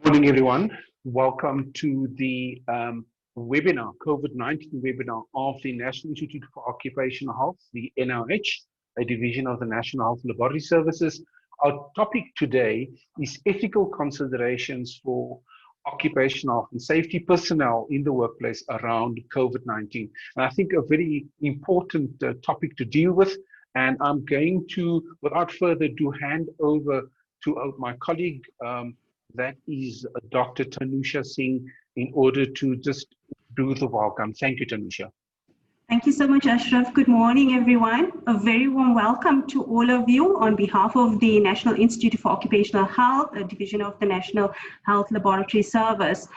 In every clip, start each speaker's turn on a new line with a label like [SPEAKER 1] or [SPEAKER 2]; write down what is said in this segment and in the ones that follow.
[SPEAKER 1] Morning, everyone. Welcome to the webinar, COVID-19 webinar of the National Institute for Occupational Health, the NIH, a division of the National Health Laboratory Services. Our topic today is ethical considerations for occupational health and safety personnel in the workplace around COVID-19. And I think a very important topic to deal with. And I'm going to, without further ado, hand over to my colleague, that is Dr. Tanusha Singh, in order to just do the welcome. Thank you, Tanusha.
[SPEAKER 2] Thank you so much, Ashraf. Good morning, everyone. A very warm welcome to all of you on behalf of the National Institute for Occupational Health, a division of the National Health Laboratory Service.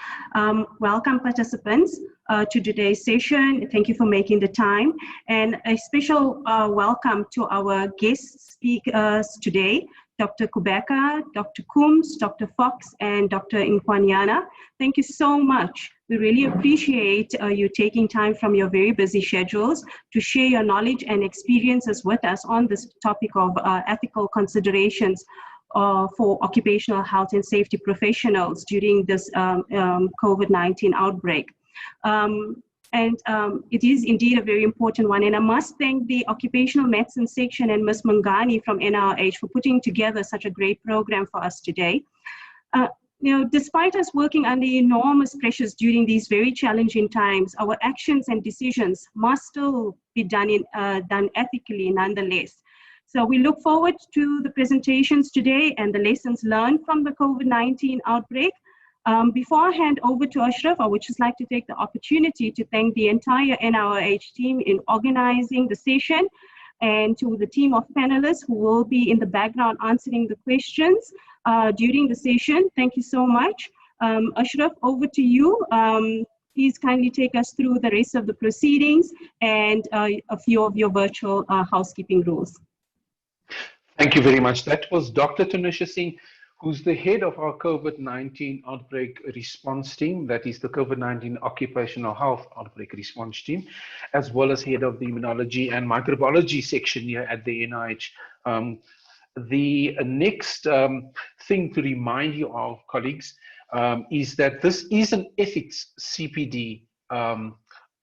[SPEAKER 2] Welcome, participants, to today's session. Thank you for making the time. And a special welcome to our guest speakers today, Dr. Kubheka, Dr. Coombs, Dr. Fox, and Dr. Nkwanyana. Thank you so much. We really appreciate you taking time from your very busy schedules to share your knowledge and experiences with us on this topic of ethical considerations for occupational health and safety professionals during this COVID-19 outbreak. It is indeed a very important one. And I must thank the Occupational Medicine section and Ms. Mangani from NIH for putting together such a great program for us today. Despite us working under enormous pressures during these very challenging times, our actions and decisions must still be done ethically nonetheless. So we look forward to the presentations today and the lessons learned from the COVID-19 outbreak. Before I hand over to Ashraf, I would just like to take the opportunity to thank the entire NIH team in organizing the session, and to the team of panelists who will be in the background answering the questions during the session. Thank you so much. Ashraf, over to you. Please kindly take us through the rest of the proceedings and a few of your virtual housekeeping rules.
[SPEAKER 1] Thank you very much. That was Dr. Tanusha Singh, who's the head of our COVID-19 outbreak response team, that is the COVID-19 occupational health outbreak response team, as well as head of the immunology and microbiology section here at the NIH. The next thing to remind you of, colleagues, is that this is an ethics CPD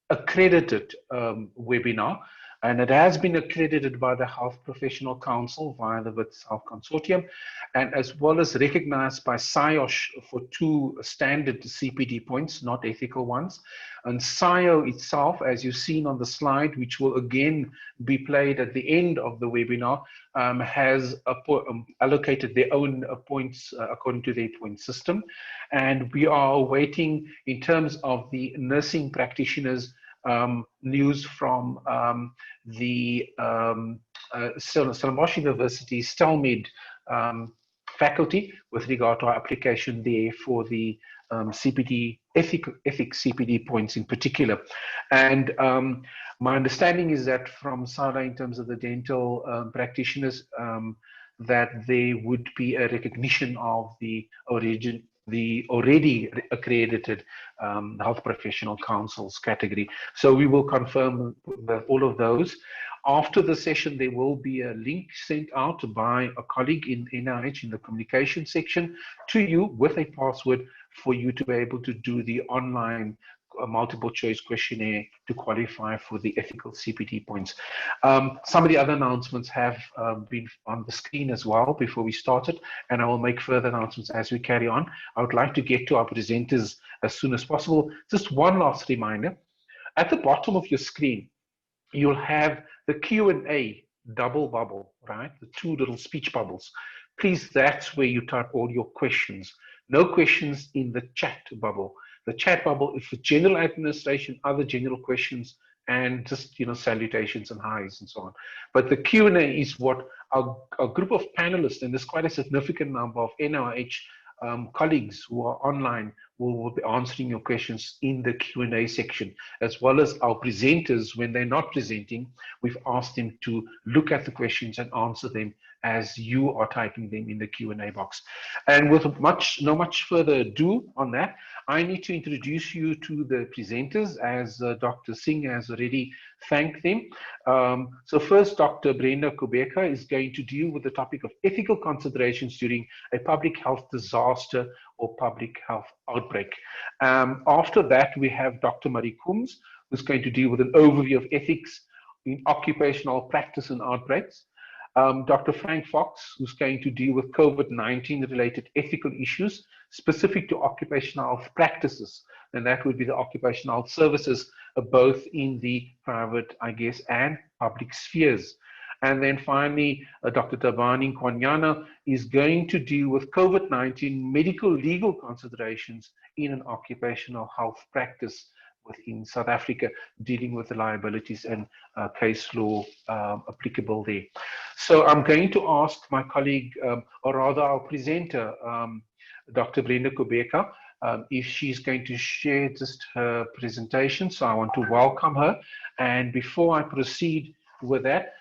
[SPEAKER 1] accredited webinar. And it has been accredited by the Health Professional Council via the WITS Health Consortium, and as well as recognized by SIOSH for 2 standard CPD points, not ethical ones. And SIO itself, as you've seen on the slide, which will again be played at the end of the webinar, has allocated their own points according to their point system. And we are waiting, in terms of the nursing practitioners, news from the Stellenbosch University StelMed faculty with regard to our application there for the CPD, ethics CPD points in particular. And my understanding is that from SADA, in terms of the dental practitioners, that there would be a recognition of the already accredited Health Professional Councils category. So we will confirm all of those. After the session, there will be a link sent out by a colleague in NIH in the communication section to you with a password for you to be able to do the online multiple choice questionnaire to qualify for the ethical CPD points. Some of the other announcements have been on the screen as well before we started, and I will make further announcements as we carry on. I would like to get to our presenters as soon as possible. Just one last reminder. At the bottom of your screen, you'll have the Q&A double bubble, right? The 2 little speech bubbles. Please, that's where you type all your questions. No questions in the chat bubble. The chat bubble is for general administration, other general questions, and just, salutations and highs and so on. But the Q&A is what our group of panelists, and there's quite a significant number of NIH colleagues who are online, will be answering your questions in the Q&A section, as well as our presenters. When they're not presenting, we've asked them to look at the questions and answer them as you are typing them in the Q&A box. And with no much further ado on that, I need to introduce you to the presenters, as Dr. Singh has already thanked them. So first, Dr. Brenda Kubheka is going to deal with the topic of ethical considerations during a public health disaster or public health outbreak. After that, we have Dr. Murray Coombs, who's going to deal with an overview of ethics in occupational practice and outbreaks. Dr. Frank Fox, who's going to deal with COVID-19 related ethical issues specific to occupational health practices, and that would be the occupational health services, both in the private, I guess, and public spheres. And then finally, Dr. Thabani Nkwanyana is going to deal with COVID-19 medico-legal considerations in an occupational health practice within South Africa, dealing with the liabilities and case law applicable there. So I'm going to ask my colleague, or rather our presenter, Dr. Brenda Kubheka, if she's going to share just her presentation. So I want to welcome her. And before I proceed with that,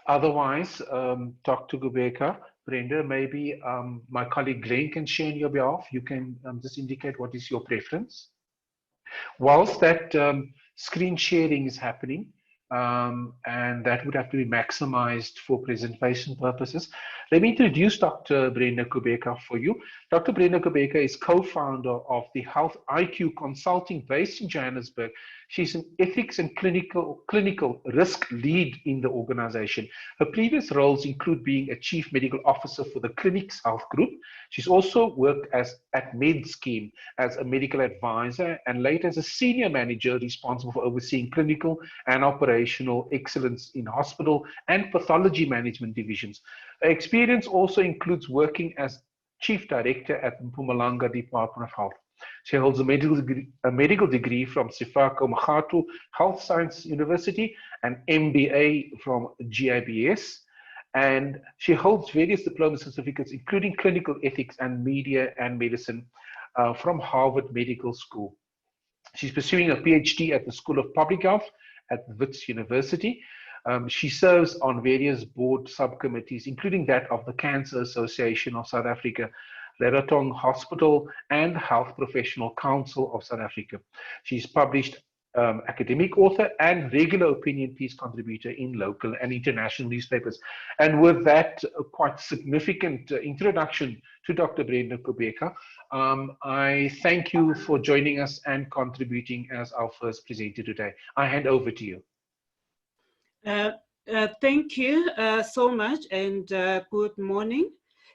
[SPEAKER 1] otherwise, Dr. Kubheka, Brenda, maybe my colleague Glenn can share on your behalf. You can just indicate what is your preference. Whilst that screen sharing is happening, and that would have to be maximized for presentation purposes, let me introduce Dr. Brenda Kubheka for you. Dr. Brenda Kubheka is co-founder of the Health IQ Consulting based in Johannesburg. She's an ethics and clinical risk lead in the organization. Her previous roles include being a chief medical officer for the Clinics Health Group. She's also worked at MedScheme as a medical advisor, and later as a senior manager responsible for overseeing clinical and operational excellence in hospital and pathology management divisions. Her experience also includes working as chief director at Mpumalanga Department of Health. She holds a medical degree from Sifako Makgatho Health Science University, an MBA from GIBS, and she holds various diploma certificates, including clinical ethics and media and medicine from Harvard Medical School. She's pursuing a PhD at the School of Public Health at Wits University. She serves on various board subcommittees, including that of the Cancer Association of South Africa, Leratong Hospital, and Health Professional Council of South Africa. She's published academic author and regular opinion piece contributor in local and international newspapers. And with that quite significant introduction to Dr. Brenda Kubheka, I thank you for joining us and contributing as our first presenter today. I hand over to you.
[SPEAKER 3] Thank you so much, and good morning.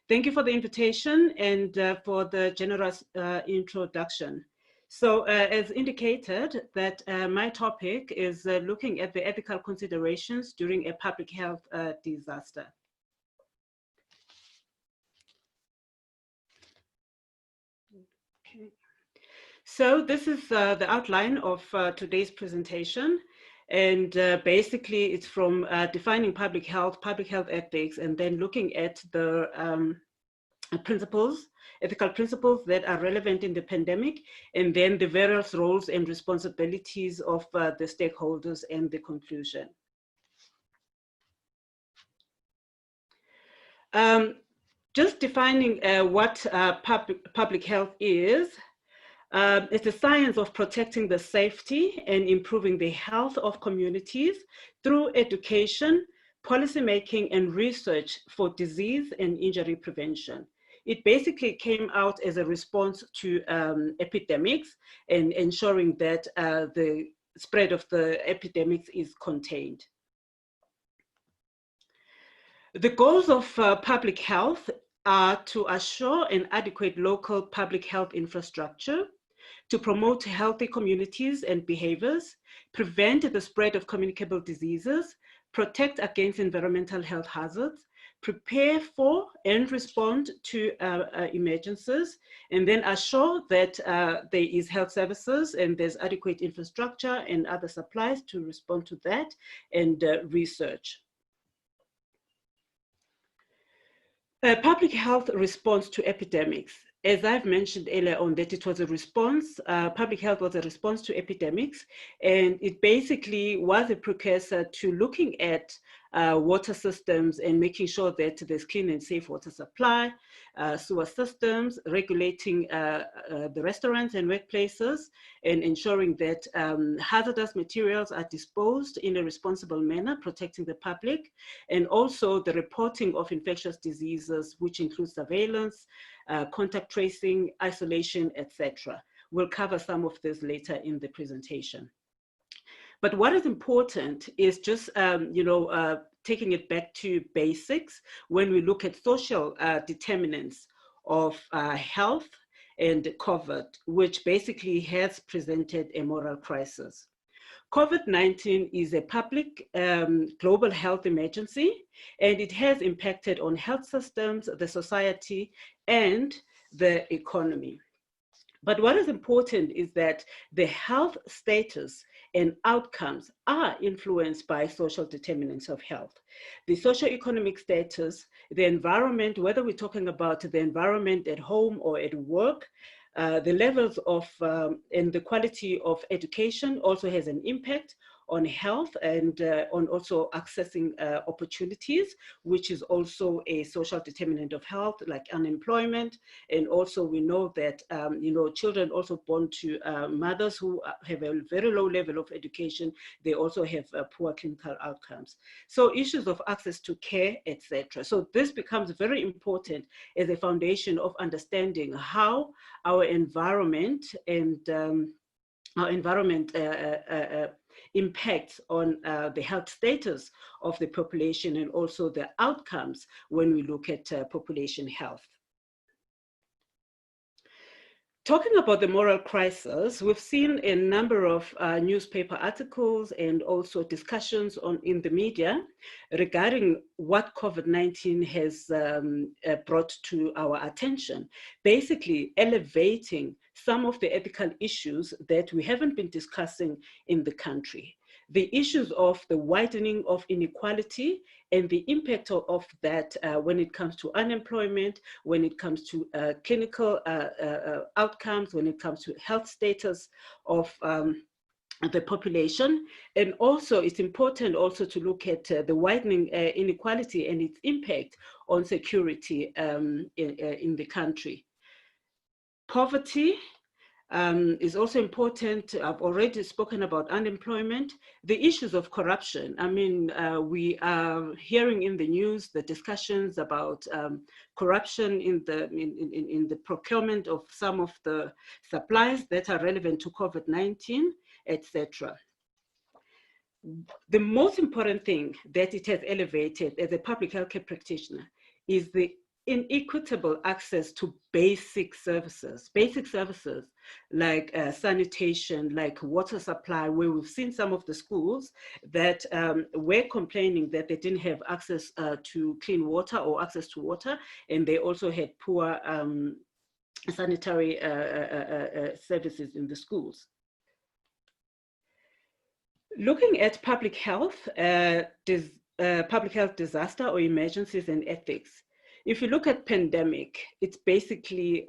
[SPEAKER 3] Thank you for the invitation and for the generous introduction. So as indicated, that my topic is looking at the ethical considerations during a public health disaster. Okay. So this is the outline of today's presentation. And basically it's from defining public health ethics, and then looking at the ethical principles that are relevant in the pandemic, and then the various roles and responsibilities of the stakeholders and the conclusion. Just defining what public health is. It's the science of protecting the safety and improving the health of communities through education, policymaking, and research for disease and injury prevention. It basically came out as a response to epidemics and ensuring that the spread of the epidemics is contained. The goals of public health are to assure an adequate local public health infrastructure, to promote healthy communities and behaviors, prevent the spread of communicable diseases, protect against environmental health hazards, prepare for and respond to emergencies, and then assure that there is health services and there's adequate infrastructure and other supplies to respond to that, and research. Public health response to epidemics. as I've mentioned earlier on, that it was a response, public health was a response to epidemics, and it basically was a precursor to looking at water systems and making sure that there's clean and safe water supply, sewer systems, regulating the restaurants and workplaces, and ensuring that hazardous materials are disposed in a responsible manner, protecting the public, and also the reporting of infectious diseases, which includes surveillance, contact tracing, isolation, etc. We'll cover some of this later in the presentation. But what is important is just, taking it back to basics when we look at social determinants of health and COVID, which basically has presented a moral crisis. COVID-19 is a public global health emergency, and it has impacted on health systems, the society, and the economy. But what is important is that the health status and outcomes are influenced by social determinants of health. The socioeconomic status, the environment, whether we're talking about the environment at home or at work, the levels of and the quality of education also has an impact on health and on also accessing opportunities, which is also a social determinant of health, like unemployment. And also we know that, children also born to mothers who have a very low level of education, they also have poor clinical outcomes. So issues of access to care, etc. So this becomes very important as a foundation of understanding how our environment and impacts on the health status of the population and also the outcomes when we look at population health. Talking about the moral crisis, we've seen a number of newspaper articles and also discussions in the media regarding what COVID-19 has brought to our attention, basically elevating some of the ethical issues that we haven't been discussing in the country. The issues of the widening of inequality and the impact of that when it comes to unemployment, when it comes to clinical outcomes, when it comes to health status of the population. And also it's important also to look at the widening inequality and its impact on security in the country. Poverty is also important. I've already spoken about unemployment, the issues of corruption. I mean, we are hearing in the news the discussions about corruption in the procurement of some of the supplies that are relevant to COVID-19, etc. The most important thing that it has elevated as a public healthcare practitioner is the inequitable access to basic services like sanitation, like water supply, where we've seen some of the schools that were complaining that they didn't have access to clean water or access to water, and they also had poor sanitary services in the schools. Looking at public health disaster or emergencies and ethics, if you look at pandemic, it's basically,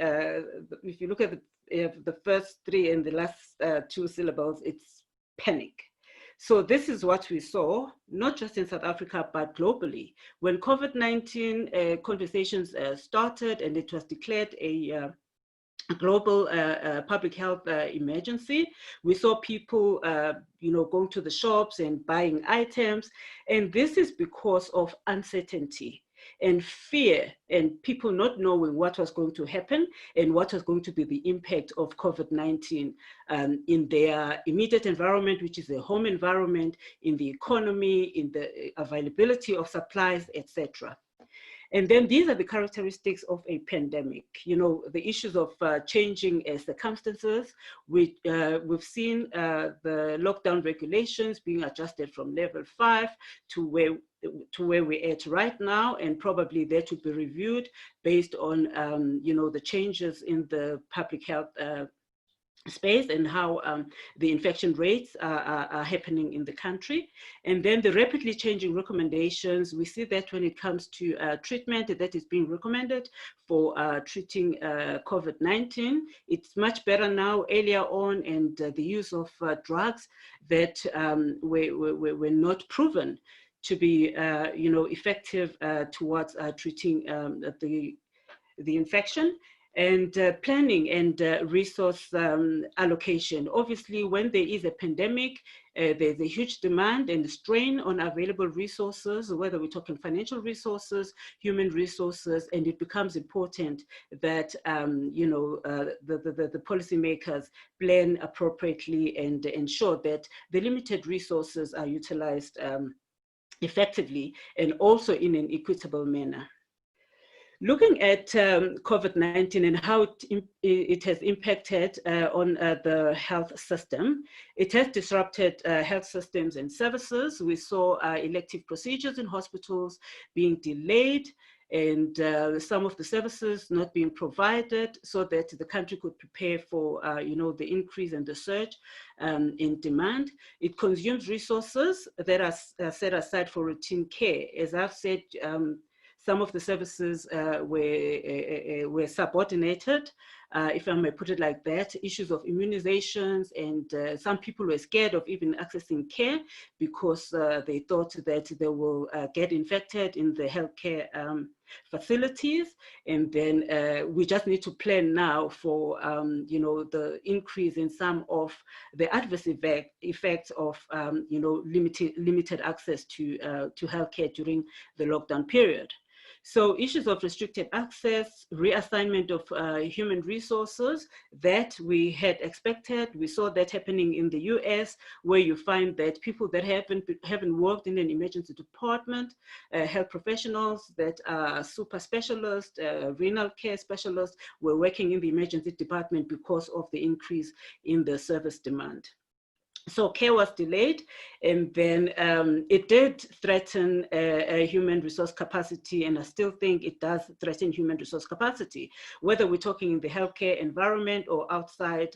[SPEAKER 3] if you look at the first three and the last two syllables, it's panic. So this is what we saw, not just in South Africa, but globally. When COVID-19 conversations started and it was declared a global public health emergency, we saw people, going to the shops and buying items. And this is because of uncertainty and fear and people not knowing what was going to happen and what was going to be the impact of COVID-19 in their immediate environment, which is the home environment, in the economy, in the availability of supplies, etc. And then these are the characteristics of a pandemic. The issues of changing circumstances. We've seen the lockdown regulations being adjusted from level 5 to where we're at right now, and probably that will be reviewed based on the changes in the public health space and how the infection rates are happening in the country. And then the rapidly changing recommendations, we see that when it comes to treatment that is being recommended for treating COVID-19, it's much better now earlier on, and the use of drugs that were not proven to be effective towards treating the infection. And planning and resource allocation. Obviously, when there is a pandemic, there's a huge demand and strain on available resources, whether we're talking financial resources, human resources, and it becomes important that the policymakers plan appropriately and ensure that the limited resources are utilized effectively and also in an equitable manner. Looking at COVID-19 and how it has impacted on the health system, it has disrupted health systems and services. We saw elective procedures in hospitals being delayed and some of the services not being provided so that the country could prepare for the increase and the surge in demand. It consumes resources that are set aside for routine care. As I've said, some of the services were subordinated, if I may put it like that, issues of immunizations, and some people were scared of even accessing care because they thought that they will get infected in the healthcare facilities. And then we just need to plan now for the increase in some of the adverse effects of limited access to healthcare during the lockdown period. So issues of restricted access, reassignment of human resources that we had expected. We saw that happening in the US, where you find that people that haven't worked in an emergency department, health professionals that are super specialists, renal care specialists, were working in the emergency department because of the increase in the service demand. So care was delayed, and then it did threaten human resource capacity, and I still think it does threaten human resource capacity, whether we're talking in the healthcare environment or outside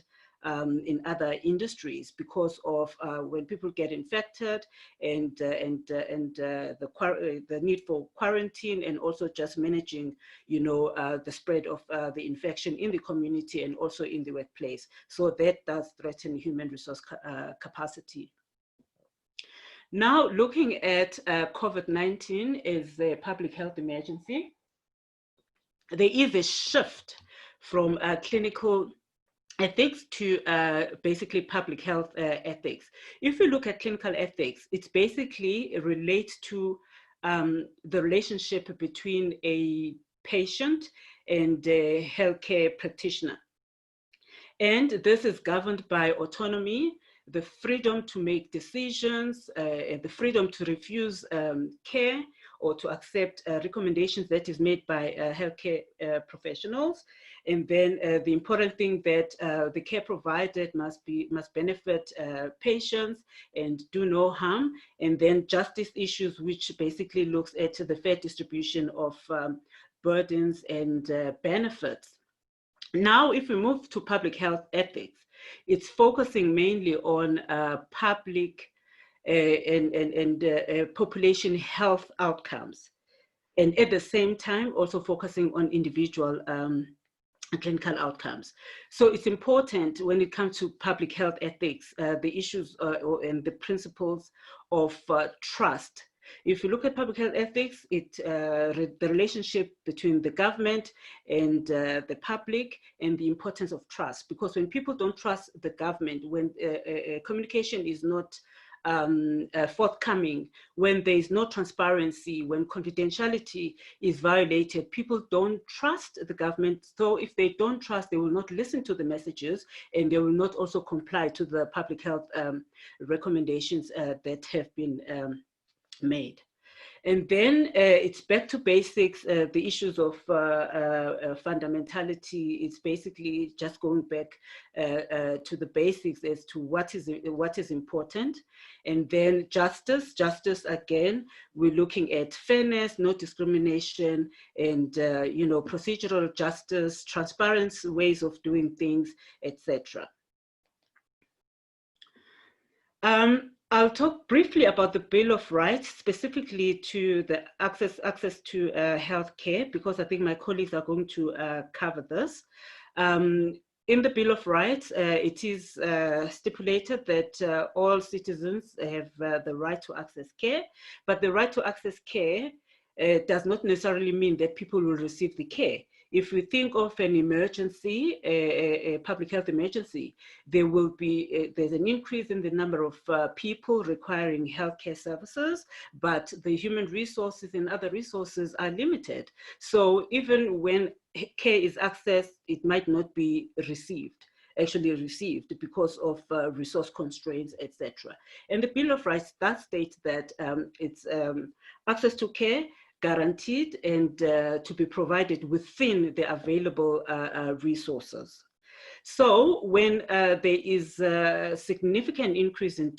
[SPEAKER 3] in other industries, because of when people get infected and the need for quarantine, and also just managing, the spread of the infection in the community and also in the workplace. So that does threaten human resource capacity. Now, looking at COVID-19 as a public health emergency, there is a shift from clinical ethics to basically public health ethics. If you look at clinical ethics, it's basically relates to the relationship between a patient and a healthcare practitioner. And this is governed by autonomy, the freedom to make decisions, and the freedom to refuse care or to accept recommendations that is made by healthcare professionals. And then the important thing that the care provided must benefit patients and do no harm. And then justice issues, which basically looks at the fair distribution of burdens and benefits. Now, if we move to public health ethics, it's focusing mainly on public and population health outcomes, and at the same time also focusing on individual clinical outcomes. So it's important when it comes to public health ethics, the issues and the principles of trust. If you look at public health ethics, the relationship between the government and the public, and the importance of trust. Because when people don't trust the government, when communication is not forthcoming, when there is no transparency, when confidentiality is violated, people don't trust the government. So if they don't trust, they will not listen to the messages, and they will not also comply to the public health recommendations that have been made. And then it's back to basics, the issues of fundamentality. It's basically just going back to the basics as to what is important. And then justice again, we're looking at fairness, no discrimination, and procedural justice, transparent ways of doing things, etc. I'll talk briefly about the Bill of Rights, specifically to the access to healthcare, because I think my colleagues are going to cover this. In the Bill of Rights, it is stipulated that all citizens have the right to access care, but the right to access care does not necessarily mean that people will receive the care. If we think of an emergency, a public health emergency, there will be, there's an increase in the number of people requiring healthcare services, but the human resources and other resources are limited. So even when care is accessed, it might not be actually received because of resource constraints, etc. And the Bill of Rights does state that it's access to care guaranteed and to be provided within the available resources. So when there is a significant increase in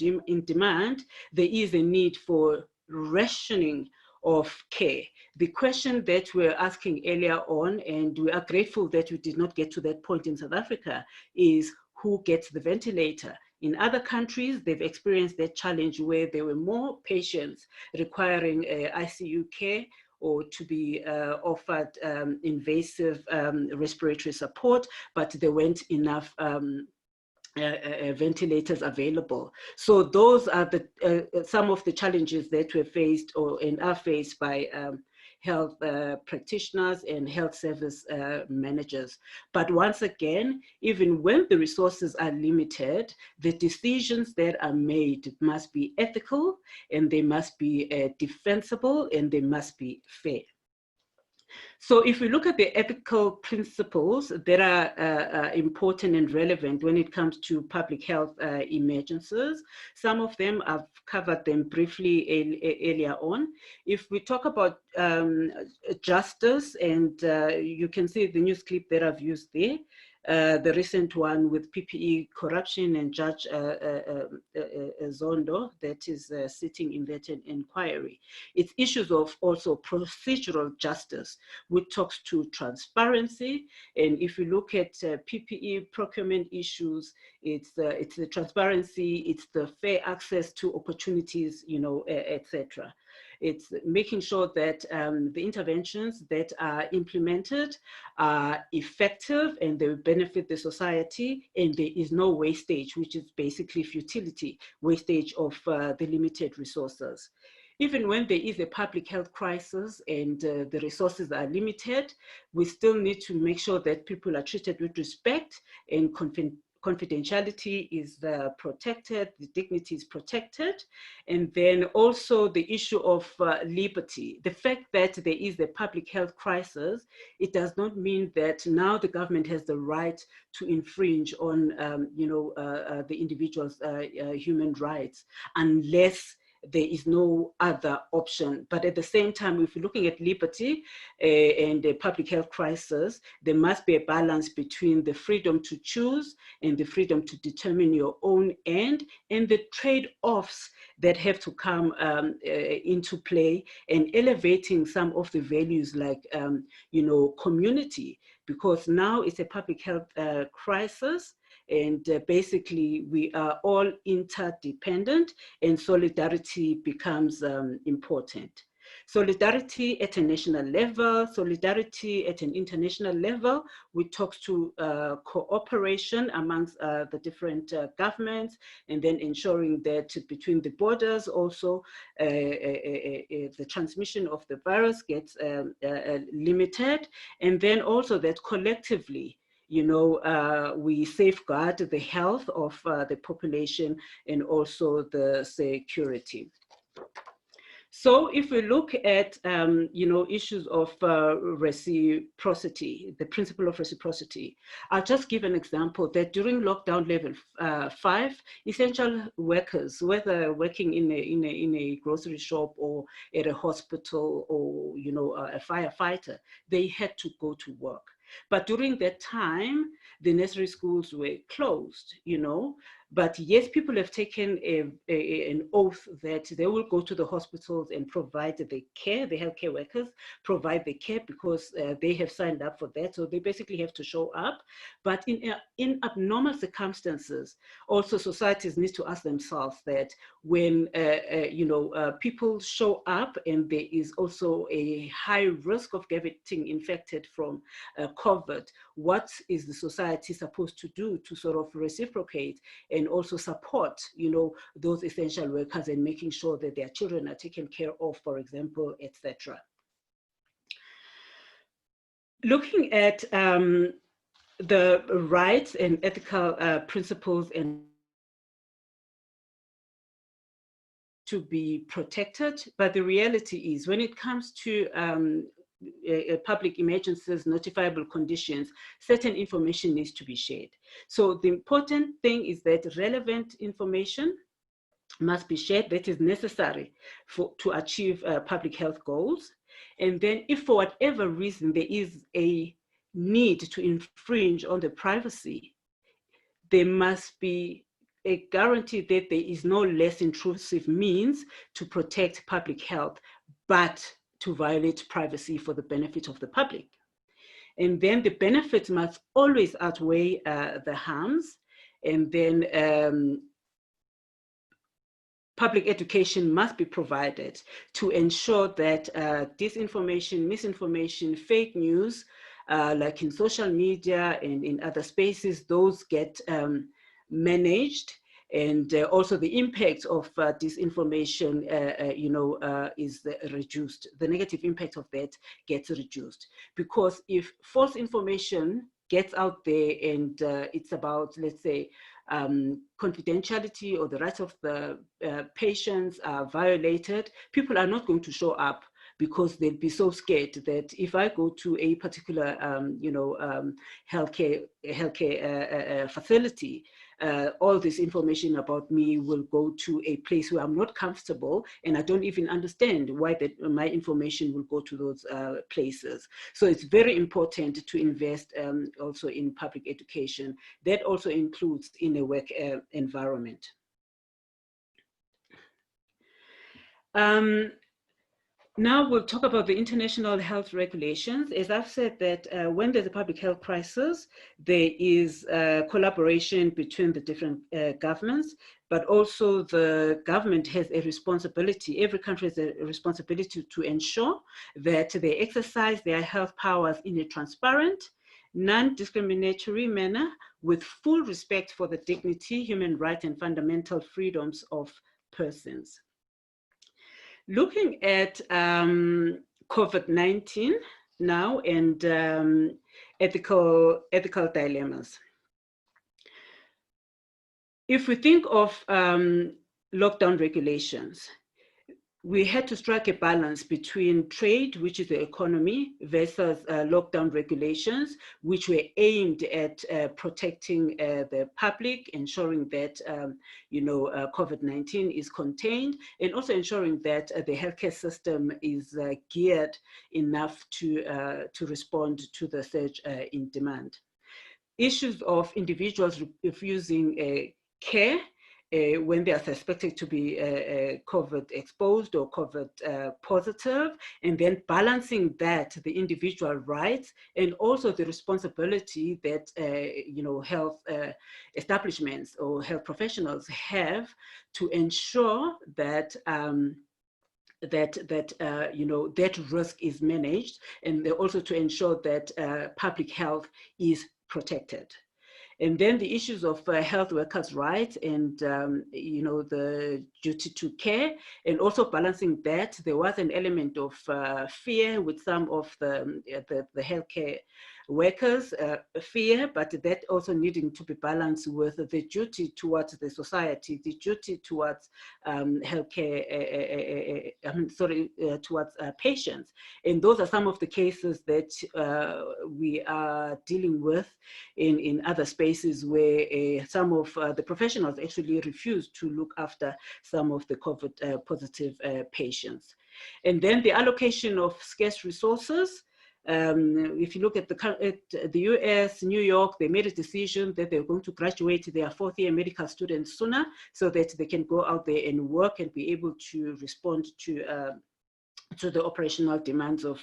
[SPEAKER 3] demand, there is a need for rationing of care. The question that we're asking earlier on, and we are grateful that we did not get to that point in South Africa, is who gets the ventilator? In other countries, they've experienced that challenge where there were more patients requiring ICU care or to be offered invasive respiratory support, but there weren't enough ventilators available. So those are the some of the challenges that were faced and are faced by health practitioners and health service managers. But once again, even when the resources are limited, the decisions that are made must be ethical, and they must be defensible, and they must be fair. So if we look at the ethical principles that are important and relevant when it comes to public health emergencies, some of them I've covered them briefly earlier on. If we talk about justice, and you can see the news clip that I've used there, the recent one with PPE corruption and Judge Zondo that is sitting in that inquiry. It's issues of also procedural justice, which talks to transparency. And if you look at PPE procurement issues, it's the transparency, it's the fair access to opportunities, you know, etc. It's making sure that the interventions that are implemented are effective and they benefit the society, and there is no wastage, which is basically futility, wastage of the limited resources. Even when there is a public health crisis and the resources are limited, we still need to make sure that people are treated with respect and confidentiality is protected, the dignity is protected. And then also the issue of liberty. The fact that there is a public health crisis, it does not mean that now the government has the right to infringe on the individual's human rights, unless there is no other option. But at the same time, if you're looking at liberty and a public health crisis, there must be a balance between the freedom to choose and the freedom to determine your own end, and the trade-offs that have to come into play, and elevating some of the values like, community, because now it's a public health crisis. And basically, we are all interdependent, and solidarity becomes important. Solidarity at a national level, solidarity at an international level, which talks to cooperation amongst the different governments, and then ensuring that between the borders also the transmission of the virus gets limited, and then also that collectively, we safeguard the health of the population and also the security. So if we look at, issues of reciprocity, the principle of reciprocity, I'll just give an example that during lockdown level 5, essential workers, whether working in a grocery shop or at a hospital or, a firefighter, they had to go to work. But during that time, the nursery schools were closed, But yes, people have taken an oath that they will go to the hospitals and provide the care, the healthcare workers provide the care because they have signed up for that. So they basically have to show up. But in abnormal circumstances, also societies need to ask themselves that when people show up and there is also a high risk of getting infected from COVID, what is the society supposed to do to sort of reciprocate and also support, those essential workers and making sure that their children are taken care of, for example, etc. Looking at the rights and ethical principles and to be protected, but the reality is when it comes to public emergencies, notifiable conditions, certain information needs to be shared. So the important thing is that relevant information must be shared that is necessary to achieve public health goals. And then if for whatever reason there is a need to infringe on the privacy, there must be a guarantee that there is no less intrusive means to protect public health, but to violate privacy for the benefit of the public. And then the benefits must always outweigh the harms. And then public education must be provided to ensure that disinformation, misinformation, fake news, like in social media and in other spaces, those get managed, and also the impact of disinformation, is reduced. The negative impact of that gets reduced, because if false information gets out there and it's about, let's say, confidentiality or the rights of the patients are violated, people are not going to show up because they'll be so scared that if I go to a particular, healthcare facility, all this information about me will go to a place where I'm not comfortable, and I don't even understand why my information will go to those places. So it's very important to invest also in public education. That also includes in a work environment. Now we'll talk about the international health regulations. As I've said, that when there's a public health crisis, there is collaboration between the different governments, but also the government has a responsibility, every country has a responsibility to ensure that they exercise their health powers in a transparent, non-discriminatory manner with full respect for the dignity, human rights, and fundamental freedoms of persons. Looking at COVID-19 now and ethical dilemmas. If we think of lockdown regulations, we had to strike a balance between trade, which is the economy, versus lockdown regulations, which were aimed at protecting the public, ensuring that COVID-19 is contained, and also ensuring that the healthcare system is geared enough to respond to the surge in demand. Issues of individuals refusing care when they are suspected to be COVID exposed or COVID positive, and then balancing that, the individual rights, and also the responsibility that health establishments or health professionals have to ensure that that risk is managed, and also to ensure that public health is protected. And then the issues of health workers' rights and, the duty to care, and also balancing that. There was an element of fear with some of the healthcare workers, fear, but that also needing to be balanced with the duty towards the society, the duty towards healthcare, towards patients. And those are some of the cases that we are dealing with in other spaces where some of the professionals actually refuse to look after some of the COVID positive patients. And then the allocation of scarce resources. If you look at the US, New York, they made a decision that they're going to graduate their fourth-year medical students sooner so that they can go out there and work and be able to respond to the operational demands of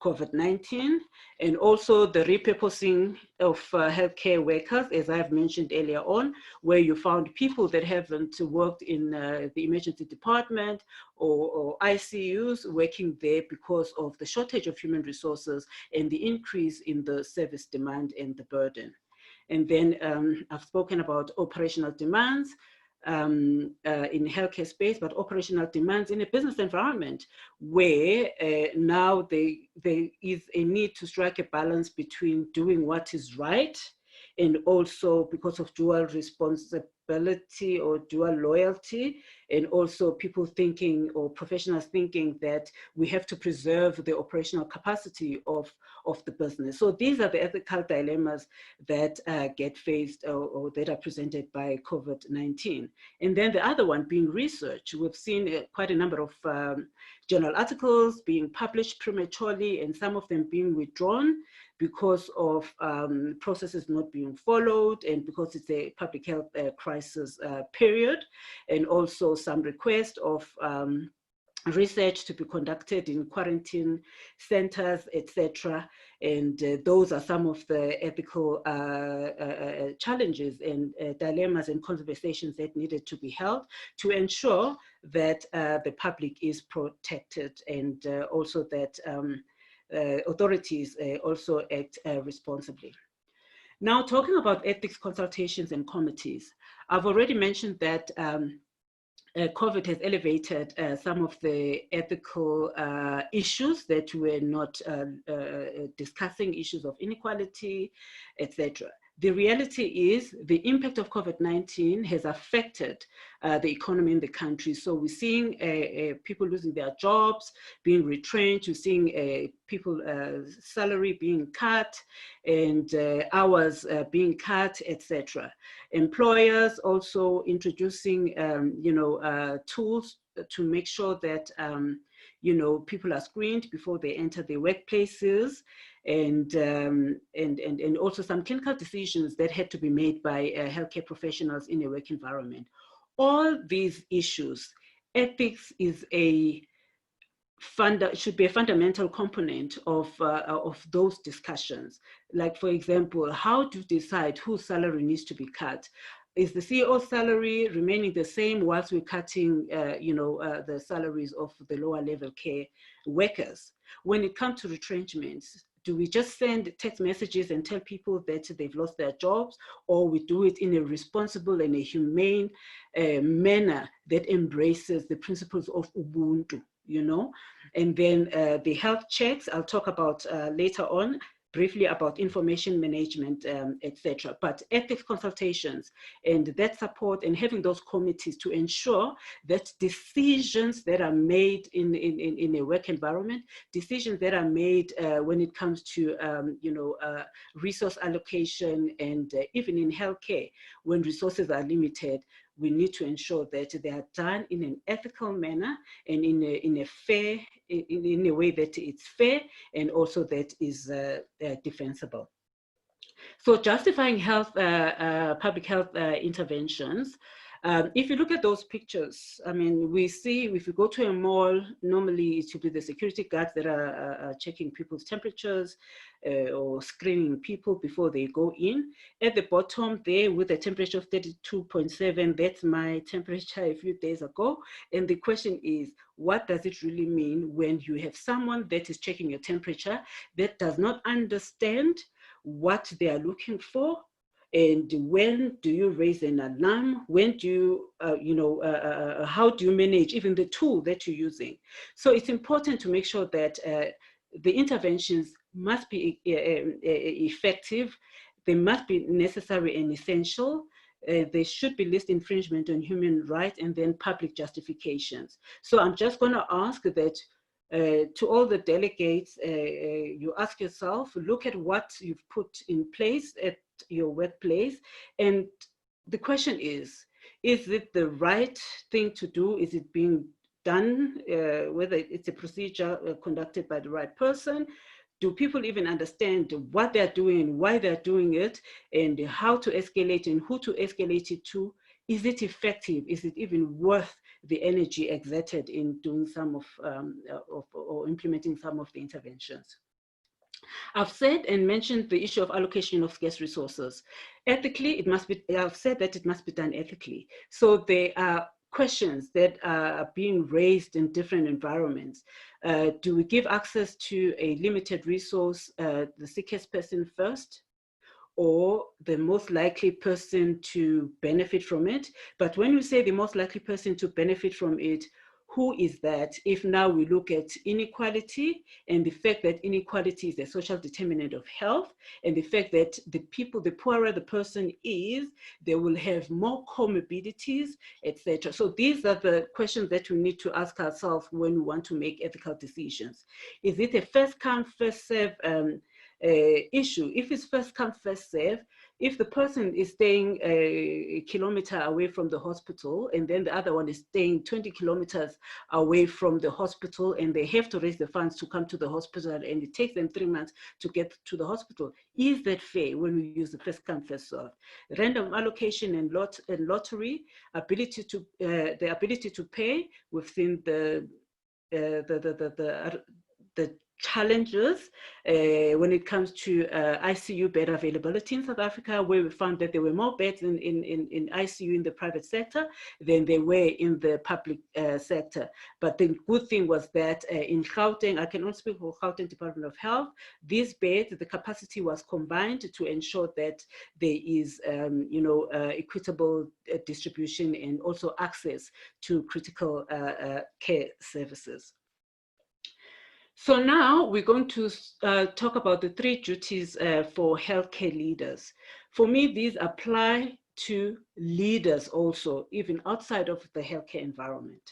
[SPEAKER 3] COVID-19, and also the repurposing of healthcare workers, as I've mentioned earlier on, where you found people that haven't worked in the emergency department or ICUs working there because of the shortage of human resources and the increase in the service demand and the burden. And then I've spoken about operational demands in healthcare space, but operational demands in a business environment where now there is a need to strike a balance between doing what is right and also because of dual responsibility or dual loyalty, and also people thinking or professionals thinking that we have to preserve the operational capacity of the business. So these are the ethical dilemmas that get faced or that are presented by COVID-19. And then the other one being research. We've seen quite a number of journal articles being published prematurely and some of them being withdrawn because of processes not being followed and because it's a public health crisis period, and also some request of research to be conducted in quarantine centers, etc. And those are some of the ethical challenges and dilemmas and conversations that needed to be held to ensure that the public is protected, and also that authorities also act responsibly. Now, talking about ethics consultations and committees, I've already mentioned that COVID has elevated some of the ethical issues that we're not discussing, issues of inequality, etc. The reality is the impact of COVID-19 has affected the economy in the country. So we're seeing people losing their jobs, being retrenched, we're seeing people salary being cut and hours being cut, etc. Employers also introducing tools to make sure that people are screened before they enter their workplaces, and also some clinical decisions that had to be made by healthcare professionals in a work environment. All these issues, ethics is should be a fundamental component of those discussions. Like, for example, how to decide whose salary needs to be cut. Is the CEO's salary remaining the same whilst we're cutting, the salaries of the lower level care workers? When it comes to retrenchments, do we just send text messages and tell people that they've lost their jobs, or we do it in a responsible and a humane manner that embraces the principles of Ubuntu, And then the health checks, I'll talk about later on, briefly about information management, etc. But ethics consultations and that support and having those committees to ensure that decisions that are made in a work environment, decisions that are made when it comes to resource allocation, and even in healthcare, when resources are limited, we need to ensure that they are done in an ethical manner and in a way that it's fair and also that is defensible. So justifying public health interventions. If you look at those pictures, I mean, we see if you go to a mall, normally it should be the security guards that are checking people's temperatures or screening people before they go in. At the bottom there with a temperature of 32.7, that's my temperature a few days ago. And the question is, what does it really mean when you have someone that is checking your temperature that does not understand what they are looking for? And when do you raise an alarm? When do you, how do you manage even the tool that you're using? So it's important to make sure that the interventions must be effective. They must be necessary and essential. There should be least infringement on human rights, and then public justifications. So I'm just going to ask that to all the delegates, you ask yourself, look at what you've put in place at your workplace. And the question is it the right thing to do? Is it being done, whether it's a procedure conducted by the right person? Do people even understand what they're doing, why they're doing it, and how to escalate and who to escalate it to? Is it effective? Is it even worth the energy exerted in doing some or implementing some of the interventions? I've said and mentioned the issue of allocation of scarce resources. Ethically, it must be, I've said that it must be done ethically. So there are questions that are being raised in different environments. Do we give access to a limited resource, the sickest person first, or the most likely person to benefit from it? But when you say the most likely person to benefit from it, who is that? If now we look at inequality and the fact that inequality is a social determinant of health, and the fact that the people, the poorer the person is, they will have more comorbidities, etc. So these are the questions that we need to ask ourselves when we want to make ethical decisions. Is it a first come, first serve issue? If it's first come, first serve, if the person is staying a kilometer away from the hospital and then the other one is staying 20 kilometers away from the hospital and they have to raise the funds to come to the hospital and it takes them 3 months to get to the hospital, is that fair when we use the first come, first serve? Random allocation and lottery, ability to the ability to pay within the challenges when it comes to ICU bed availability in South Africa, where we found that there were more beds in ICU in the private sector than there were in the public sector. But the good thing was that in Gauteng, I can only speak for Gauteng Department of Health, these beds, the capacity was combined to ensure that there is equitable distribution and also access to critical care services. So now we're going to talk about the 3 duties for healthcare leaders. For me, these apply to leaders also, even outside of the healthcare environment.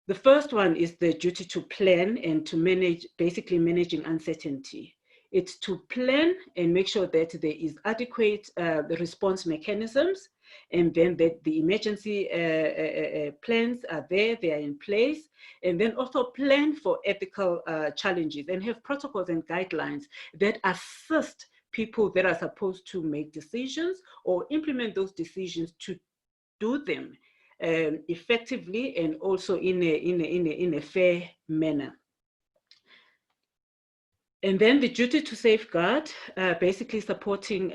[SPEAKER 3] The first one is the duty to plan and to manage, basically managing uncertainty. It's to plan and make sure that there is adequate response mechanisms, and then that the emergency plans are there, they are in place, and then also plan for ethical challenges and have protocols and guidelines that assist people that are supposed to make decisions or implement those decisions to do them effectively and also in a fair manner. And then the duty to safeguard, basically supporting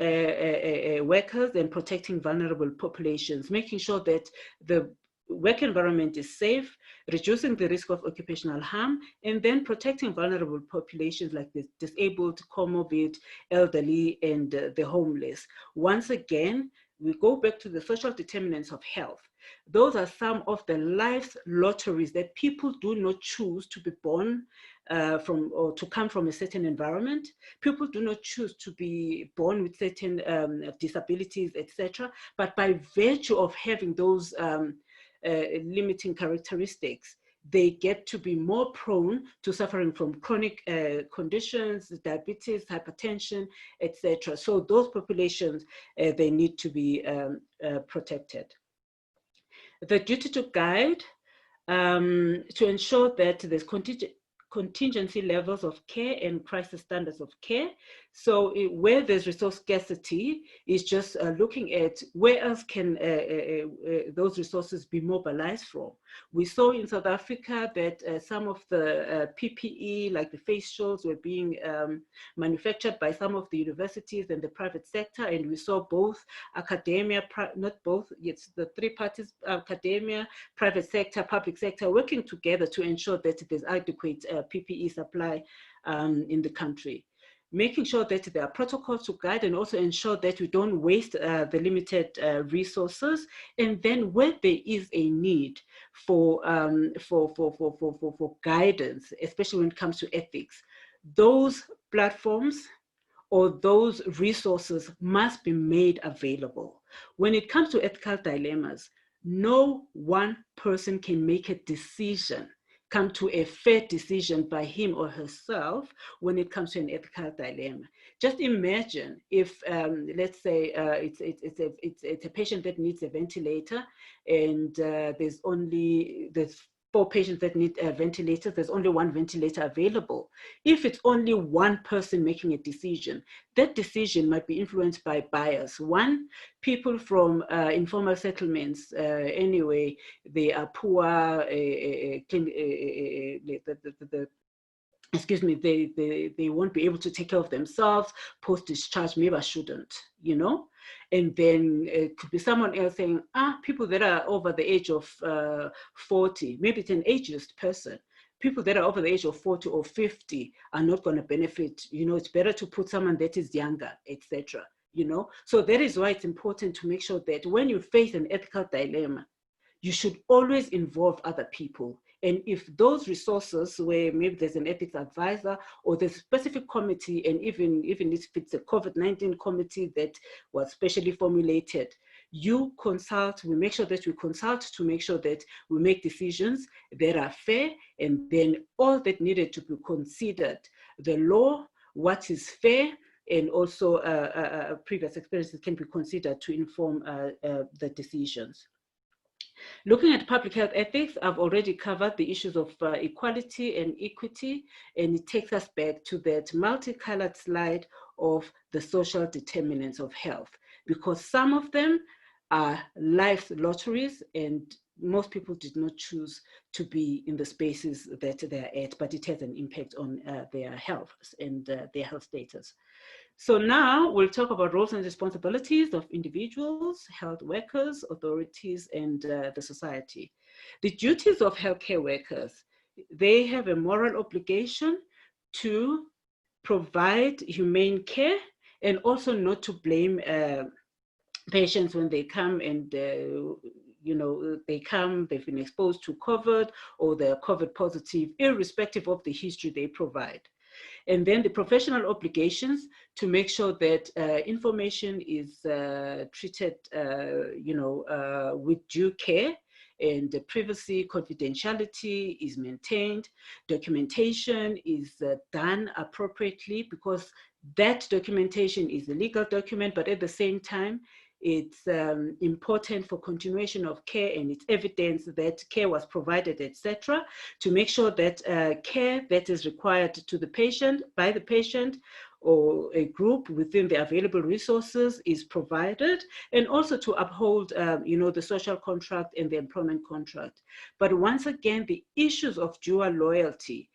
[SPEAKER 3] workers and protecting vulnerable populations, making sure that the work environment is safe, reducing the risk of occupational harm, and then protecting vulnerable populations like the disabled, comorbid, elderly, and the homeless. Once again, we go back to the social determinants of health. Those are some of the life's lotteries that people do not choose to be born from or to come from a certain environment. People do not choose to be born with certain disabilities, etc. But by virtue of having those limiting characteristics, they get to be more prone to suffering from chronic conditions, diabetes, hypertension, etc. So those populations, they need to be protected. The duty to guide, to ensure that there's contingency levels of care and crisis standards of care. So where there's resource scarcity is just looking at where else can those resources be mobilized from. We saw in South Africa that some of the PPE, like the face shields, were being manufactured by some of the universities and the private sector, and we saw both academia, not both, it's the 3 parties, academia, private sector, public sector, working together to ensure that there's adequate PPE supply in the country. Making sure that there are protocols to guide and also ensure that we don't waste the limited resources. And then where there is a need for guidance, especially when it comes to ethics, those platforms or those resources must be made available. When it comes to ethical dilemmas, no one person can make a decision, come to a fair decision by him or herself when it comes to an ethical dilemma. Just imagine if, let's say, it's a patient that needs a ventilator, and there's 4 patients that need ventilators, there's only 1 ventilator available. If it's only 1 person making a decision, that decision might be influenced by bias. 1, people from informal settlements, anyway, they are poor, excuse me, they won't be able to take care of themselves post-discharge, maybe I shouldn't, you know? And then it could be someone else saying, people that are over the age of 40, maybe it's an ageist person. People that are over the age of 40 or 50 are not going to benefit. You know, it's better to put someone that is younger, etc. You know, so that is why it's important to make sure that when you face an ethical dilemma, you should always involve other people. And if those resources, where maybe there's an ethics advisor or there's a specific committee, and even if it's a COVID-19 committee that was specially formulated, you consult, we make sure that we consult to make sure that we make decisions that are fair, and then all that needed to be considered, the law, what is fair, and also previous experiences can be considered to inform the decisions. Looking at public health ethics, I've already covered the issues of equality and equity, and it takes us back to that multicolored slide of the social determinants of health, because some of them are life lotteries, and most people did not choose to be in the spaces that they're at, but it has an impact on their health and their health status. So now we'll talk about roles and responsibilities of individuals, health workers, authorities, and the society. The duties of healthcare workers, they have a moral obligation to provide humane care and also not to blame patients when they come and you know, they've been exposed to COVID or they're COVID positive, irrespective of the history they provide. And then the professional obligations to make sure that information is treated, you know, with due care, and the privacy, confidentiality is maintained, documentation is done appropriately, because that documentation is a legal document, but at the same time, it's important for continuation of care, and it's evidence that care was provided, etc., to make sure that care that is required to the patient, by the patient, or a group within the available resources is provided, and also to uphold, you know, the social contract and the employment contract. But once again, the issues of dual loyalty,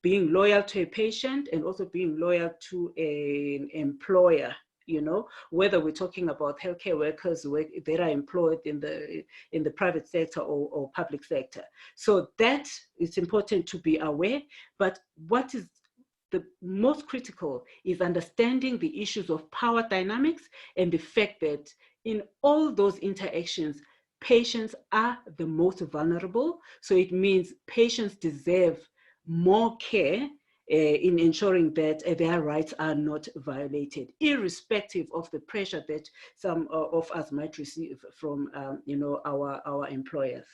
[SPEAKER 3] being loyal to a patient and also being loyal to an employer, you know, whether we're talking about healthcare workers that are employed in the private sector or public sector. So that is important to be aware. But what is the most critical is understanding the issues of power dynamics and the fact that in all those interactions, patients are the most vulnerable. So it means patients deserve more care in ensuring that their rights are not violated, irrespective of the pressure that some of us might receive from you know, our employers.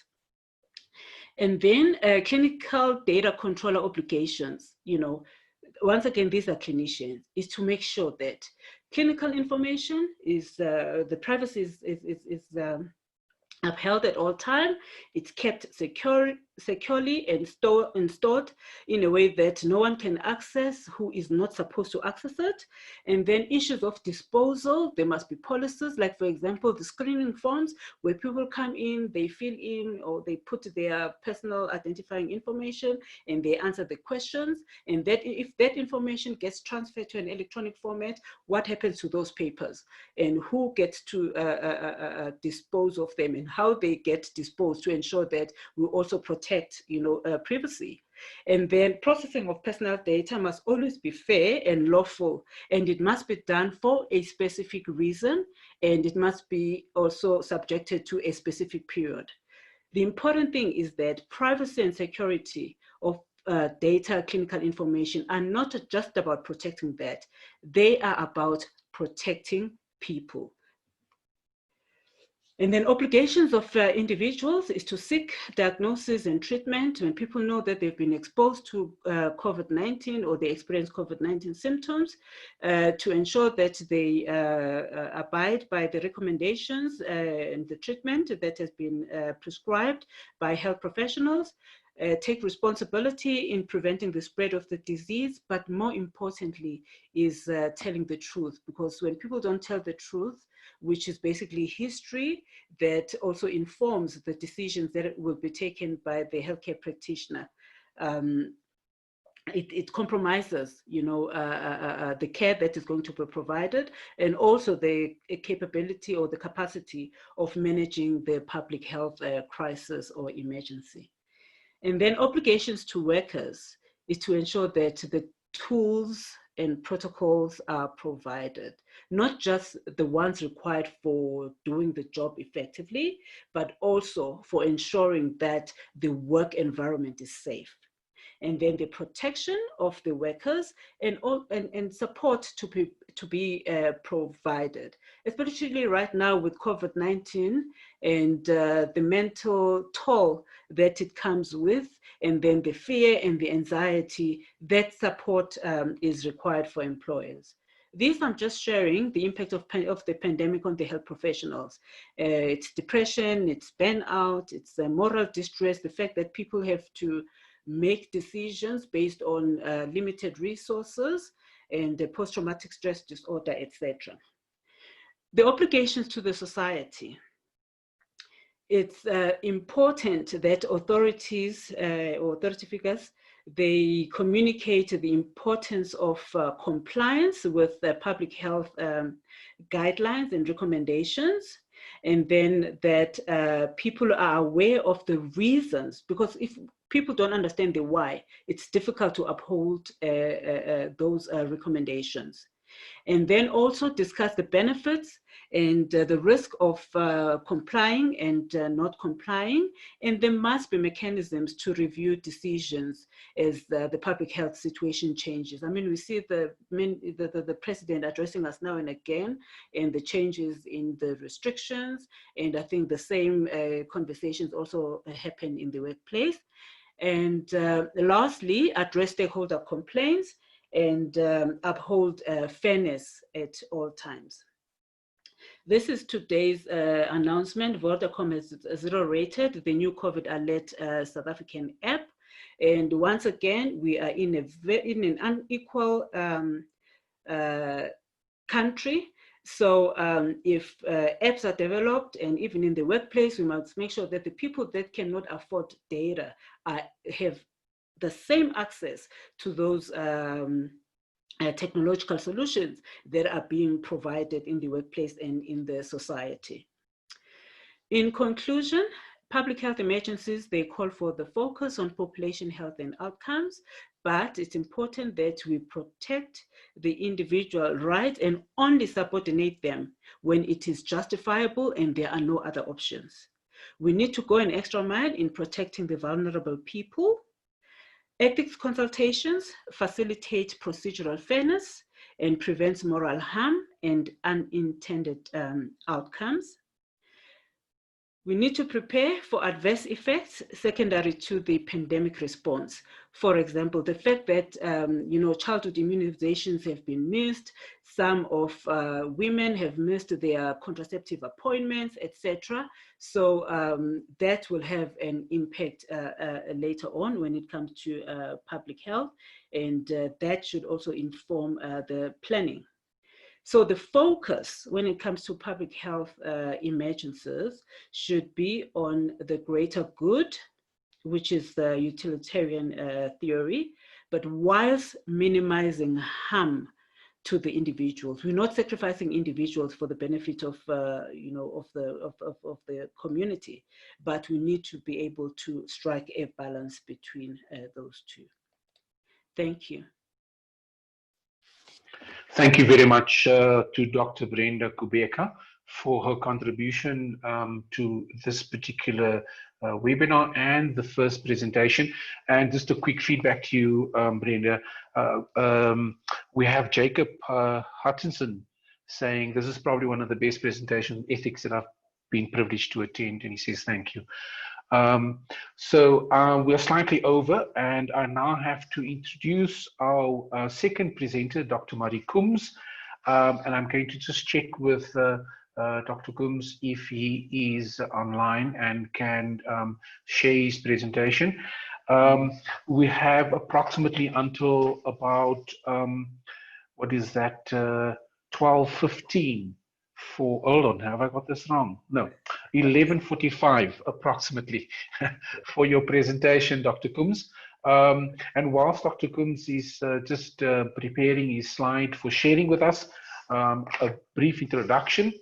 [SPEAKER 3] And then clinical data controller obligations, you know, once again, these are clinicians, is to make sure that clinical information is, the privacy is upheld at all time. It's kept securely and stored in a way that no one can access who is not supposed to access it. And then issues of disposal, there must be policies, like for example, the screening forms where people come in, they fill in or they put their personal identifying information and they answer the questions. And that if that information gets transferred to an electronic format, what happens to those papers and who gets to dispose of them and how they get disposed, to ensure that we also protect, you know, privacy. And then processing of personal data must always be fair and lawful, and it must be done for a specific reason, and it must be also subjected to a specific period. The important thing is that privacy and security of data, clinical information are not just about protecting that, they are about protecting people. And then obligations of individuals is to seek diagnosis and treatment when people know that they've been exposed to COVID-19 or they experience COVID-19 symptoms, to ensure that they abide by the recommendations and the treatment that has been prescribed by health professionals. take responsibility in preventing the spread of the disease, but more importantly is telling the truth, because when people don't tell the truth, which is basically history that also informs the decisions that will be taken by the healthcare practitioner, it compromises, the care that is going to be provided, and also the capability or the capacity of managing the public health crisis or emergency. And then obligations to workers is to ensure that the tools and protocols are provided, not just the ones required for doing the job effectively, but also for ensuring that the work environment is safe. And then the protection of the workers and support to be provided, especially right now with COVID-19 and the mental toll that it comes with, and then the fear and the anxiety. That support is required for employers. This, I'm just sharing the impact of the pandemic on the health professionals. It's depression, it's burnout, it's moral distress, the fact that people have to make decisions based on limited resources, and the post-traumatic stress disorder, etc. The obligations to the society. It's important that authorities or authority figures, they communicate the importance of compliance with the public health guidelines and recommendations, and then that people are aware of the reasons, because if people don't understand the why, it's difficult to uphold those recommendations. And then also discuss the benefits and the risk of complying and not complying. And there must be mechanisms to review decisions as the public health situation changes. I mean, we see the president addressing us now and again, and the changes in the restrictions. And I think the same conversations also happen in the workplace. And lastly, address stakeholder complaints and uphold fairness at all times. This is today's announcement. Vodacom has zero-rated the new COVID Alert South African app. And once again, we are in an unequal country. So if apps are developed, and even in the workplace, we must make sure that the people that cannot afford data have the same access to those technological solutions that are being provided in the workplace and in the society. In conclusion, public health emergencies, they call for the focus on population health and outcomes, but it's important that we protect the individual rights and only subordinate them when it is justifiable and there are no other options. We need to go an extra mile in protecting the vulnerable people. Ethics consultations facilitate procedural fairness and prevents moral harm and unintended outcomes. We need to prepare for adverse effects secondary to the pandemic response. For example, the fact that childhood immunizations have been missed, some of women have missed their contraceptive appointments, etc. So that will have an impact later on when it comes to public health, and that should also inform the planning. So the focus when it comes to public health emergencies should be on the greater good, which is the utilitarian theory, but whilst minimizing harm to the individuals. We're not sacrificing individuals for the benefit of the community, but we need to be able to strike a balance between those two. Thank you.
[SPEAKER 1] Thank you very much to Dr. Brenda Kubheka for her contribution to this particular webinar and the first presentation. And just a quick feedback to you, Brenda. We have Jacob Hutchinson saying this is probably one of the best presentations on ethics that I've been privileged to attend, and he says thank you. So we're slightly over, and I now have to introduce our second presenter, Dr. Murray Coombs, and I'm going to just check with Dr. Coombs if he is online and can share his presentation. We have approximately until about, what is that, 12:15 for, hold on, have I got this wrong? No, 11:45 approximately for your presentation, Dr. Coombs. And whilst Dr. Coombs is just preparing his slide for sharing with us a brief introduction,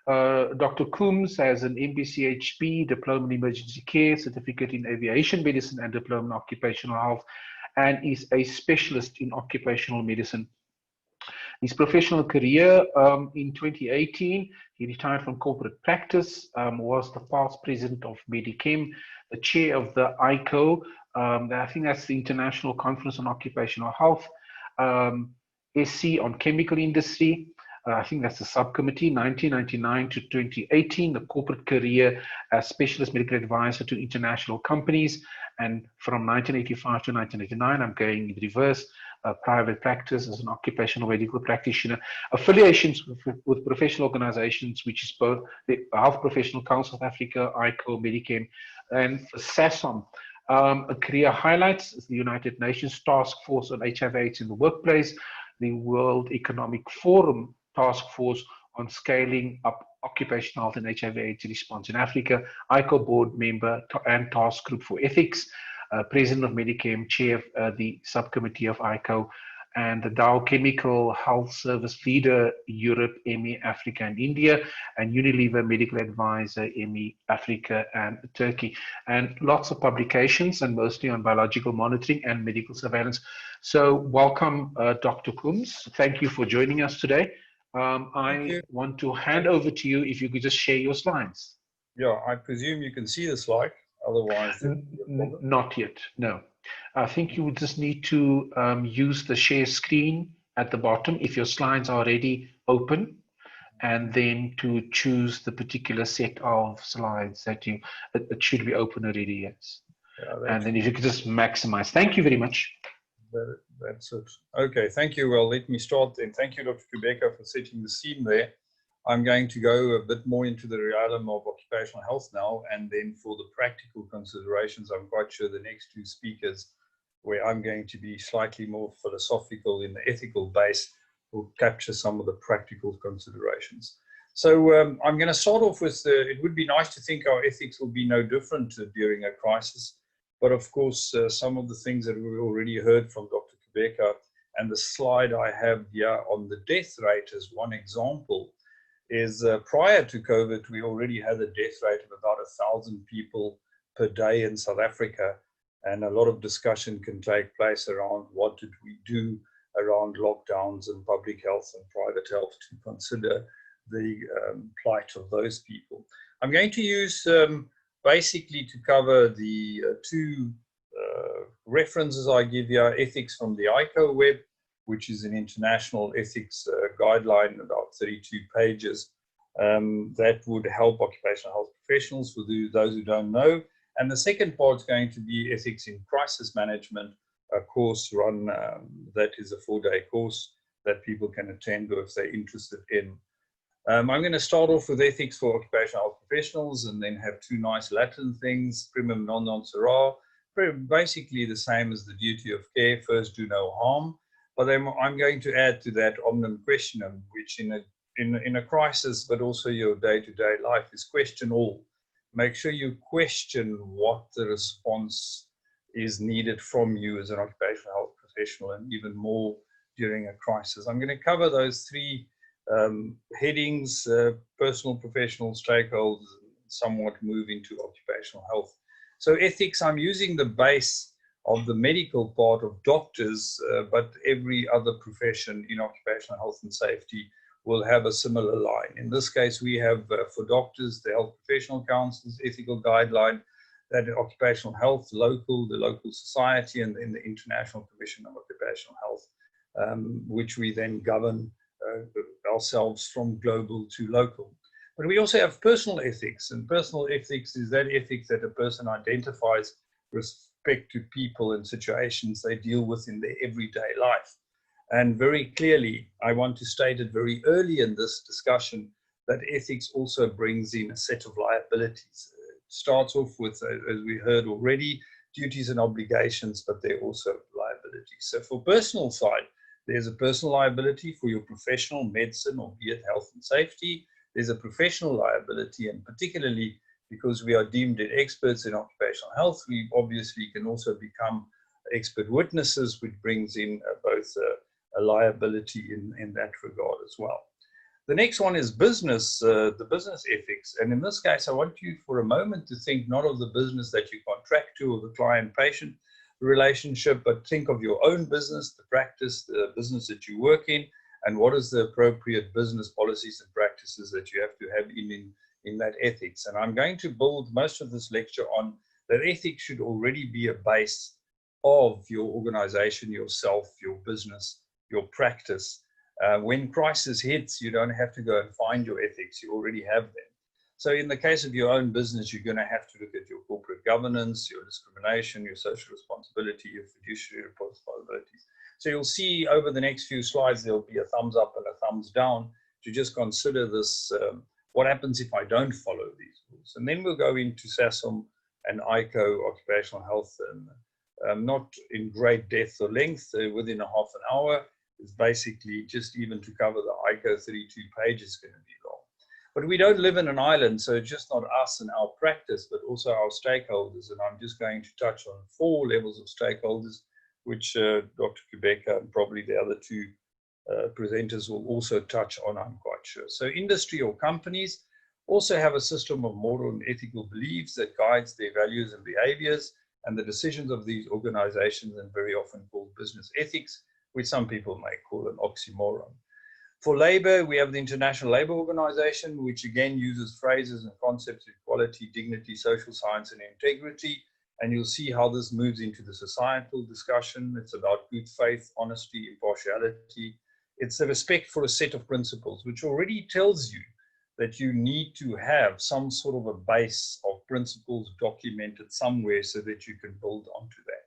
[SPEAKER 1] Dr. Coombs has an MBCHP, Diploma in Emergency Care, Certificate in Aviation Medicine, and Diploma in Occupational Health, and is a specialist in occupational medicine. His professional career, in 2018, he retired from corporate practice, was the past president of Medichem, the chair of the ICO, I think that's the International Conference on Occupational Health, SC on chemical industry. I think that's the subcommittee, 1999 to 2018, the corporate career as specialist medical advisor to international companies. And from 1985 to 1989, I'm going in reverse, private practice as an occupational medical practitioner, affiliations with professional organizations, which is both the Health Professional Council of Africa, ICO, Medichem, and SASOM. Career highlights is the United Nations Task Force on HIV/AIDS in the Workplace, the World Economic Forum Task Force on Scaling Up Occupational Health and HIV/AIDS Response in Africa, ICO board member and task group for ethics, president of Medichem, chair of the subcommittee of ICO, and the Dow Chemical Health Service leader, Europe, EMI, Africa, and India, and Unilever medical advisor, EMI, Africa, and Turkey. And lots of publications, and mostly on biological monitoring and medical surveillance. So welcome, Dr. Coombs. Thank you for joining us today. I want to hand over to you if you could just share your slides.
[SPEAKER 4] Yeah, I presume you can see the slide, otherwise...
[SPEAKER 1] Not yet, no. I think you would just need to use the share screen at the bottom if your slides are already open, and then to choose the particular set of slides that you, it should be open already, yes. Yeah, and then if you could just maximize. Thank you very much.
[SPEAKER 4] That's it. Okay, thank you. Well, let me start then. Thank you, Dr. Kubheka, for setting the scene there. I'm going to go a bit more into the realm of occupational health now, and then for the practical considerations, I'm quite sure the next two speakers, where I'm going to be slightly more philosophical in the ethical base, will capture some of the practical considerations. So I'm going to start off with, it would be nice to think our ethics will be no different during a crisis. But of course, some of the things that we've already heard from Dr. Kubheka, and the slide I have here on the death rate as one example, is prior to COVID, we already had a death rate of about 1,000 people per day in South Africa. And a lot of discussion can take place around what did we do around lockdowns and public health and private health to consider the plight of those people. I'm going to use basically to cover the two references I give you, ethics from the ICO web, which is an international ethics guideline, about 32 pages, that would help occupational health professionals, for those who don't know. And the second part is going to be ethics in crisis management, a course run that is a 4-day course that people can attend or if they're interested in. I'm going to start off with ethics for occupational health professionals and then have two nice Latin things, primum non nocere, basically the same as the duty of care, first do no harm. But then I'm going to add to that omnem questionem, which in a crisis, but also your day-to-day life, is question all. Make sure you question what the response is needed from you as an occupational health professional, and even more during a crisis. I'm going to cover those three headings, personal, professional, stakeholders, and somewhat move into occupational health. So ethics, I'm using the base of the medical part of doctors, but every other profession in occupational health and safety will have a similar line. In this case, we have for doctors, the Health Professional Council's ethical guideline, that occupational health, the local society, and then the International Commission on Occupational Health, which we then govern ourselves from global to local. But we also have personal ethics, and personal ethics is that ethics that a person identifies with respect to people and situations they deal with in their everyday life. And very clearly, I want to state it very early in this discussion that ethics also brings in a set of liabilities. It starts off with, as we heard already, duties and obligations, but there are also liabilities. So for personal side, there's a personal liability for your professional medicine, or be it health and safety. There's a professional liability, and particularly because we are deemed experts in occupational health, we obviously can also become expert witnesses, which brings in both a liability in that regard as well. The next one is business, the business ethics. And in this case, I want you for a moment to think not of the business that you contract to or the client-patient relationship, but think of your own business, the practice, the business that you work in, and what is the appropriate business policies and practices that you have to have in that ethics. And I'm going to build most of this lecture on that ethics should already be a base of your organization, yourself, your business, your practice. When crisis hits, you don't have to go and find your ethics, you already have them. So in the case of your own business, you're going to have to look at your corporate governance, your discrimination, your social responsibility, your fiduciary responsibilities. So you'll see over the next few slides, there'll be a thumbs up and a thumbs down to just consider this, what happens if I don't follow these rules. And then we'll go into SASOM and ICO, occupational health, and not in great depth or length, within a half an hour. It's basically just even to cover the ICO 32 pages is going to be long. But we don't live in an island, so it's just not us and our practice, but also our stakeholders. And I'm just going to touch on 4 levels of stakeholders, which Dr. Kubheka and probably the other 2 presenters will also touch on, I'm quite sure. So industry or companies also have a system of moral and ethical beliefs that guides their values and behaviors and the decisions of these organizations, and very often called business ethics, which some people may call an oxymoron. For labor, we have the International Labour Organization, which again uses phrases and concepts of equality, dignity, social science, and integrity. And you'll see how this moves into the societal discussion. It's about good faith, honesty, impartiality. It's the respect for a set of principles, which already tells you that you need to have some sort of a base of principles documented somewhere so that you can build onto that.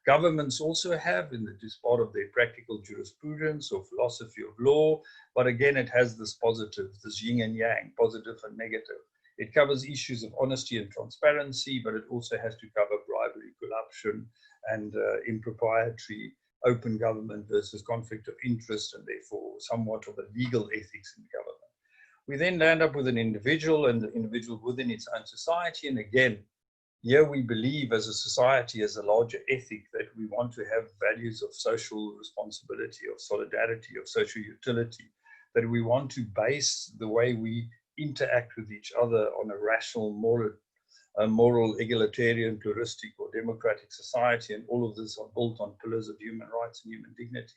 [SPEAKER 4] Governments also have, in this part of their practical jurisprudence or philosophy of law, but again, it has this positive, this yin and yang, positive and negative. It covers issues of honesty and transparency, but it also has to cover bribery, corruption, and impropriety, open government versus conflict of interest, and therefore somewhat of a legal ethics in government. We then land up with an individual, and the individual within its own society. And again, here we believe as a society, as a larger ethic, that we want to have values of social responsibility, of solidarity, of social utility, that we want to base the way we interact with each other on a rational, moral, egalitarian, pluralistic, or democratic society. And all of this are built on pillars of human rights and human dignity.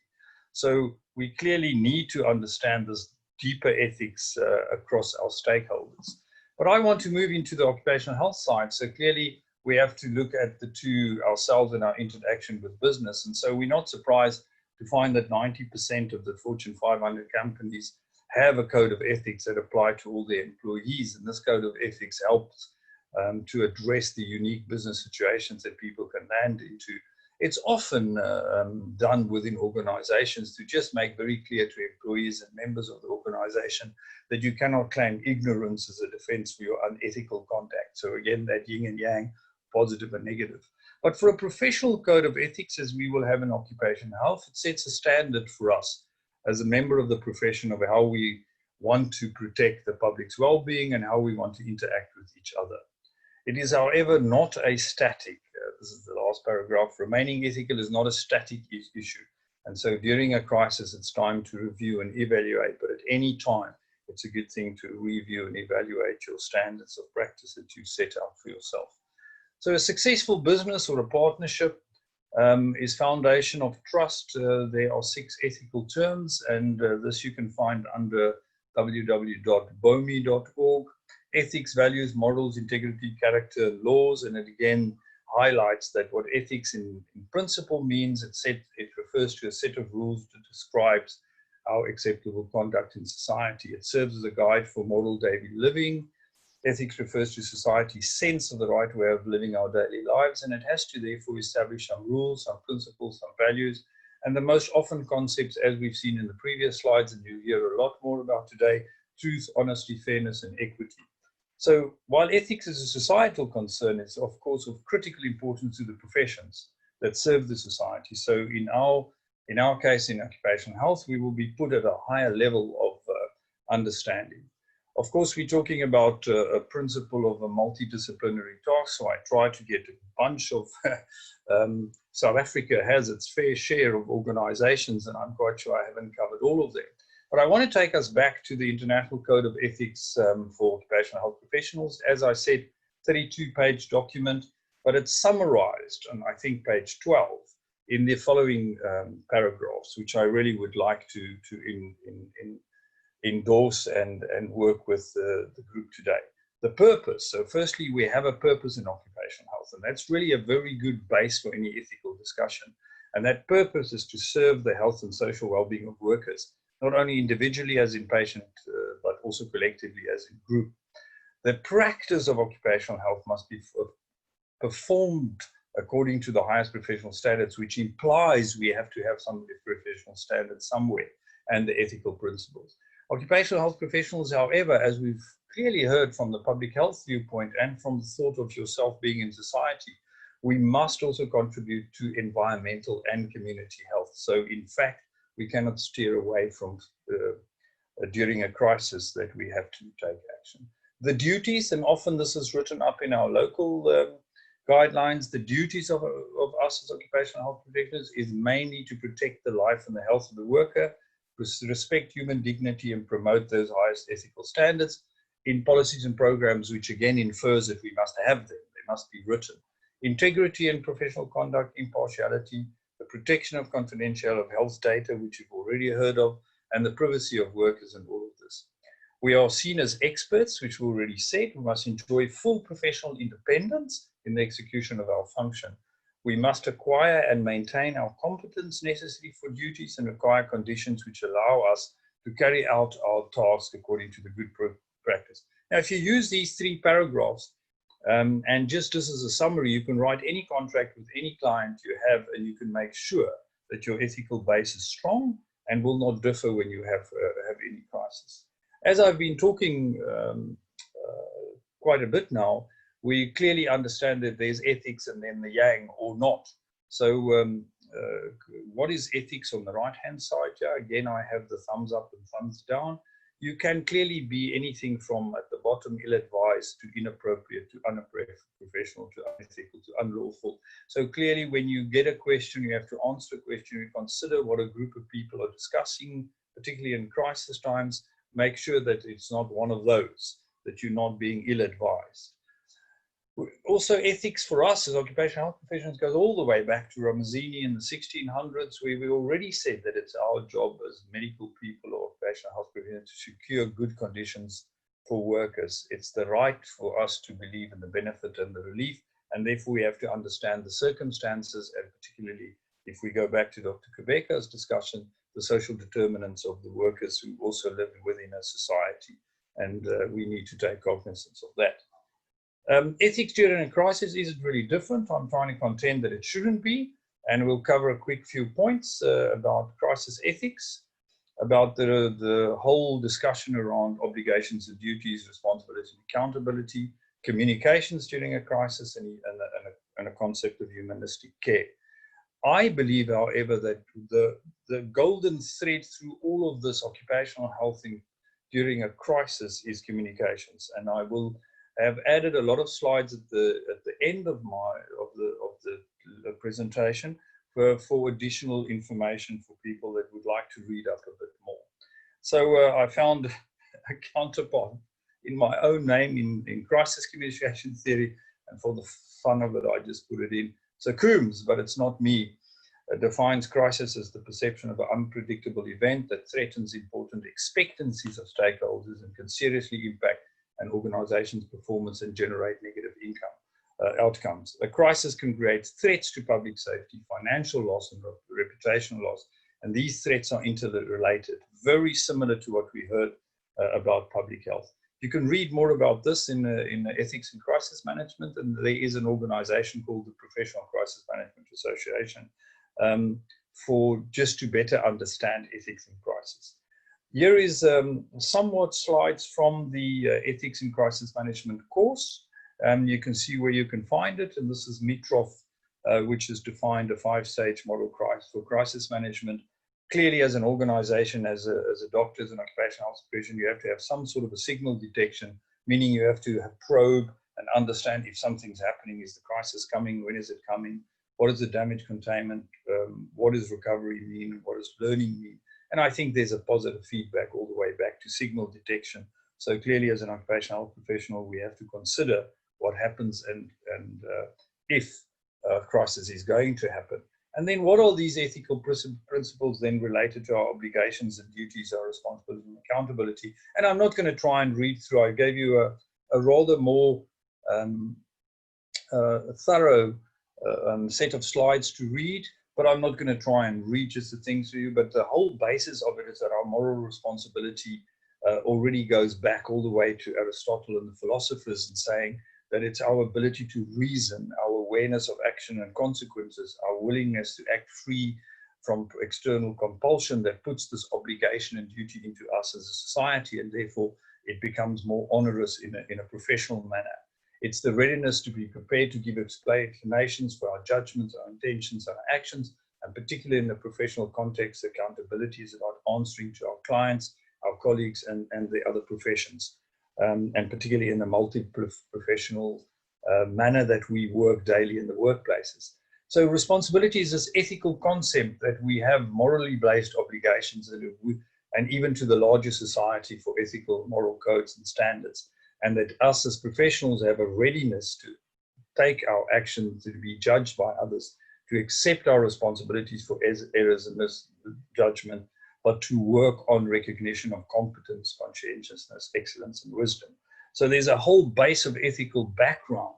[SPEAKER 4] So we clearly need to understand this deeper ethics across our stakeholders. But I want to move into the occupational health side. So clearly we have to look at the two ourselves and our interaction with business. And so we're not surprised to find that 90% of the Fortune 500 companies have a code of ethics that apply to all their employees. And this code of ethics helps to address the unique business situations that people can land into. It's often done within organizations to just make very clear to employees and members of the organization that you cannot claim ignorance as a defense for your unethical conduct. So again, that yin and yang, positive and negative. But for a professional code of ethics, as we will have in occupational health, it sets a standard for us as a member of the profession of how we want to protect the public's well-being and how we want to interact with each other. It is, however, not a static, this is the last paragraph, remaining ethical is not a static issue. And so during a crisis, it's time to review and evaluate, but at any time, it's a good thing to review and evaluate your standards of practice that you set out for yourself. So a successful business or a partnership is foundation of trust. There are 6 ethical terms, and this you can find under www.bomi.org. Ethics, values, morals, integrity, character, laws, and it again highlights that what ethics in principle means, it refers to a set of rules that describes our acceptable conduct in society. It serves as a guide for moral daily living. Ethics refers to society's sense of the right way of living our daily lives, and it has to therefore establish some rules, some principles, some values, and the most often concepts, as we've seen in the previous slides, and you'll hear a lot more about today: truth, honesty, fairness, and equity. So while ethics is a societal concern, it's of course of critical importance to the professions that serve the society. So in our case, in occupational health, we will be put at a higher level of understanding. Of course, we're talking about a principle of a multidisciplinary task, so I try to get a bunch of, South Africa has its fair share of organizations, and I'm quite sure I haven't covered all of them. But I want to take us back to the International Code of Ethics for Occupational Health Professionals. As I said, 32-page document, but it's summarized on, I think, page 12 in the following paragraphs, which I really would like to endorse and work with the group today. The purpose. So firstly, we have a purpose in occupational health, and that's really a very good base for any ethical discussion. And that purpose is to serve the health and social well-being of workers, not only individually as inpatient, but also collectively as a group. The practice of occupational health must be performed according to the highest professional standards, which implies we have to have some professional standards somewhere and the ethical principles. Occupational health professionals, however, as we've clearly heard from the public health viewpoint and from the thought of yourself being in society, we must also contribute to environmental and community health. So in fact, we cannot steer away from during a crisis that we have to take action. The duties, and often this is written up in our local guidelines, the duties of us as occupational health professionals is mainly to protect the life and the health of the worker, respect human dignity, and promote those highest ethical standards in policies and programs, which again infers that we must have them, they must be written. Integrity and professional conduct, impartiality, the protection of confidential of health data, which you've already heard of, and the privacy of workers and all of this. We are seen as experts, which we already said. We must enjoy full professional independence in the execution of our function. We must acquire and maintain our competence necessary for duties and acquire conditions which allow us to carry out our task according to the good practice. Now, if you use these 3 paragraphs, and just as a summary, you can write any contract with any client you have, and you can make sure that your ethical base is strong and will not differ when you have any crisis. As I've been talking quite a bit now, we clearly understand that there's ethics and then the yang or not. So what is ethics on the right-hand side? Yeah, again, I have the thumbs up and thumbs down. You can clearly be anything from at the bottom, ill-advised, to inappropriate, to unprofessional, to unethical, to unlawful. So clearly when you get a question, you have to answer a question, you consider what a group of people are discussing, particularly in crisis times. Make sure that it's not one of those, that you're not being ill-advised. Also, ethics for us as occupational health professionals goes all the way back to Ramazini in the 1600s, where we already said that it's our job as medical people or occupational health professionals to secure good conditions for workers. It's the right for us to believe in the benefit and the relief, and therefore we have to understand the circumstances, and particularly if we go back to Dr. Kubheka's discussion, the social determinants of the workers who also live within a society, and we need to take cognizance of that. Ethics during a crisis isn't really different. I'm trying to contend that it shouldn't be, and we'll cover a quick few points about crisis ethics, about the whole discussion around obligations and duties, responsibility and accountability, communications during a crisis, and a concept of humanistic care. I believe, however, that the golden thread through all of this occupational health during a crisis is communications, and I will have added a lot of slides at the end of the presentation for additional information for people that would like to read up a bit more. So I found a counterpart in my own name in crisis communication theory, and for the fun of it, I just put it in. So Coombs, but it's not me, defines crisis as the perception of an unpredictable event that threatens important expectancies of stakeholders and can seriously impact an organization's performance and generate negative outcomes. A crisis can create threats to public safety, financial loss, and reputational loss, and these threats are interrelated, very similar to what we heard about public health. You can read more about this in Ethics in Crisis Management, and there is an organization called the Professional Crisis Management Association for just to better understand ethics in crisis. Here is somewhat slides from the Ethics in Crisis Management course. You can see where you can find it, and this is MITROF, which has defined a 5-stage model for crisis management. Clearly, as an organization, as a doctor, as an occupational health profession, you have to have some sort of a signal detection, meaning you have to probe and understand if something's happening. Is the crisis coming? When is it coming? What is the damage containment? What does recovery mean? What does learning mean? And I think there's a positive feedback all the way back to signal detection. So clearly, as an occupational health professional, we have to consider what happens and if a crisis is going to happen. And then what are these ethical principles then related to our obligations and duties, our responsibility and accountability? And I'm not going to try and read through. I gave you a rather more thorough set of slides to read, but I'm not going to try and read just the things to you. But the whole basis of it is that our moral responsibility already goes back all the way to Aristotle and the philosophers, and saying that it's our ability to reason, our awareness of action and consequences, our willingness to act free from external compulsion that puts this obligation and duty into us as a society, and therefore it becomes more onerous in a professional manner. It's the readiness to be prepared to give explanations for our judgments, our intentions, our actions, and particularly in the professional context, accountability is about answering to our clients, our colleagues, and the other professions. And particularly in the multi-professional manner that we work daily in the workplaces. So responsibility is this ethical concept that we have morally based obligations, and even to the larger society for ethical moral codes and standards, and that us as professionals have a readiness to take our actions, to be judged by others, to accept our responsibilities for errors and misjudgment, but to work on recognition of competence, conscientiousness, excellence, and wisdom. So there's a whole base of ethical background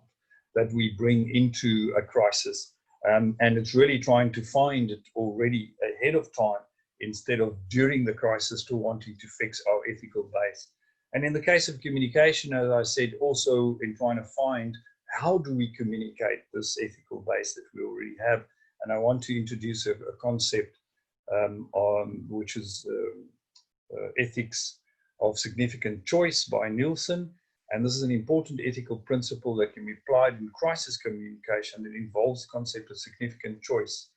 [SPEAKER 4] that we bring into a crisis. And it's really trying to find it already ahead of time instead of during the crisis to wanting to fix our ethical base. And in the case of communication, as I said, also in trying to find how do we communicate this ethical base that we already have. And I want to introduce a concept which is ethics of significant choice by Nielsen. And this is an important ethical principle that can be applied in crisis communication that involves the concept of significant choice.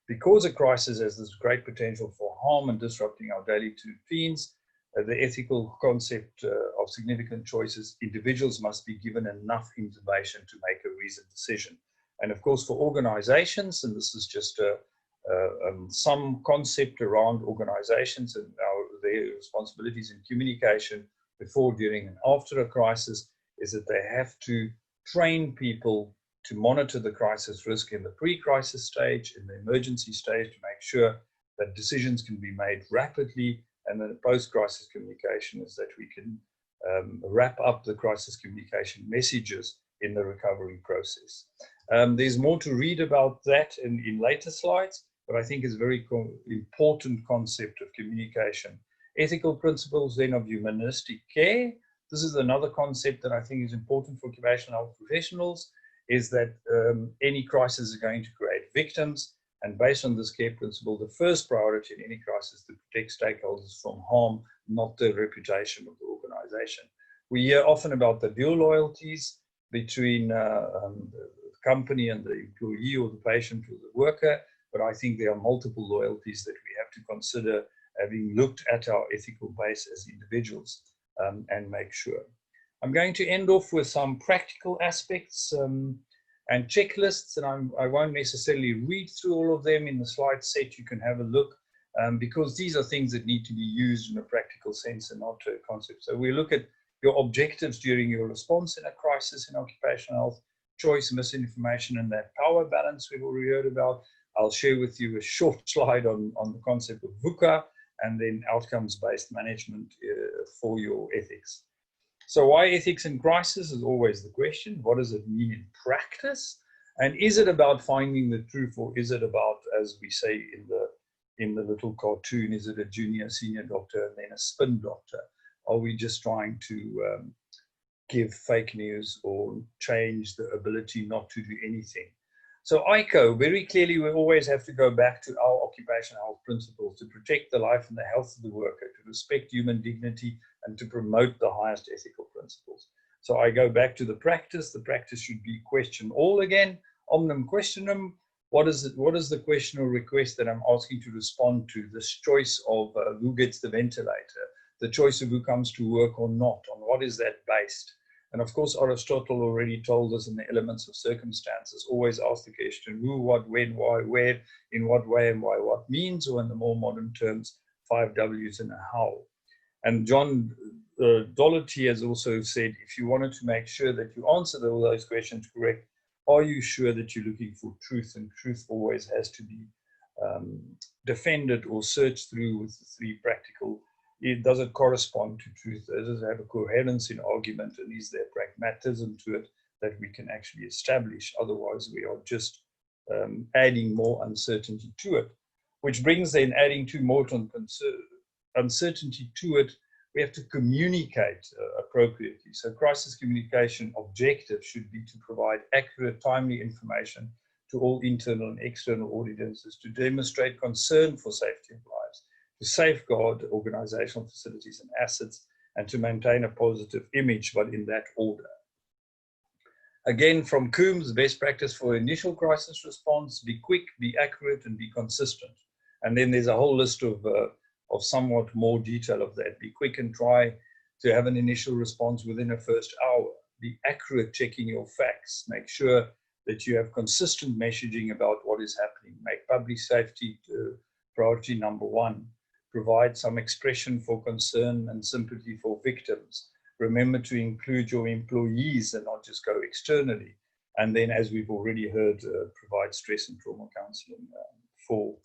[SPEAKER 4] Because a crisis has this great potential for harm and disrupting our daily routines, the ethical concept of significant choices, individuals must be given enough information to make a reasoned decision. And of course, for organizations, and this is just some concept around organizations and their responsibilities in communication before, during, and after a crisis, is that they have to train people to monitor the crisis risk in the pre-crisis stage, in the emergency stage, to make sure that decisions can be made rapidly, and then the post-crisis communication is that we can wrap up the crisis communication messages in the recovery process. There's more to read about that in later slides, but I think it's a very important concept of communication. Ethical principles then of humanistic care. This is another concept that I think is important for occupational health professionals, is that any crisis is going to create victims. And based on this care principle, the first priority in any crisis is to protect stakeholders from harm, not the reputation of the organization. We hear often about the dual loyalties between the company and the employee, or the patient or the worker, but I think there are multiple loyalties that we have to consider, having looked at our ethical base as individuals, and make sure. I'm going to end off with some practical aspects and checklists, and I won't necessarily read through all of them. In the slide set, you can have a look, because these are things that need to be used in a practical sense and not a concept. So we look at your objectives during your response in a crisis in occupational health, choice, misinformation, and that power balance we've already heard about. I'll share with you a short slide on the concept of VUCA, and then outcomes-based management for your ethics. So why ethics in crisis is always the question. What does it mean in practice? And is it about finding the truth, or is it about, as we say in the little cartoon, is it a junior, senior doctor, and then a spin doctor? Are we just trying to give fake news or change the ability not to do anything? So ICO, very clearly, we always have to go back to our occupational health principles to protect the life and the health of the worker, to respect human dignity, and to promote the highest ethical principles. So I go back to the practice. The practice should be question all again, omnem questionum. What is it? What is the question or request that I'm asking to respond to? This choice of who gets the ventilator, the choice of who comes to work or not, on what is that based? And of course, Aristotle already told us in the elements of circumstances, always ask the question, who, what, when, why, where, in what way, and why what means, or in the more modern terms, 5 W's and a how. And John Doherty has also said, if you wanted to make sure that you answered all those questions correct, are you sure that you're looking for truth? And truth always has to be defended or searched through with the 3 practical. Does it correspond to truth? Does it have a coherence in argument? And is there pragmatism to it that we can actually establish? Otherwise, we are just adding more uncertainty to it, which brings then adding to more uncertainty to it. We have to communicate appropriately. So crisis communication objective should be to provide accurate, timely information to all internal and external audiences, to demonstrate concern for safety of lives, to safeguard organizational facilities and assets, and to maintain a positive image, but in that order. Again, from Coombs, best practice for initial crisis response: be quick, be accurate, and be consistent. And then there's a whole list of somewhat more detail of that. Be quick and try to have an initial response within a first hour. Be accurate, checking your facts. Make sure that you have consistent messaging about what is happening. Make public safety priority number 1. Provide some expression for concern and sympathy for victims. Remember to include your employees and not just go externally. And then, as we've already heard, provide stress and trauma counseling for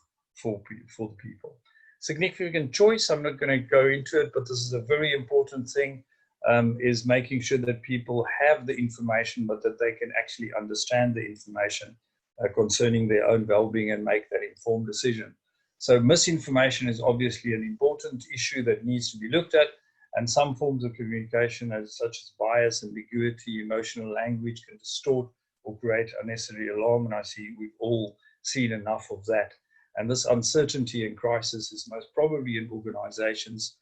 [SPEAKER 4] the people. Significant choice, I'm not going to go into it, but this is a very important thing, is making sure that people have the information, but that they can actually understand the information concerning their own well-being and make that informed decision. So misinformation is obviously an important issue that needs to be looked at, and some forms of communication, such as bias, ambiguity, emotional language, can distort or create unnecessary alarm, and I see we've all seen enough of that. And this uncertainty and crisis is most probably in organizations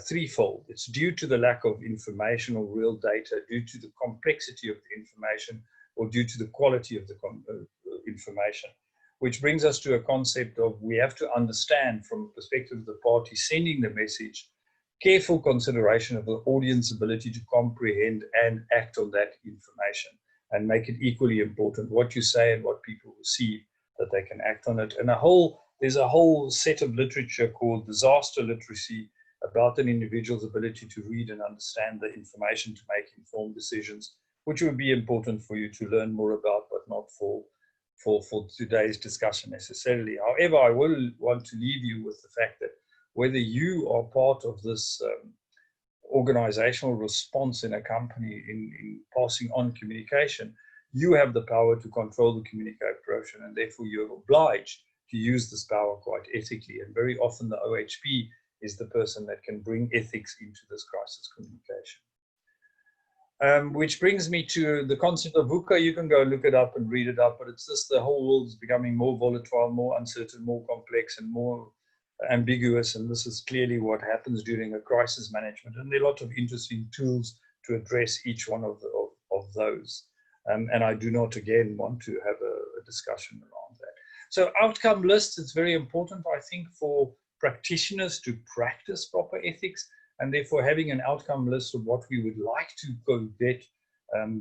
[SPEAKER 4] threefold. It's due to the lack of information or real data, due to the complexity of the information, or due to the quality of the information. Which brings us to a concept of we have to understand, from the perspective of the party sending the message, careful consideration of the audience's ability to comprehend and act on that information, and make it equally important what you say and what people receive, that they can act on it. And there's a whole set of literature called disaster literacy about an individual's ability to read and understand the information to make informed decisions, which would be important for you to learn more about, but not for today's discussion necessarily. However, I will want to leave you with the fact that whether you are part of this organizational response in a company in passing on communication, you have the power to control the communication, and therefore you're obliged to use this power quite ethically. And very often the OHP is the person that can bring ethics into this crisis communication. Which brings me to the concept of VUCA. You can go look it up and read it up, but it's just the whole world is becoming more volatile, more uncertain, more complex, and more ambiguous. And this is clearly what happens during a crisis management. And there are a lot of interesting tools to address each one of those. And I do not, again, want to have a discussion around that. So outcome lists, it's very important, I think, for practitioners to practice proper ethics, and therefore having an outcome list of what we would like to go get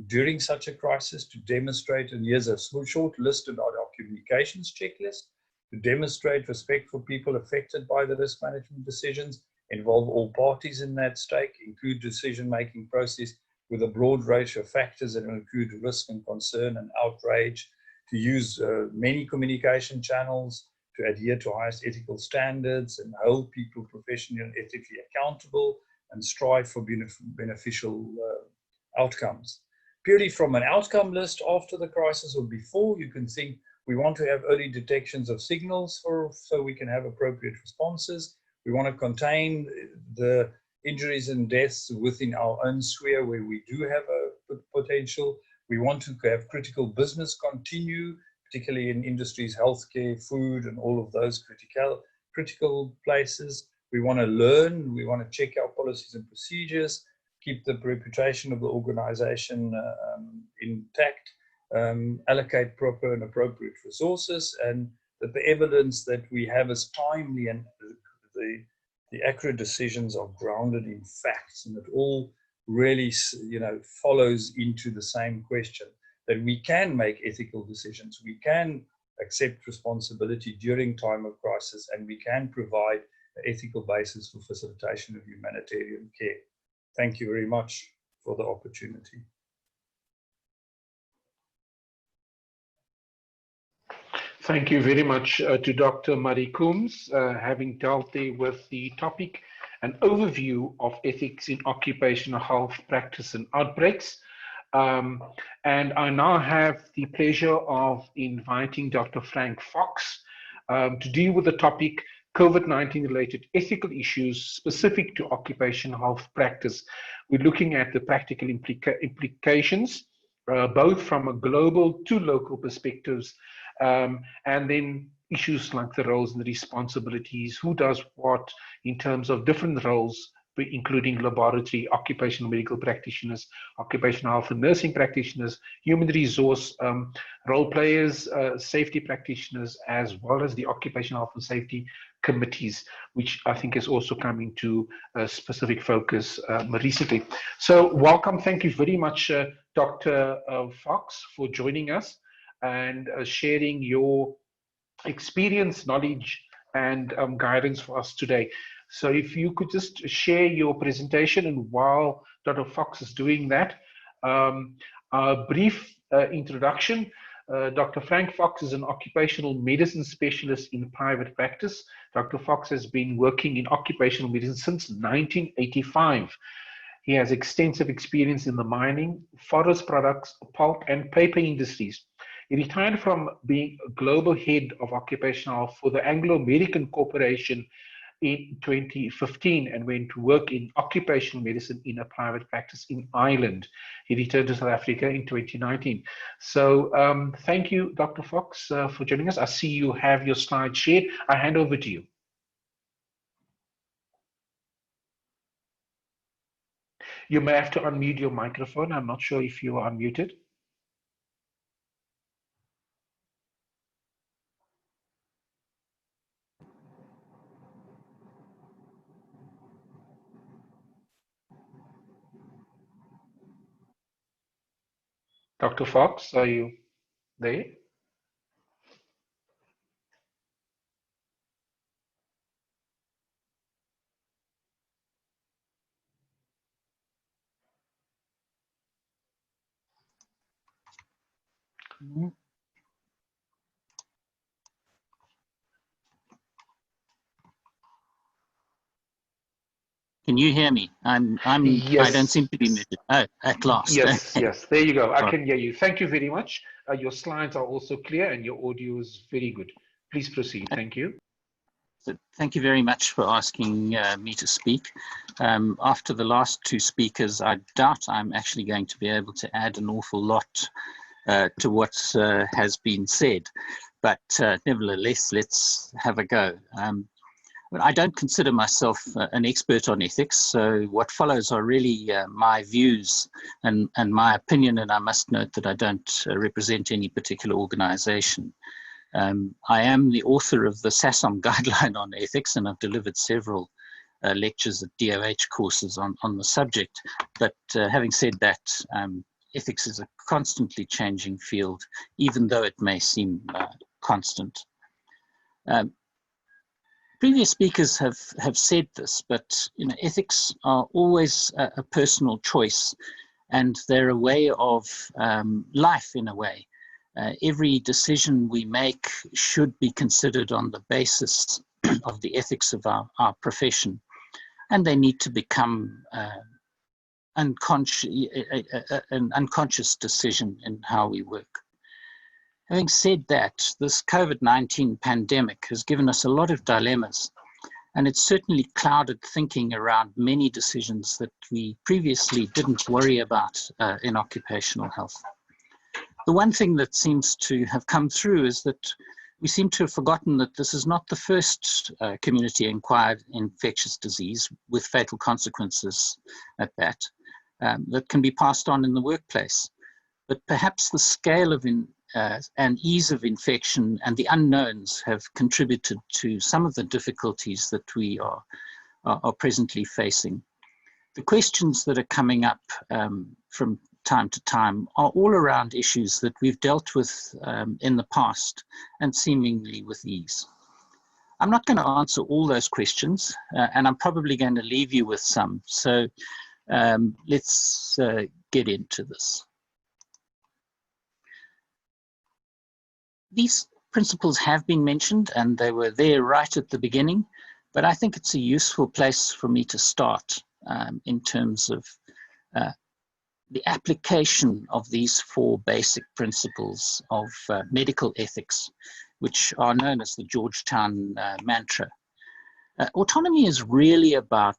[SPEAKER 4] during such a crisis to demonstrate. And here's a short list about our communications checklist to demonstrate respect for people affected by the risk management decisions, involve all parties in that stake, include decision-making process with a broad range of factors that include risk and concern and outrage, to use many communication channels, to adhere to highest ethical standards and hold people professionally and ethically accountable, and strive for beneficial outcomes. Purely from an outcome list after the crisis or before, you can think we want to have early detections of signals so we can have appropriate responses. We want to contain the injuries and deaths within our own sphere where we do have a potential. We want to have critical business continue, particularly in industries, healthcare, food, and all of those critical places. We want to learn, we want to check our policies and procedures, keep the reputation of the organization intact, allocate proper and appropriate resources, and that the evidence that we have is timely and the accurate decisions are grounded in facts, and it all really, follows into the same question, that we can make ethical decisions, we can accept responsibility during time of crisis, and we can provide an ethical basis for facilitation of humanitarian care. Thank you very much for the opportunity.
[SPEAKER 1] Thank you very much to Dr. Murray Coombs, having dealt there with the topic, an overview of ethics in occupational health practice and outbreaks. And I now have the pleasure of inviting Dr. Frank Fox to deal with the topic COVID-19 related ethical issues specific to occupational health practice. We're looking at the practical implications, both from a global to local perspectives, and then issues like the roles and the responsibilities, who does what in terms of different roles, including laboratory, occupational medical practitioners, occupational health and nursing practitioners, human resource role players, safety practitioners, as well as the occupational health and safety committees, which I think has also come into a specific focus recently. So welcome, thank you very much, Dr. Fox, for joining us and sharing your experience, knowledge, and guidance for us today. So if you could just share your presentation, and while Dr. Fox is doing that, a brief introduction. Dr. Frank Fox is an occupational medicine specialist in private practice. Dr. Fox has been working in occupational medicine since 1985. He has extensive experience in the mining, forest products, pulp and paper industries. He retired from being a global head of occupational health for the Anglo-American Corporation in 2015 and went to work in occupational medicine in a private practice in Ireland. He returned to South Africa in 2019. So thank you, Dr. Fox, for joining us. I see you have your slide shared. I hand over to you. You may have to unmute your microphone. I'm not sure if you are unmuted. Dr. Fox, are you there?
[SPEAKER 5] Can you hear me?
[SPEAKER 1] Yes.
[SPEAKER 5] I don't seem to be muted. Oh, at last.
[SPEAKER 1] Yes, yes. There you go. I can hear you. Thank you very much. Your slides are also clear and your audio is very good. Please proceed. Thank you.
[SPEAKER 5] So thank you very much for asking me to speak. After the last two speakers, I doubt I'm actually going to be able to add an awful lot to what has been said. But nevertheless, let's have a go. I don't consider myself an expert on ethics, so what follows are really my views and my opinion, and I must note that I don't represent any particular organization. I am the author of the SASOM guideline on ethics, and I've delivered several lectures at DOH courses on the subject. But having said that, ethics is a constantly changing field, even though it may seem constant. Previous speakers have said this, but ethics are always a personal choice, and they're a way of life in a way. Every decision we make should be considered on the basis of the ethics of our profession, and they need to become an unconscious decision in how we work. Having said that, this COVID-19 pandemic has given us a lot of dilemmas, and it's certainly clouded thinking around many decisions that we previously didn't worry about in occupational health. The one thing that seems to have come through is that we seem to have forgotten that this is not the first community-acquired infectious disease with fatal consequences at that, that can be passed on in the workplace. But perhaps the scale of and ease of infection and the unknowns have contributed to some of the difficulties that we are presently facing. The questions that are coming up from time to time are all around issues that we've dealt with in the past and seemingly with ease. I'm not going to answer all those questions, and I'm probably going to leave you with some. So let's get into this. These principles have been mentioned, and they were there right at the beginning, but I think it's a useful place for me to start in terms of the application of these 4 basic principles of medical ethics, which are known as the Georgetown mantra. Autonomy is really about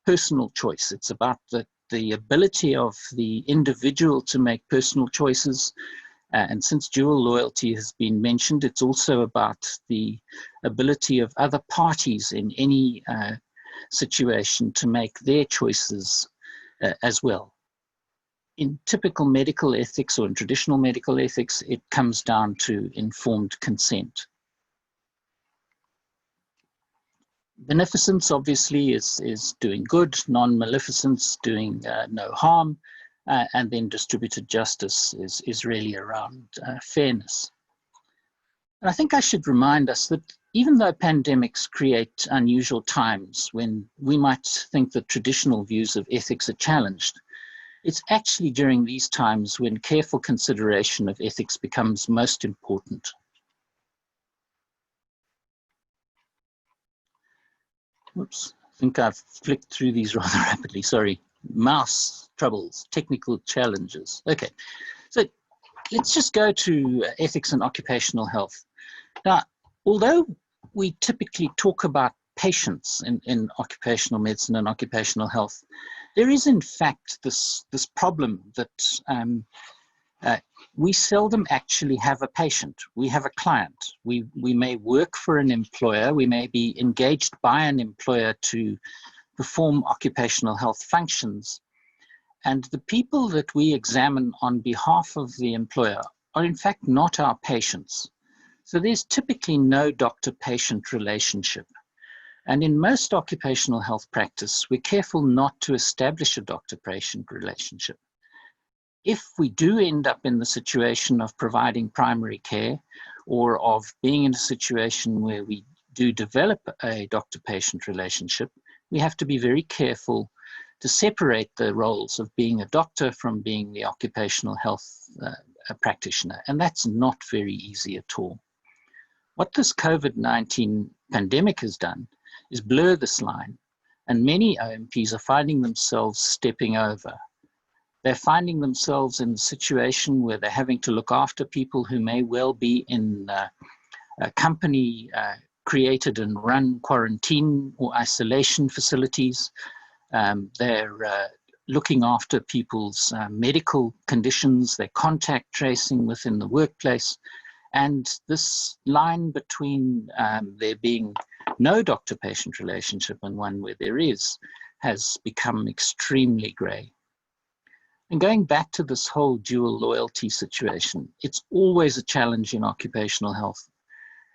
[SPEAKER 5] personal choice. It's about the ability of the individual to make personal choices. And since dual loyalty has been mentioned, it's also about the ability of other parties in any situation to make their choices as well. In typical medical ethics or in traditional medical ethics, it comes down to informed consent. Beneficence obviously is doing good, non-maleficence doing no harm, and then distributed justice is really around fairness. And I think I should remind us that even though pandemics create unusual times when we might think that traditional views of ethics are challenged, it's actually during these times when careful consideration of ethics becomes most important. Oops, I think I've flicked through these rather rapidly, sorry. Mouse troubles, technical challenges. Okay, so let's just go to ethics and occupational health. Now, although we typically talk about patients in occupational medicine and occupational health, there is in fact this problem that we seldom actually have a patient. We have a client. We may work for an employer. We may be engaged by an employer to perform occupational health functions. And the people that we examine on behalf of the employer are in fact not our patients. So there's typically no doctor-patient relationship. And in most occupational health practice, we're careful not to establish a doctor-patient relationship. If we do end up in the situation of providing primary care or of being in a situation where we do develop a doctor-patient relationship, we have to be very careful to separate the roles of being a doctor from being the occupational health practitioner. And that's not very easy at all. What this COVID-19 pandemic has done is blur this line, and many OMPs are finding themselves stepping over. They're finding themselves in a situation where they're having to look after people who may well be in a company created and run quarantine or isolation facilities. They're looking after people's medical conditions, their contact tracing within the workplace. And this line between there being no doctor-patient relationship and one where there is has become extremely grey. And going back to this whole dual loyalty situation, it's always a challenge in occupational health.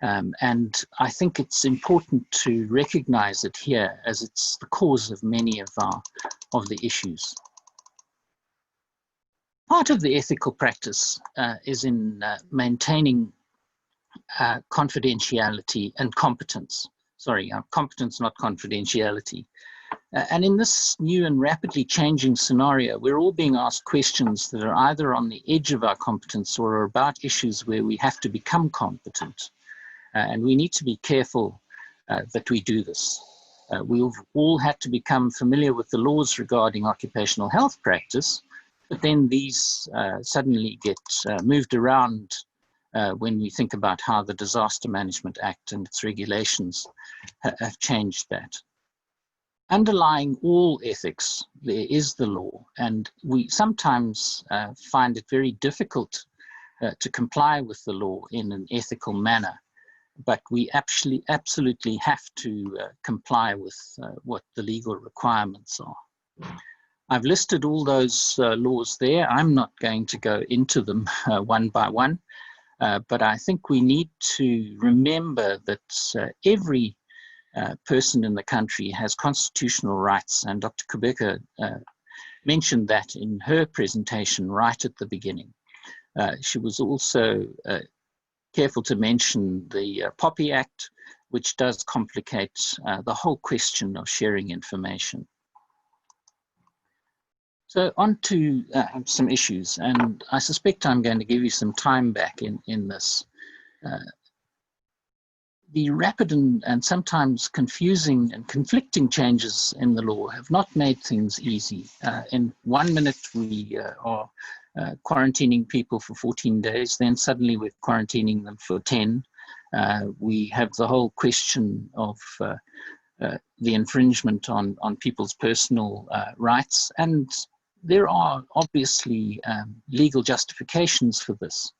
[SPEAKER 5] And I think it's important to recognize it here as it's the cause of many of the issues. Part of the ethical practice is in maintaining confidentiality and competence. Sorry, competence, not confidentiality. And in this new and rapidly changing scenario, we're all being asked questions that are either on the edge of our competence or are about issues where we have to become competent. And we need to be careful that we do this. We've all had to become familiar with the laws regarding occupational health practice, but then these suddenly get moved around when we think about how the Disaster Management Act and its regulations have changed that. underlying all ethics, there is the law, and we sometimes find it very difficult to comply with the law in an ethical manner, but we actually absolutely have to comply with what the legal requirements are. I've listed all those laws there. I'm not going to go into them one by one, but I think we need to remember that every person in the country has constitutional rights, and Dr. Kubheka mentioned that in her presentation right at the beginning. She was also careful to mention the POPI Act, which does complicate the whole question of sharing information. So on to some issues, and I suspect I'm going to give you some time back in this. The rapid and sometimes confusing and conflicting changes in the law have not made things easy. In 1 minute, we are quarantining people for 14 days, then suddenly we're quarantining them for 10. We have the whole question of the infringement on people's personal rights, and there are obviously legal justifications for this.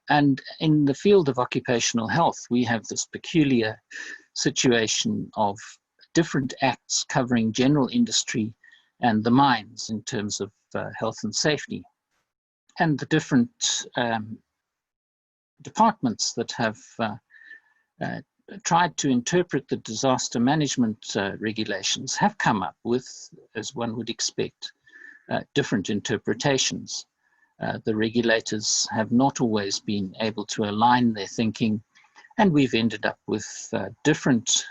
[SPEAKER 5] And in the field of occupational health, we have this peculiar situation of different acts covering general industry and the mines in terms of health and safety, and the different departments that have tried to interpret the disaster management regulations have come up with, as one would expect, different interpretations. The regulators have not always been able to align their thinking, and we've ended up with different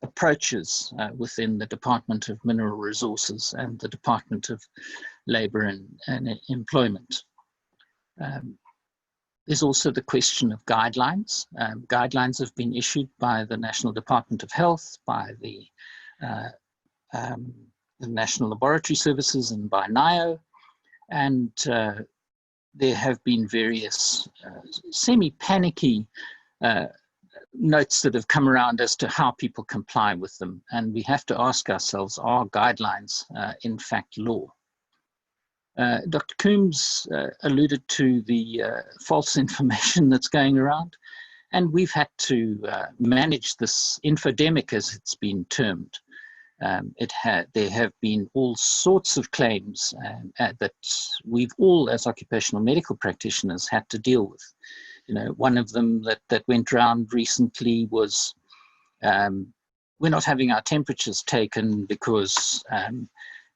[SPEAKER 5] approaches within the Department of Mineral Resources and the Department of Labour and Employment. There's also the question of guidelines. Guidelines have been issued by the National Department of Health, by the National Laboratory Services, and by NIO. And there have been various semi-panicky notes that have come around as to how people comply with them. And we have to ask ourselves, are guidelines in fact law? Dr. Coombs alluded to the false information that's going around, and we've had to manage this infodemic, as it's been termed. There have been all sorts of claims that we've all, as occupational medical practitioners, had to deal with. You know, one of them that went around recently was, we're not having our temperatures taken because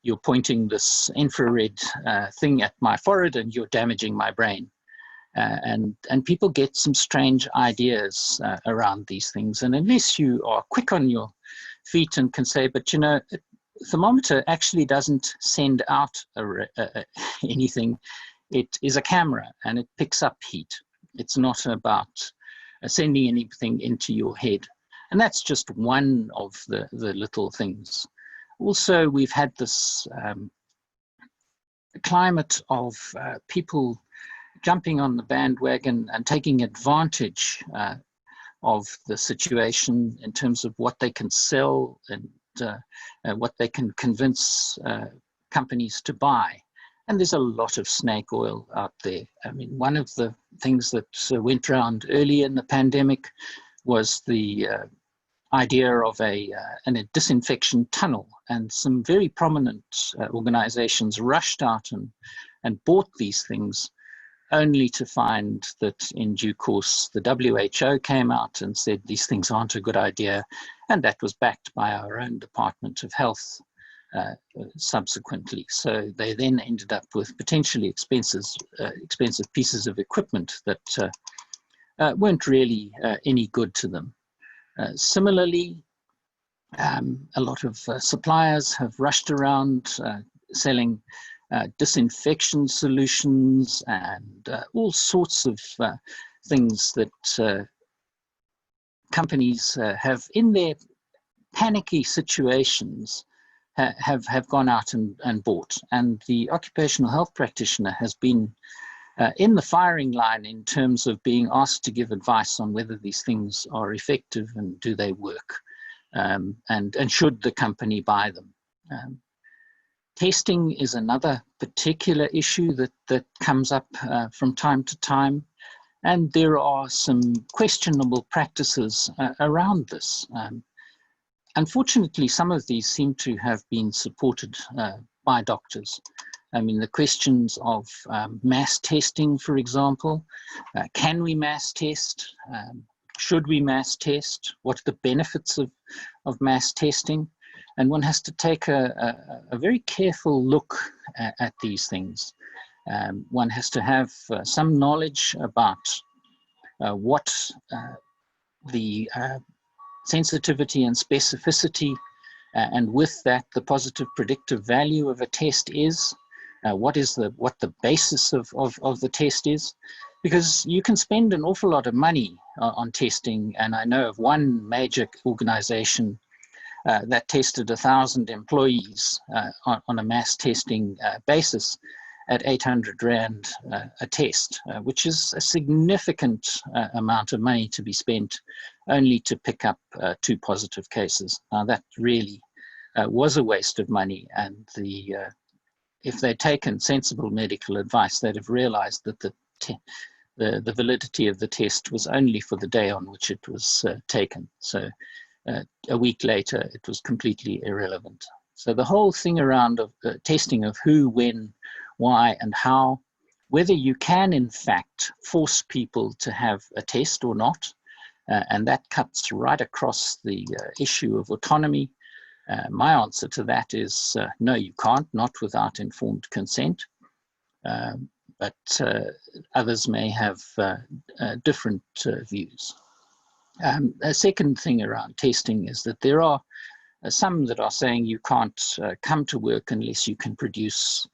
[SPEAKER 5] you're pointing this infrared thing at my forehead and you're damaging my brain. And people get some strange ideas around these things. And unless you are quick on your feet and can say, but you know, a thermometer actually doesn't send out anything. It is a camera and it picks up heat. It's not about sending anything into your head. And that's just one of the little things. Also, we've had this climate of people jumping on the bandwagon and taking advantage of the situation in terms of what they can sell and what they can convince companies to buy. And there's a lot of snake oil out there. I mean, one of the things that went around early in the pandemic was the idea of a disinfection tunnel, and some very prominent organizations rushed out and bought these things, only to find that in due course the WHO came out and said these things aren't a good idea, and that was backed by our own Department of Health subsequently. So they then ended up with potentially expensive pieces of equipment that weren't really any good to them. Similarly, a lot of suppliers have rushed around selling disinfection solutions and all sorts of things that companies have, in their panicky situations, have gone out and bought. And the occupational health practitioner has been in the firing line in terms of being asked to give advice on whether these things are effective and do they work. and should the company buy them. Testing is another particular issue that comes up from time to time, and there are some questionable practices around this. Unfortunately, some of these seem to have been supported by doctors. I mean, the questions of mass testing, for example. Can we mass test? Should we mass test? What are the benefits of mass testing? And one has to take a very careful look at these things. One has to have some knowledge about what the sensitivity and specificity, and with that, the positive predictive value of a test is, what the basis of the test is. Because you can spend an awful lot of money on testing, and I know of one major organization that tested 1,000 employees on a mass testing basis at 800 Rand a test, which is a significant amount of money to be spent only to pick up 2 positive cases. Now that really was a waste of money, and if they'd taken sensible medical advice, they'd have realized that the validity of the test was only for the day on which it was taken. So a week later, it was completely irrelevant. So the whole thing around testing of who, when, why, and how, whether you can in fact force people to have a test or not, and that cuts right across the issue of autonomy. My answer to that is no, you can't, not without informed consent. But others may have different views. A second thing around testing is that there are some that are saying you can't come to work unless you can produce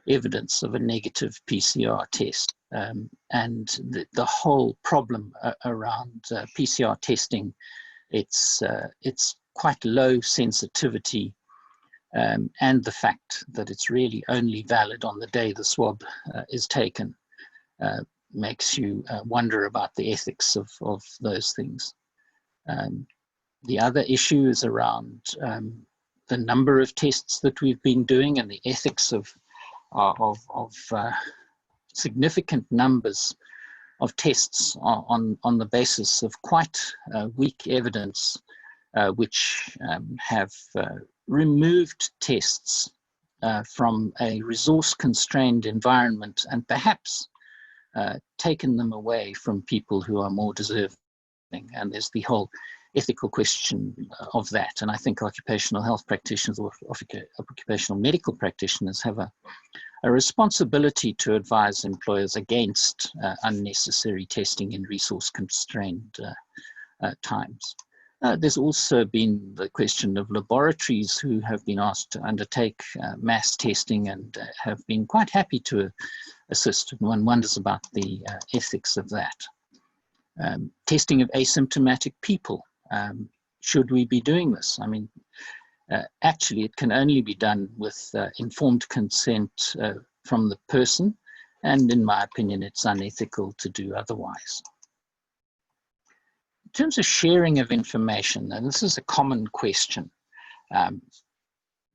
[SPEAKER 5] evidence of a negative PCR test. And the whole problem around PCR testing, it's quite low sensitivity, and the fact that it's really only valid on the day the swab is taken makes you wonder about the ethics of those things. The other issue is around the number of tests that we've been doing and the ethics of significant numbers of tests on the basis of quite weak evidence, which have removed tests from a resource-constrained environment and perhaps taken them away from people who are more deserving. And there's the whole ethical question of that. And I think occupational health practitioners or occupational medical practitioners have a responsibility to advise employers against unnecessary testing in resource-constrained times. There's also been the question of laboratories who have been asked to undertake mass testing and have been quite happy to assist, and one wonders about the ethics of that. Testing of asymptomatic people. Should we be doing this? I mean, actually, it can only be done with informed consent from the person, and in my opinion, it's unethical to do otherwise. In terms of sharing of information, and this is a common question,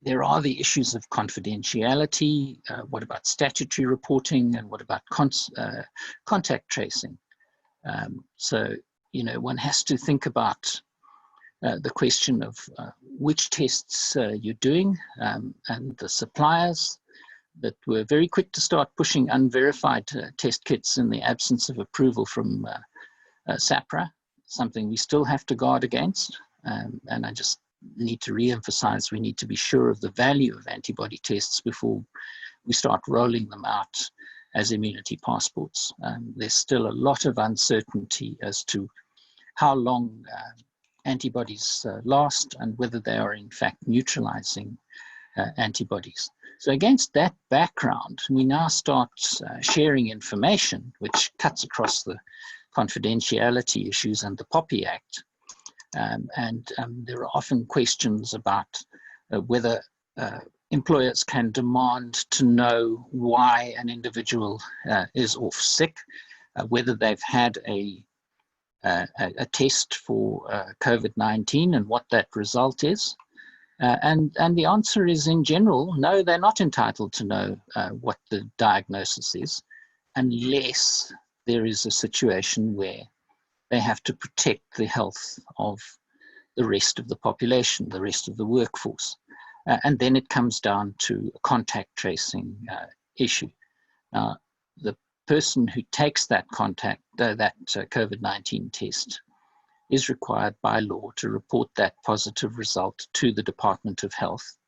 [SPEAKER 5] there are the issues of confidentiality. What about statutory reporting, and what about contact tracing? So, you know, one has to think about the question of which tests you're doing, and the suppliers that were very quick to start pushing unverified test kits in the absence of approval from SAPRA, something we still have to guard against. And I just need to re-emphasize, we need to be sure of the value of antibody tests before we start rolling them out as immunity passports. There's still a lot of uncertainty as to how long antibodies last and whether they are in fact neutralizing antibodies. So against that background, we now start sharing information which cuts across the confidentiality issues and the POPI Act. There are often questions about whether employers can demand to know why an individual is off sick, whether they've had a a test for COVID-19 and what that result is. And the answer is, in general, no, they're not entitled to know what the diagnosis is, unless there is a situation where they have to protect the health of the rest of the population, the rest of the workforce. And then it comes down to a contact tracing issue. Now, the person who takes that COVID-19 test is required by law to report that positive result to the Department of Health.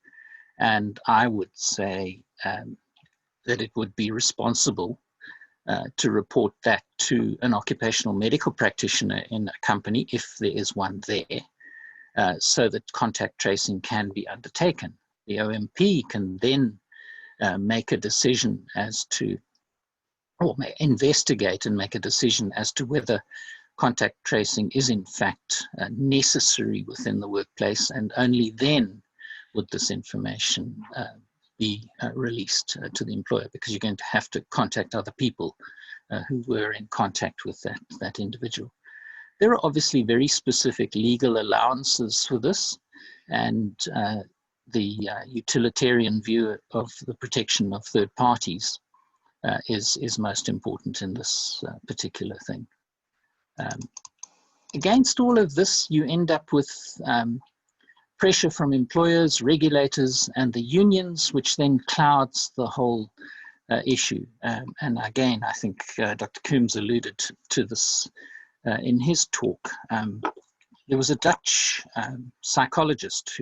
[SPEAKER 5] And I would say that it would be responsible to report that to an occupational medical practitioner in a company, if there is one there, so that contact tracing can be undertaken. The OMP can then make a decision as to, or investigate and make a decision as to whether contact tracing is in fact necessary within the workplace, and only then would this information be released to the employer, because you're going to have to contact other people who were in contact with that individual. There are obviously very specific legal allowances for this, and the utilitarian view of the protection of third parties is most important in this particular thing. Against all of this, you end up with pressure from employers, regulators, and the unions, which then clouds the whole issue. And again, I think Dr. Coombs alluded to this in his talk. There was a Dutch psychologist,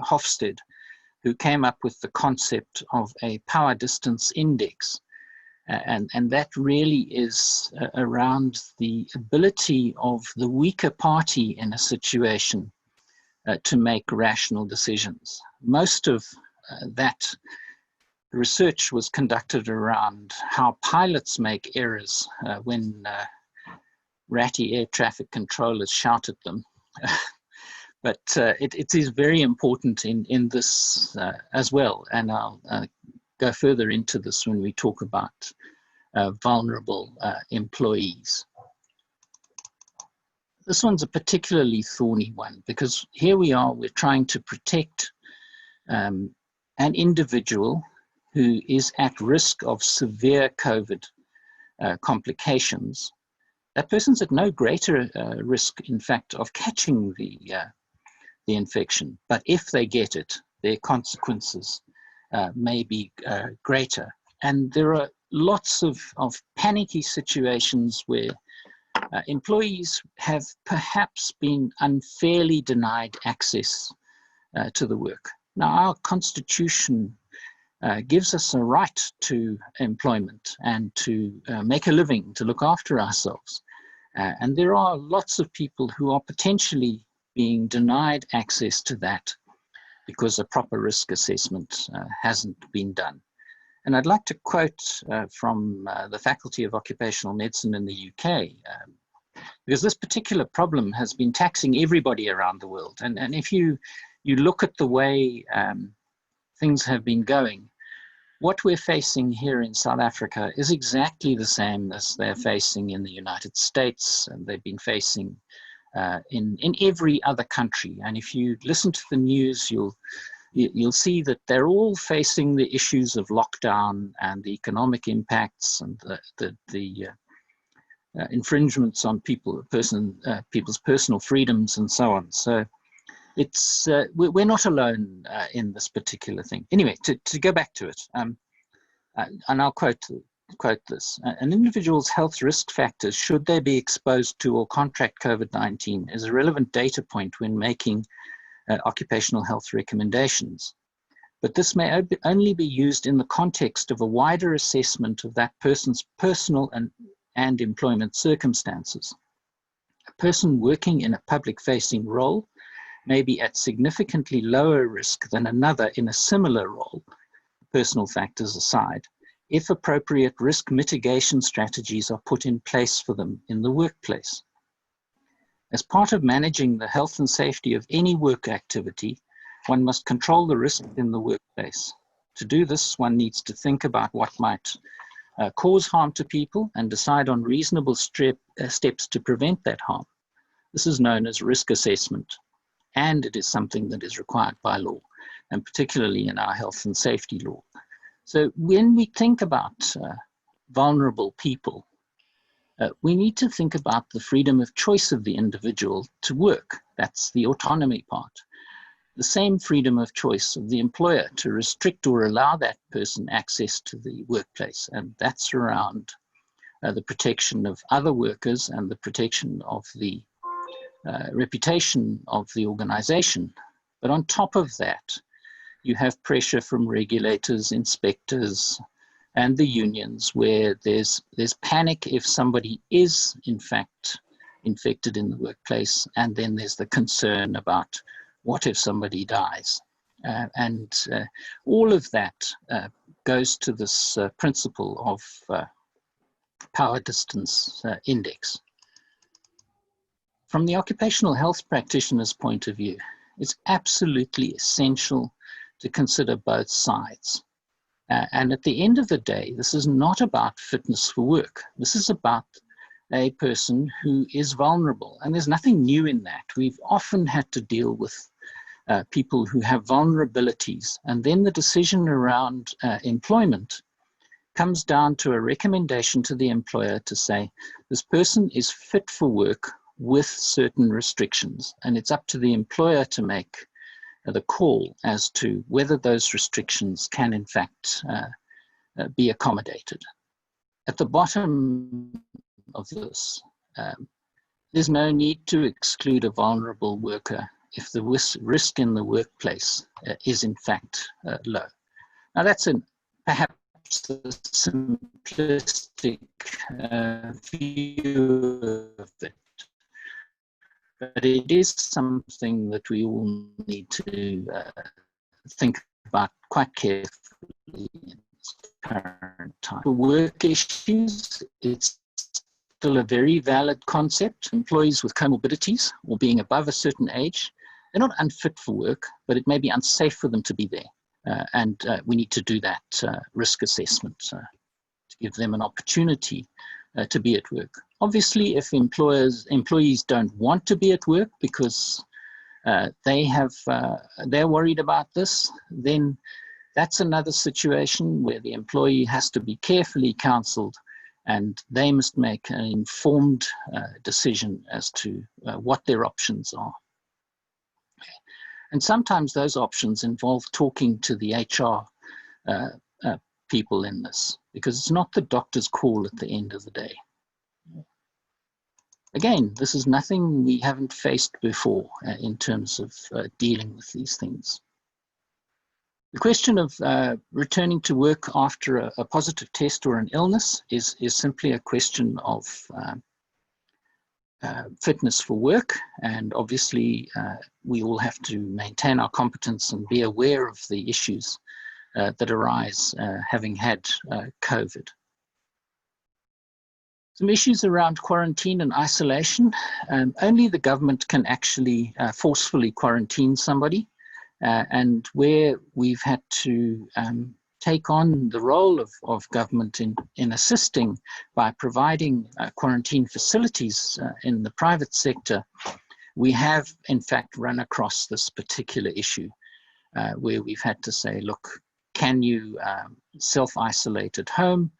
[SPEAKER 5] Hofstede, who came up with the concept of a power distance index. And that really is around the ability of the weaker party in a situation to make rational decisions. Most of that research was conducted around how pilots make errors when ratty air traffic controllers shout at them. But it is very important in this as well. And I'll go further into this when we talk about vulnerable employees. This one's a particularly thorny one, because here we are, we're trying to protect an individual who is at risk of severe COVID complications. That person's at no greater risk, in fact, of catching the infection. But if they get it, their consequences may be greater. And there are lots of panicky situations where employees have perhaps been unfairly denied access to the work. Now, our Constitution gives us a right to employment and to make a living, to look after ourselves. And there are lots of people who are potentially being denied access to that because a proper risk assessment hasn't been done. And I'd like to quote from the Faculty of Occupational Medicine in the UK, because this particular problem has been taxing everybody around the world. And if you look at the way things have been going, what we're facing here in South Africa is exactly the same as they're facing in the United States, and they've been facing in every other country. And if you listen to the news, you'll see that they're all facing the issues of lockdown and the economic impacts and the infringements on people's personal freedoms and so on. So it's we're not alone in this particular thing. Anyway, to go back to it, and I'll quote this: an individual's health risk factors, should they be exposed to or contract COVID-19, is a relevant data point when making occupational health recommendations. But this may only be used in the context of a wider assessment of that person's personal and employment circumstances. A person working in a public-facing role may be at significantly lower risk than another in a similar role, personal factors aside, if appropriate risk mitigation strategies are put in place for them in the workplace. As part of managing the health and safety of any work activity, one must control the risk in the workplace. To do this, one needs to think about what might cause harm to people and decide on reasonable steps to prevent that harm. This is known as risk assessment, and it is something that is required by law, and particularly in our health and safety law. So when we think about vulnerable people, we need to think about the freedom of choice of the individual to work. That's the autonomy part. The same freedom of choice of the employer to restrict or allow that person access to the workplace. And that's around the protection of other workers and the protection of the reputation of the organization. But on top of that, you have pressure from regulators, inspectors, and the unions, where there's panic if somebody is in fact infected in the workplace, and then there's the concern about what if somebody dies. All of that goes to this principle of power distance index. From the occupational health practitioner's point of view, it's absolutely essential to consider both sides. And at the end of the day, this is not about fitness for work. This is about a person who is vulnerable. And there's nothing new in that. We've often had to deal with people who have vulnerabilities. And then the decision around employment comes down to a recommendation to the employer to say, this person is fit for work with certain restrictions. And it's up to the employer to make the call as to whether those restrictions can in fact be accommodated. At the bottom of this, there's no need to exclude a vulnerable worker if the risk in the workplace is in fact low. Now that's perhaps a simplistic view of it, but it is something that we all need to think about quite carefully in this current time. For work issues, it's still a very valid concept. Employees with comorbidities or being above a certain age, they're not unfit for work, but it may be unsafe for them to be there. And we need to do that risk assessment to give them an opportunity to be at work. Obviously, if employees don't want to be at work because they're worried about this, then that's another situation where the employee has to be carefully counseled, and they must make an informed decision as to what their options are. And sometimes those options involve talking to the HR people in this, because it's not the doctor's call at the end of the day. Again, this is nothing we haven't faced before in terms of dealing with these things. The question of returning to work after a positive test or an illness is simply a question of fitness for work, and obviously we all have to maintain our competence and be aware of the issues that arise having had COVID. Some issues around quarantine and isolation. Only the government can actually forcefully quarantine somebody, and where we've had to take on the role of government in assisting by providing quarantine facilities in the private sector, we have in fact run across this particular issue where we've had to say, look, can you self-isolate at home,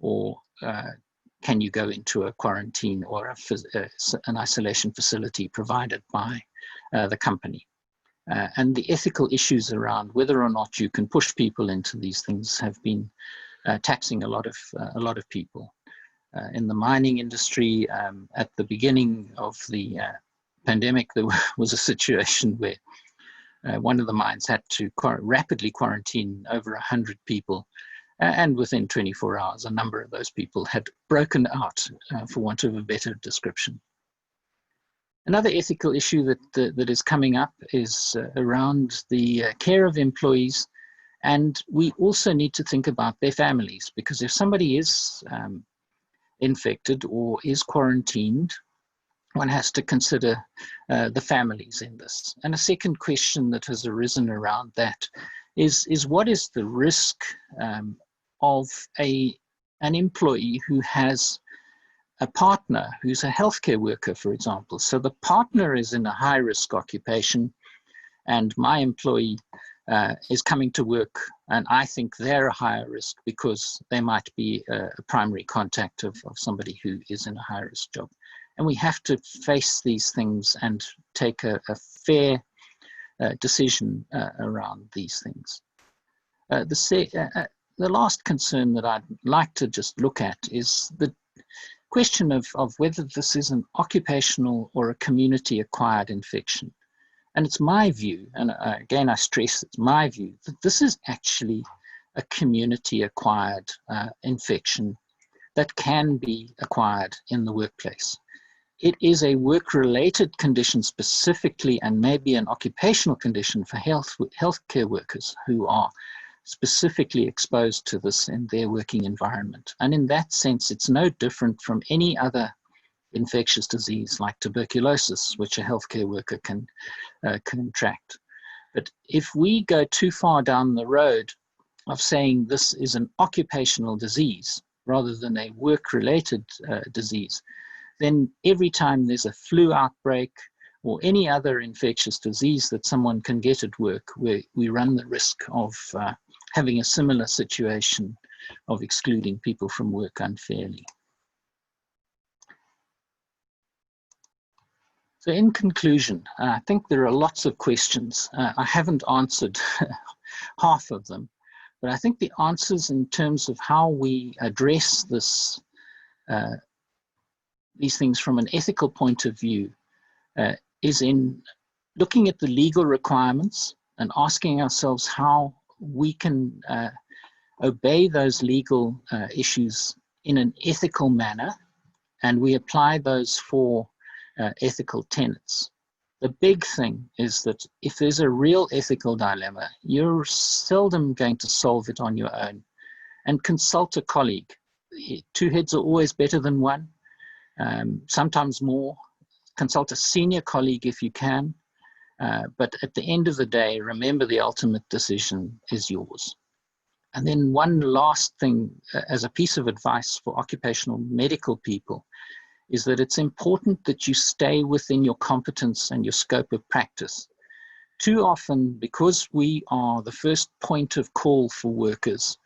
[SPEAKER 5] or can you go into a quarantine or an isolation facility provided by the company? And the ethical issues around whether or not you can push people into these things have been taxing a lot of people. In the mining industry, at the beginning of the pandemic, there was a situation where one of the mines had to rapidly quarantine over 100 people, and within 24 hours, a number of those people had broken out, for want of a better description. Another ethical issue that is coming up is around the care of employees, and we also need to think about their families, because if somebody is infected or is quarantined, one has to consider the families in this. And a second question that has arisen around that is what is the risk of an employee who has a partner who's a healthcare worker, for example. So the partner is in a high-risk occupation, and my employee is coming to work, and I think they're a higher risk because they might be a primary contact of somebody who is in a high-risk job. And we have to face these things and take a fair decision around these things. The last concern that I'd like to just look at is the question of whether this is an occupational or a community-acquired infection. And it's my view, and again I stress it's my view, that this is actually a community-acquired infection that can be acquired in the workplace. It is a work-related condition specifically, and maybe an occupational condition for healthcare workers who are specifically exposed to this in their working environment. And in that sense, it's no different from any other infectious disease like tuberculosis, which a healthcare worker can contract. But if we go too far down the road of saying this is an occupational disease rather than a work-related disease, then every time there's a flu outbreak or any other infectious disease that someone can get at work, we run the risk of having a similar situation of excluding people from work unfairly. So in conclusion, I think there are lots of questions. I haven't answered half of them, but I think the answers in terms of how we address this, these things from an ethical point of view is in looking at the legal requirements and asking ourselves how we can obey those legal issues in an ethical manner, and we apply those for ethical tenets. The big thing is that if there's a real ethical dilemma, you're seldom going to solve it on your own, and consult a colleague. Two heads are always better than one, sometimes more. Consult a senior colleague if you can, but at the end of the day, remember the ultimate decision is yours. And then one last thing as a piece of advice for occupational medical people is that it's important that you stay within your competence and your scope of practice. Too often, because we are the first point of call for workers,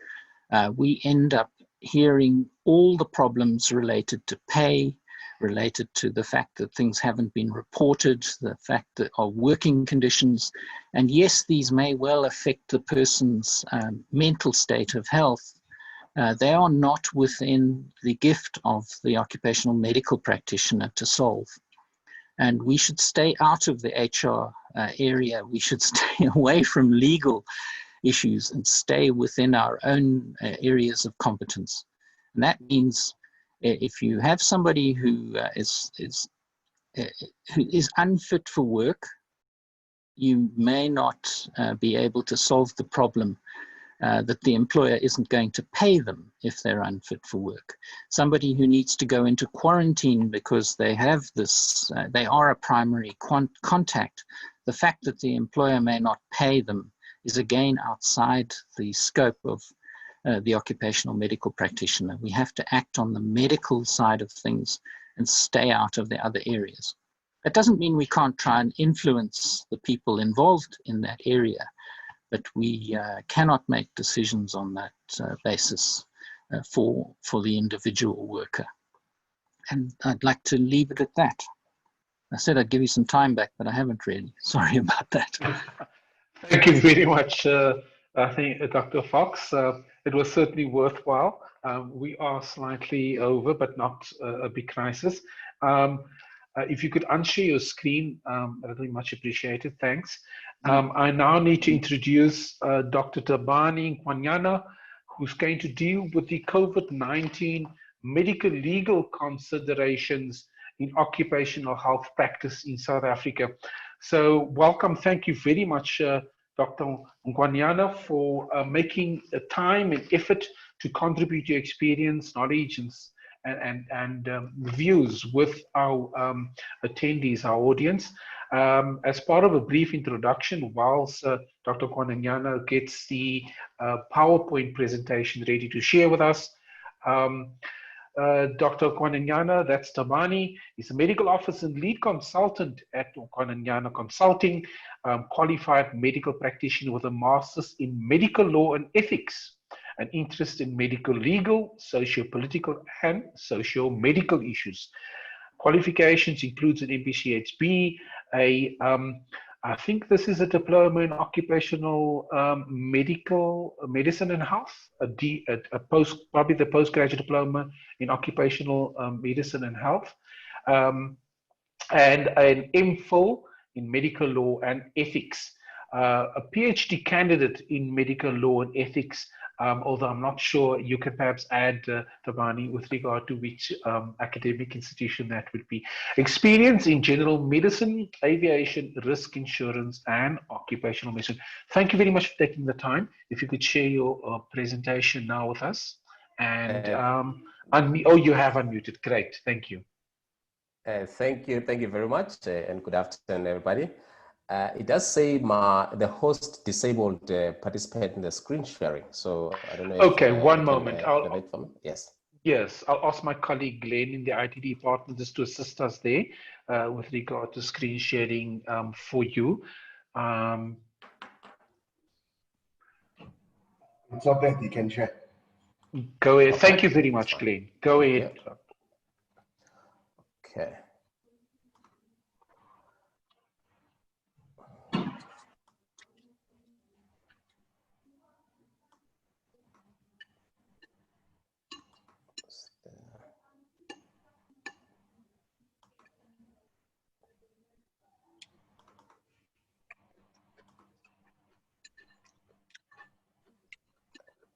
[SPEAKER 5] we end up hearing all the problems related to pay, related to the fact that things haven't been reported, the fact that of working conditions. And yes, these may well affect the person's mental state of health. They are not within the gift of the occupational medical practitioner to solve. And we should stay out of the HR area. We should stay away from legal issues and stay within our own areas of competence. And that means if you have somebody who is unfit for work, you may not be able to solve the problem that the employer isn't going to pay them if they're unfit for work. Somebody who needs to go into quarantine because they have this, they are a primary contact, the fact that the employer may not pay them is again outside the scope of the occupational medical practitioner. We have to act on the medical side of things and stay out of the other areas. That doesn't mean we can't try and influence the people involved in that area, but we cannot make decisions on that basis for the individual worker. And I'd like to leave it at that. I said I'd give you some time back, but I haven't really. Sorry about that.
[SPEAKER 1] Thank you very much, I think, Dr. Fox. It was certainly worthwhile. We are slightly over, but not a big crisis. If you could unshare your screen, that would be much appreciated. Thanks. I now need to introduce Dr. Thabani Nkwanyana, who's going to deal with the COVID-19 medico-legal considerations in occupational health practice in South Africa. So welcome. Thank you very much, Dr. Nkwanyana, for making the time and effort to contribute your experience, knowledge, and views with our attendees, our audience. As part of a brief introduction, whilst Dr. Nkwanyana gets the PowerPoint presentation ready to share with us, Dr. Nkwanyana, that's Thabani. He's a medical officer and lead consultant at Nkwanyana Consulting, qualified medical practitioner with a master's in medical law and ethics, an interest in medical legal, socio-political, and socio-medical issues. Qualifications includes an MPCHB, I think this is a diploma in occupational medicine and health, probably the postgraduate diploma in occupational medicine and health, and an MPhil in medical law and ethics. A PhD candidate in medical law and ethics, although I'm not sure, you can perhaps add, Thabani, with regard to which academic institution that would be. Experience in general medicine, aviation, risk insurance, and occupational medicine. Thank you very much for taking the time. If you could share your presentation now with us. And oh, you have unmuted. Great, thank you.
[SPEAKER 6] Thank you very much, and good afternoon, everybody. It does say the host disabled participant in the screen sharing. So I don't know.
[SPEAKER 1] Okay,
[SPEAKER 6] if,
[SPEAKER 1] one moment.
[SPEAKER 6] Yes.
[SPEAKER 1] Yes, I'll ask my colleague Glenn in the IT department just to assist us there with regard to screen sharing for you.
[SPEAKER 7] It's not that you can share.
[SPEAKER 1] Go ahead. Okay. Thank you very much, Glenn. Go ahead.
[SPEAKER 6] Okay.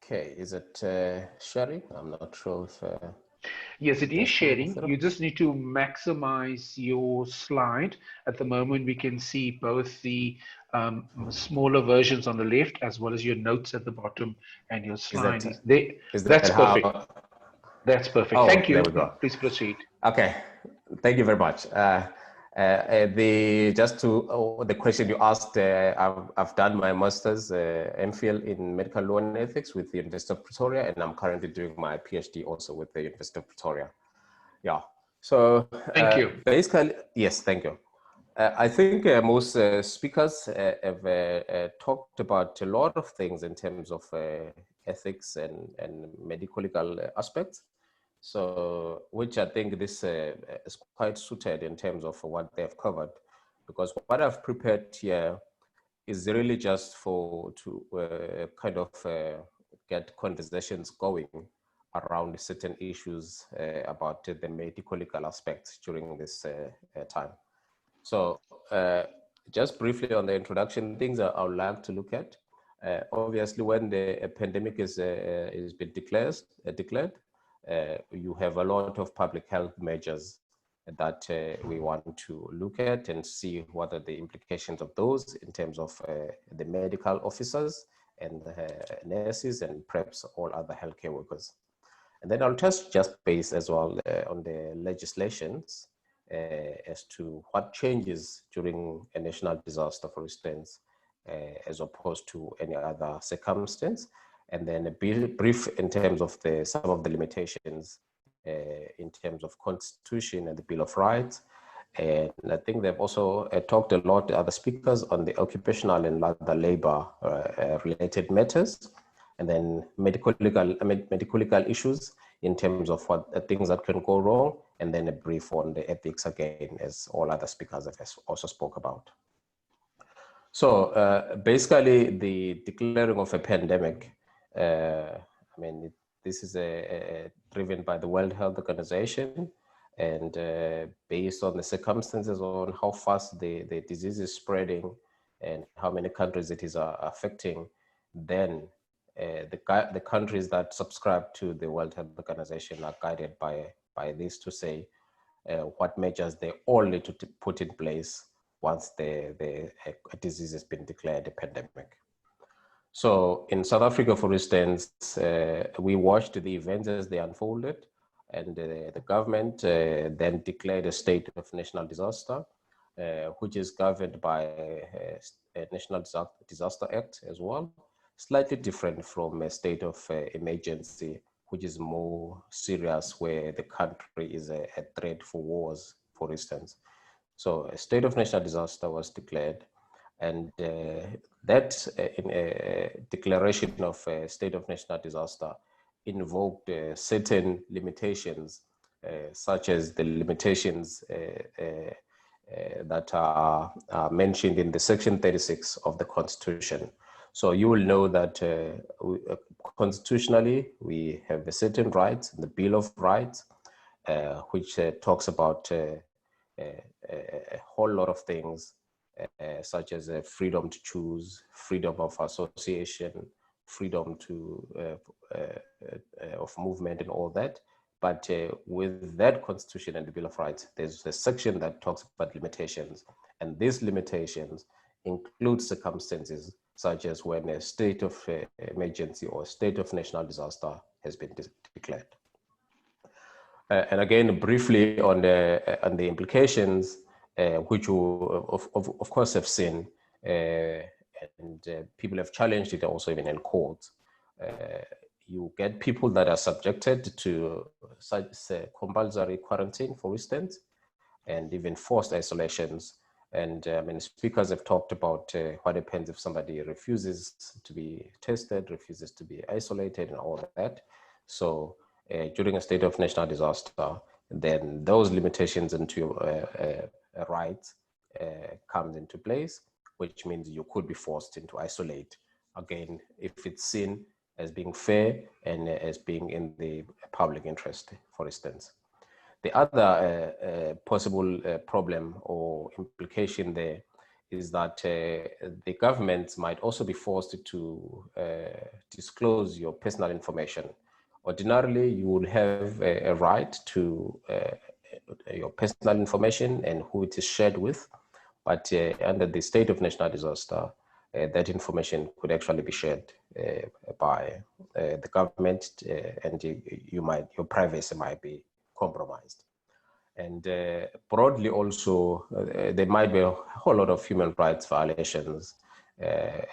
[SPEAKER 6] Okay, is it sharing? I'm not sure if...
[SPEAKER 1] Yes, it is sharing. You just need to maximize your slide. At the moment, we can see both the smaller versions on the left as well as your notes at the bottom and your slide is there. That's perfect. That's perfect.
[SPEAKER 6] Oh,
[SPEAKER 1] thank you.
[SPEAKER 6] There we go.
[SPEAKER 1] Please proceed.
[SPEAKER 6] Okay, thank you very much. The question you asked, I've done my master's MPhil in medical law and ethics with the University of Pretoria, and I'm currently doing my PhD also with the University of Pretoria. Yeah. So
[SPEAKER 1] thank you.
[SPEAKER 6] Basically, yes, thank you. I think most speakers have talked about a lot of things in terms of ethics and medical legal aspects. So, which I think this is quite suited in terms of what they've covered, because what I've prepared here is really just to kind of get conversations going around certain issues about the medical legal aspects during this time. So, just briefly on the introduction, things I would like to look at. Obviously, when the pandemic is been declared. You have a lot of public health measures that we want to look at and see what are the implications of those in terms of the medical officers and nurses and perhaps all other healthcare workers. And then I'll just base as well on the legislations as to what changes during a national disaster, for instance, as opposed to any other circumstance. And then a brief in terms of some of the limitations in terms of Constitution and the Bill of Rights. And I think they've also talked a lot, other speakers, on the occupational and other labor related matters. And then medical legal issues in terms of what things that can go wrong. And then a brief on the ethics again, as all other speakers have also spoke about. So basically the declaring of a pandemic, this is driven by the World Health Organization, and based on the circumstances on how fast the disease is spreading and how many countries it is affecting, then the countries that subscribe to the World Health Organization are guided by this to say what measures they all need to put in place once the disease has been declared a pandemic. So in South Africa, for instance, we watched the events as they unfolded, and the government then declared a state of national disaster, which is governed by a National Disaster Act as well, slightly different from a state of emergency, which is more serious where the country is a threat for wars, for instance. So a state of national disaster was declared, and that declaration of a state of national disaster invoked certain limitations, such as the limitations that are mentioned in the Section 36 of the Constitution. So you will know that constitutionally, we have a certain rights, the Bill of Rights, which talks about a whole lot of things, such as freedom to choose, freedom of association, freedom to of movement and all that. But with that Constitution and the Bill of Rights, there's a section that talks about limitations. And these limitations include circumstances such as when a state of emergency or state of national disaster has been declared. And again, briefly on the implications, which you of course have seen, and people have challenged it also even in court. You get people that are subjected to such compulsory quarantine, for instance, and even forced isolations. And I mean, speakers have talked about what happens if somebody refuses to be tested, refuses to be isolated and all that. So during a state of national disaster, then those limitations into your rights comes into place, which means you could be forced into isolate. Again, if it's seen as being fair and as being in the public interest, for instance. The other possible problem or implication there is that the government might also be forced to disclose your personal information. Ordinarily, you would have a right to your personal information and who it is shared with, but under the state of national disaster, that information could actually be shared by the government, and your privacy might be compromised. And broadly also, there might be a whole lot of human rights violations.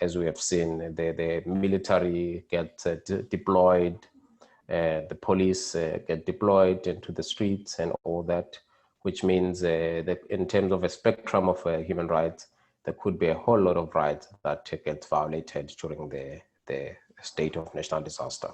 [SPEAKER 6] As we have seen, the military get deployed, the police get deployed into the streets and all that, which means that in terms of a spectrum of human rights, there could be a whole lot of rights that get violated during the state of national disaster.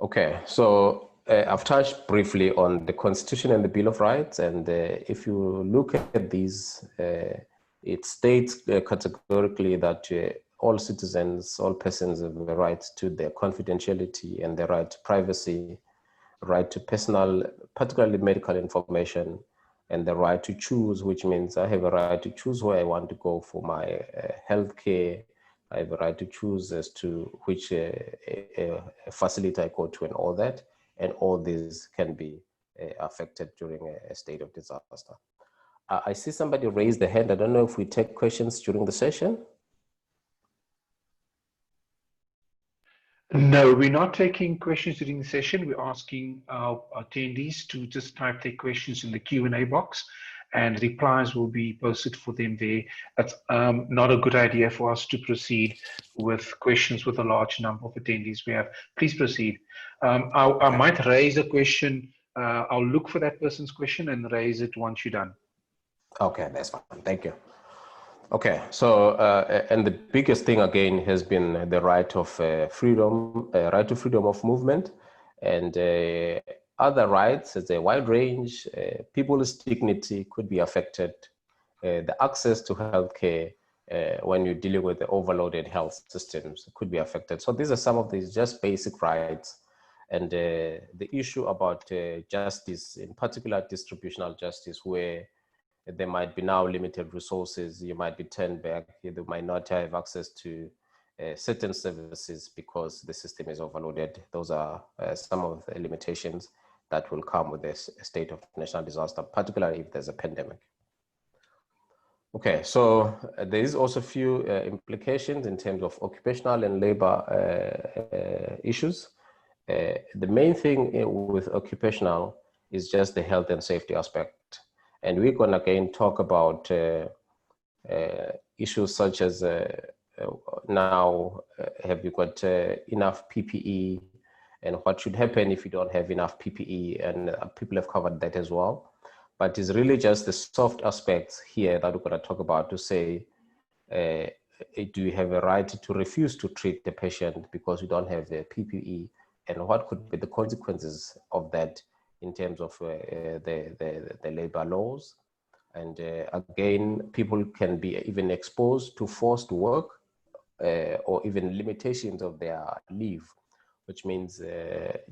[SPEAKER 6] Okay, so I've touched briefly on the Constitution and the Bill of Rights, and if you look at these, it states categorically that all citizens, all persons have the right to their confidentiality and the right to privacy, right to personal, particularly medical information, and the right to choose, which means I have a right to choose where I want to go for my health care. I have a right to choose as to which facility I go to and all that. And all these can be affected during a state of disaster. I see somebody raise the hand. I don't know if we take questions during the session.
[SPEAKER 1] No, we're not taking questions during the session. We're asking our attendees to just type their questions in the Q&A box, and replies will be posted for them there. It's not a good idea for us to proceed with questions with a large number of attendees we have. Please proceed. I might raise a question. I'll look for that person's question and raise it once you're done.
[SPEAKER 6] Okay, that's fine. Thank you. Okay, so and the biggest thing again has been the right of freedom, right to freedom of movement, and other rights. There's a wide range. People's dignity could be affected. The access to healthcare when you're dealing with the overloaded health systems could be affected. So these are some of these just basic rights, and the issue about justice, in particular distributional justice, where there might be now limited resources, you might be turned back, you might not have access to certain services because the system is overloaded. Those are some of the limitations that will come with this state of national disaster, particularly if there's a pandemic. Okay, so there is also a few implications in terms of occupational and labor issues. The main thing with occupational is just the health and safety aspect. And we're going to again talk about issues such as now have you got enough PPE, and what should happen if you don't have enough PPE, and people have covered that as well. But it's really just the soft aspects here that we're going to talk about to say, do you have a right to refuse to treat the patient because you don't have the PPE, and what could be the consequences of that in terms of the labor laws. And again, people can be even exposed to forced work or even limitations of their leave, which means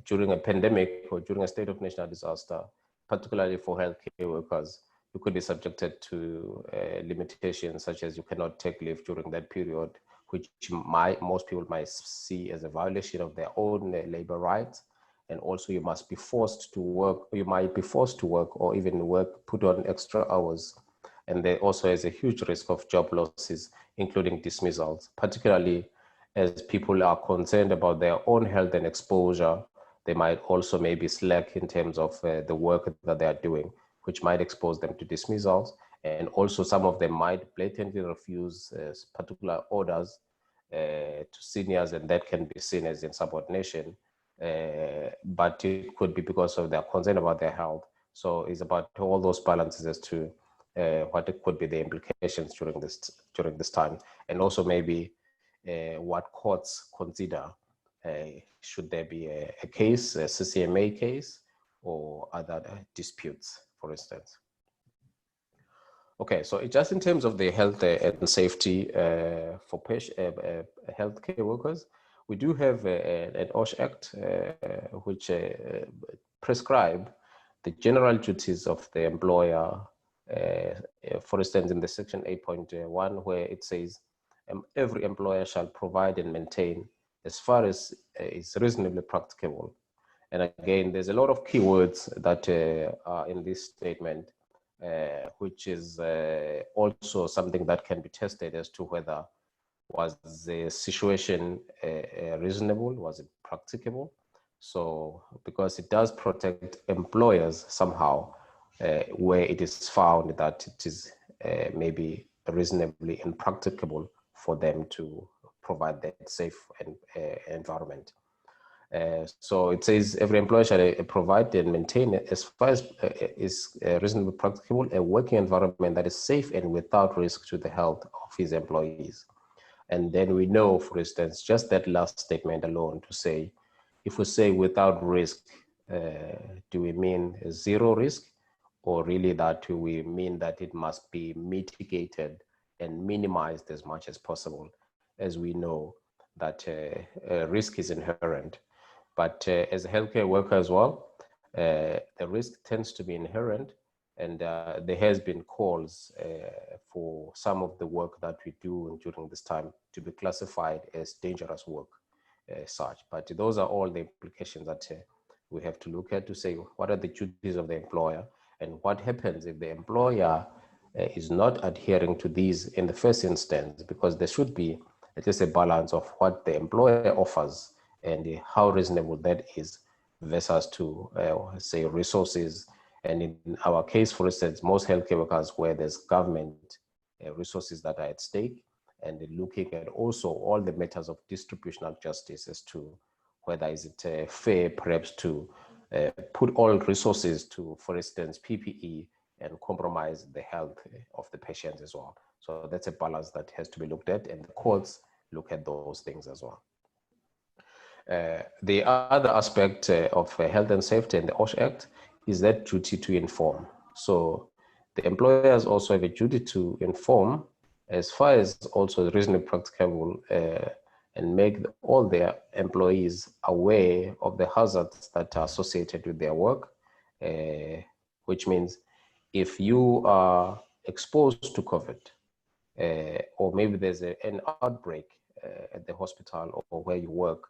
[SPEAKER 6] during a pandemic or during a state of national disaster, particularly for healthcare workers, you could be subjected to limitations such as you cannot take leave during that period, which most people might see as a violation of their own labor rights. And also you must be forced to work, you might be forced to work or even put on extra hours. And there also is a huge risk of job losses, including dismissals, particularly as people are concerned about their own health and exposure. They might also maybe slack in terms of the work that they are doing, which might expose them to dismissals. And also some of them might blatantly refuse particular orders to seniors, and that can be seen as insubordination. But it could be because of their concern about their health. So it's about all those balances as to what it could be the implications during this time, and also maybe what courts consider. Should there be a case, a CCMA case, or other disputes, for instance? Okay, so just in terms of the health and safety for healthcare workers, we do have an OSH Act which prescribe the general duties of the employer. For instance, in the section 8.1, where it says every employer shall provide and maintain as far as is reasonably practicable. And again, there's a lot of keywords that are in this statement, which is also something that can be tested as to whether was the situation reasonable, was it practicable? So, because it does protect employers somehow, where it is found that it is maybe reasonably impracticable for them to provide that safe environment. So it says every employer shall provide and maintain, as far as is reasonably practicable, a working environment that is safe and without risk to the health of his employees. And then we know, for instance, just that last statement alone to say, if we say without risk, do we mean zero risk, or really that we mean that it must be mitigated and minimized as much as possible, as we know that risk is inherent. But as a healthcare worker as well, the risk tends to be inherent, and there has been calls for some of the work that we do during this time to be classified as dangerous work such. But those are all the implications that we have to look at to say, what are the duties of the employer, and what happens if the employer is not adhering to these in the first instance, because there should be at least a balance of what the employer offers and how reasonable that is versus to say resources. And in our case, for instance, most healthcare workers where there's government resources that are at stake, and looking at also all the matters of distributional justice as to whether is it fair perhaps to put all resources to, for instance, PPE, and compromise the health of the patients as well. So that's a balance that has to be looked at, and the courts look at those things as well. The other aspect of health and safety in the OSH Act is that duty to inform. So the employers also have a duty to inform as far as also reasonably practicable, and make all their employees aware of the hazards that are associated with their work, which means if you are exposed to COVID, or maybe there's an outbreak at the hospital or where you work,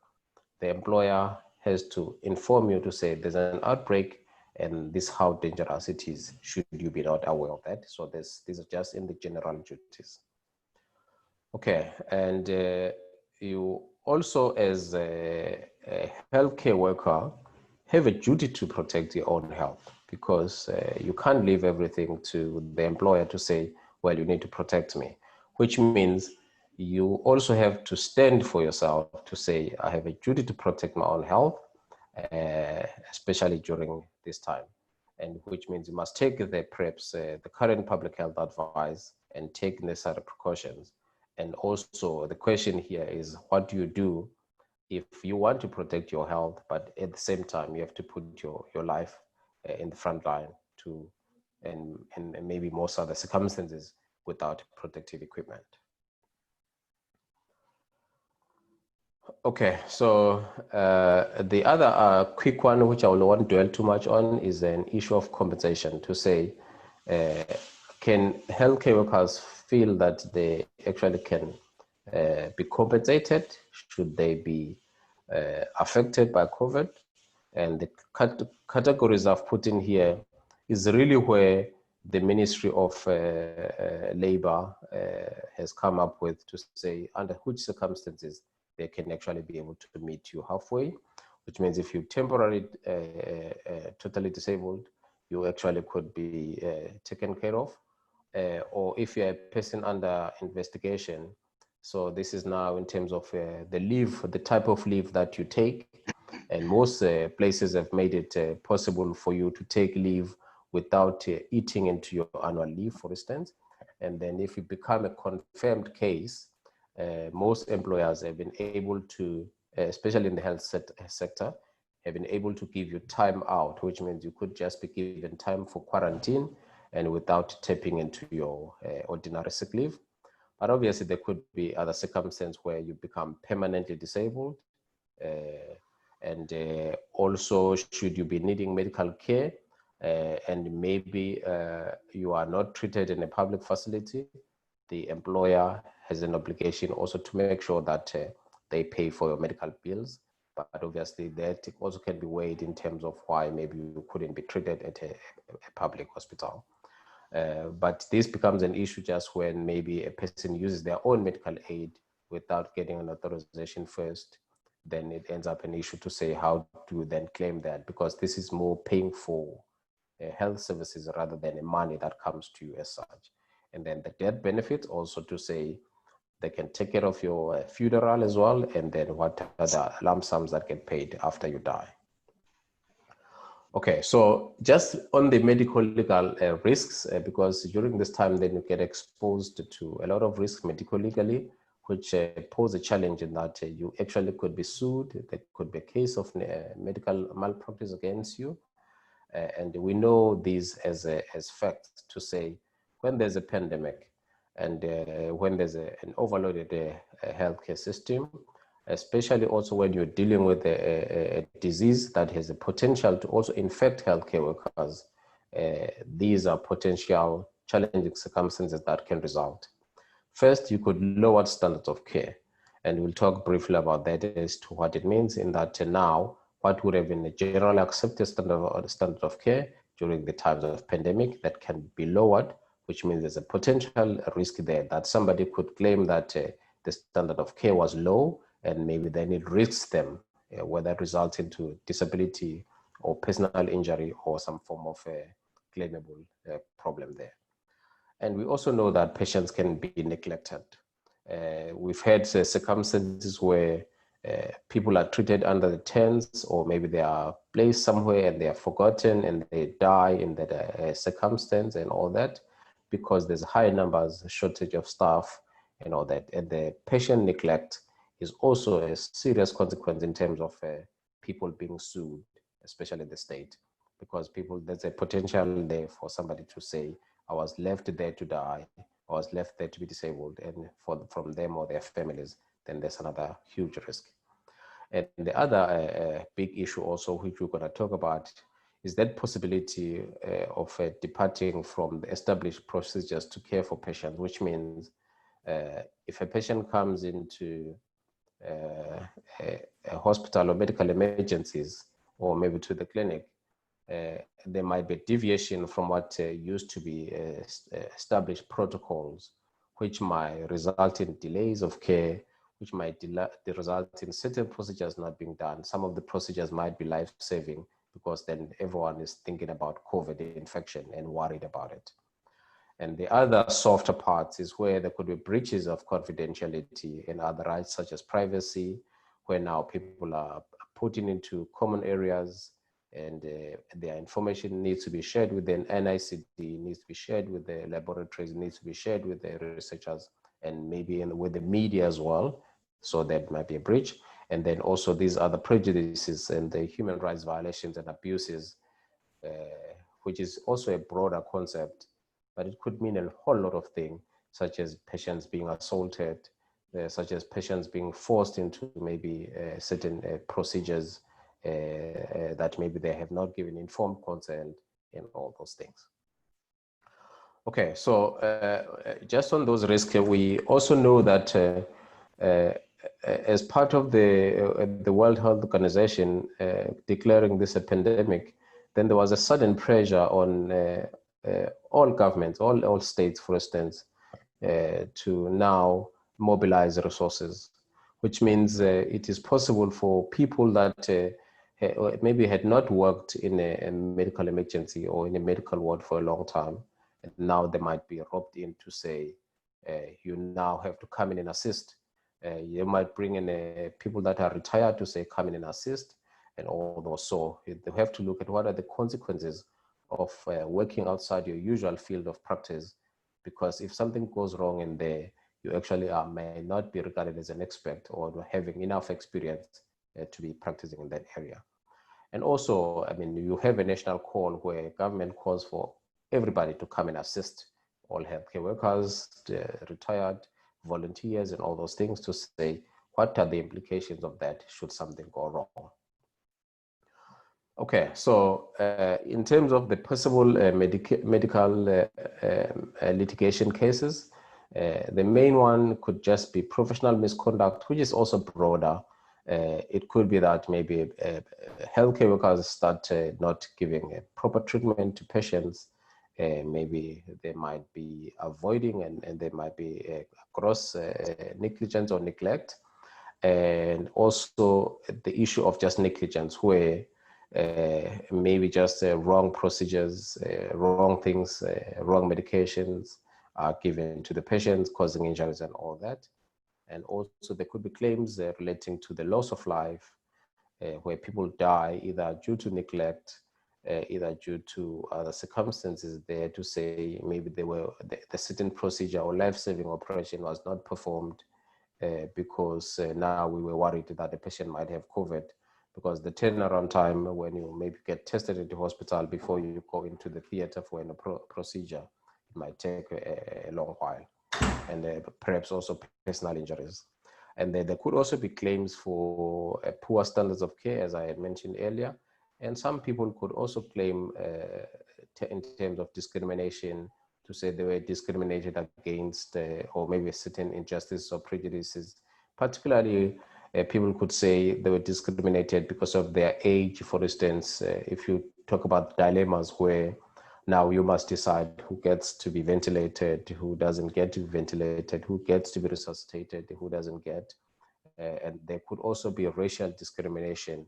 [SPEAKER 6] the employer has to inform you to say there's an outbreak and this is how dangerous it is, should you be not aware of that. So these are just in the general duties. Okay, and you also as a healthcare worker have a duty to protect your own health, because you can't leave everything to the employer to say, well, you need to protect me, which means you also have to stand for yourself to say, I have a duty to protect my own health, especially during this time. And which means you must take the current public health advice and take necessary precautions. And also the question here is, what do you do if you want to protect your health, but at the same time, you have to put your life in the front line and maybe most other circumstances without protective equipment. Okay, so the other quick one, which I will not dwell too much on, is an issue of compensation. To say, can healthcare workers feel that they actually can be compensated should they be affected by COVID? And the categories I've put in here is really where the Ministry of Labor has come up with to say under which circumstances they can actually be able to meet you halfway, which means if you're temporarily totally disabled, you actually could be taken care of. Or if you're a person under investigation, so this is now in terms of the leave, the type of leave that you take. And most places have made it possible for you to take leave without eating into your annual leave, for instance. And then if you become a confirmed case, most employers have been able to, especially in the health sector, have been able to give you time out, which means you could just be given time for quarantine and without tapping into your ordinary sick leave. But obviously there could be other circumstances where you become permanently disabled. And also should you be needing medical care and maybe you are not treated in a public facility, the employer has an obligation also to make sure that they pay for your medical bills. But obviously that also can be weighed in terms of why maybe you couldn't be treated at a public hospital. But this becomes an issue just when maybe a person uses their own medical aid without getting an authorization first. Then it ends up an issue to say how to then claim that, because this is more paying for health services rather than the money that comes to you as such. And then the death benefits also to say they can take care of your funeral as well, and then what are the lump sums that get paid after you die. Okay, so just on the medical legal risks, because during this time then you get exposed to a lot of risks medical legally, which pose a challenge in that you actually could be sued. There could be a case of medical malpractice against you. And we know these as facts to say when there's a pandemic and when there's an overloaded healthcare system, especially also when you're dealing with a disease that has a potential to also infect healthcare workers, these are potential challenging circumstances that can result. First, you could lower standards of care. And we'll talk briefly about that as to what it means in that now, what would have been a generally accepted standard of care during the times of pandemic that can be lowered, which means there's a potential risk there that somebody could claim that the standard of care was low and maybe then it risks them, whether resulting to disability or personal injury or some form of claimable problem there. And we also know that patients can be neglected. We've had circumstances where people are treated under the tents, or maybe they are placed somewhere and they are forgotten and they die in that circumstance and all that, because there's high numbers, shortage of staff and all that. And the patient neglect is also a serious consequence in terms of people being sued, especially the state, because there's a potential there for somebody to say, I was left there to die, I was left there to be disabled, and from them or their families, then there's another huge risk. And the other big issue also, which we're going to talk about, is that possibility of departing from the established procedures to care for patients, which means if a patient comes into a hospital or medical emergencies, or maybe to the clinic, there might be a deviation from what used to be established protocols, which might result in delays of care, which might result in certain procedures not being done. Some of the procedures might be life-saving because then everyone is thinking about COVID infection and worried about it. And the other softer parts is where there could be breaches of confidentiality and other rights such as privacy, where now people are putting into common areas and their information needs to be shared with the NICD, needs to be shared with the laboratories, needs to be shared with the researchers, and maybe with the media as well. So that might be a breach. And then also these other prejudices and the human rights violations and abuses, which is also a broader concept, but it could mean a whole lot of things, such as patients being assaulted, such as patients being forced into maybe certain procedures that maybe they have not given informed consent and all those things. Okay, so just on those risks, we also know that as part of the World Health Organization declaring this a pandemic, then there was a sudden pressure on all governments, all states, for instance, to now mobilize resources, which means it is possible for people that maybe had not worked in a medical emergency or in a medical ward for a long time, and now they might be roped in to say, you now have to come in and assist. You might bring in people that are retired to say, come in and assist, and all those. So they have to look at what are the consequences of working outside your usual field of practice, because if something goes wrong in there, you actually may not be regarded as an expert or having enough experience to be practicing in that area. And also, I mean, you have a national call where government calls for everybody to come and assist, all healthcare workers, retired, volunteers, and all those things, to say, what are the implications of that should something go wrong? Okay, so in terms of the possible medical litigation cases, the main one could just be professional misconduct, which is also broader. It could be that maybe healthcare workers start not giving proper treatment to patients. Maybe they might be avoiding and there might be gross negligence or neglect. And also the issue of just negligence, where maybe just wrong procedures, wrong things, wrong medications are given to the patients, causing injuries and all that. And also there could be claims relating to the loss of life, where people die either due to neglect, either due to other circumstances there, to say maybe the certain procedure or life-saving operation was not performed because now we were worried that the patient might have COVID, because the turnaround time when you maybe get tested at the hospital before you go into the theater for a procedure, it might take a long while, and perhaps also personal injuries. And there could also be claims for poor standards of care, as I had mentioned earlier. And some people could also claim in terms of discrimination, to say they were discriminated against, or maybe a certain injustice or prejudices. Particularly, people could say they were discriminated because of their age. For instance, if you talk about dilemmas where now you must decide who gets to be ventilated, who doesn't get to be ventilated, who gets to be resuscitated, who doesn't get. And there could also be racial discrimination.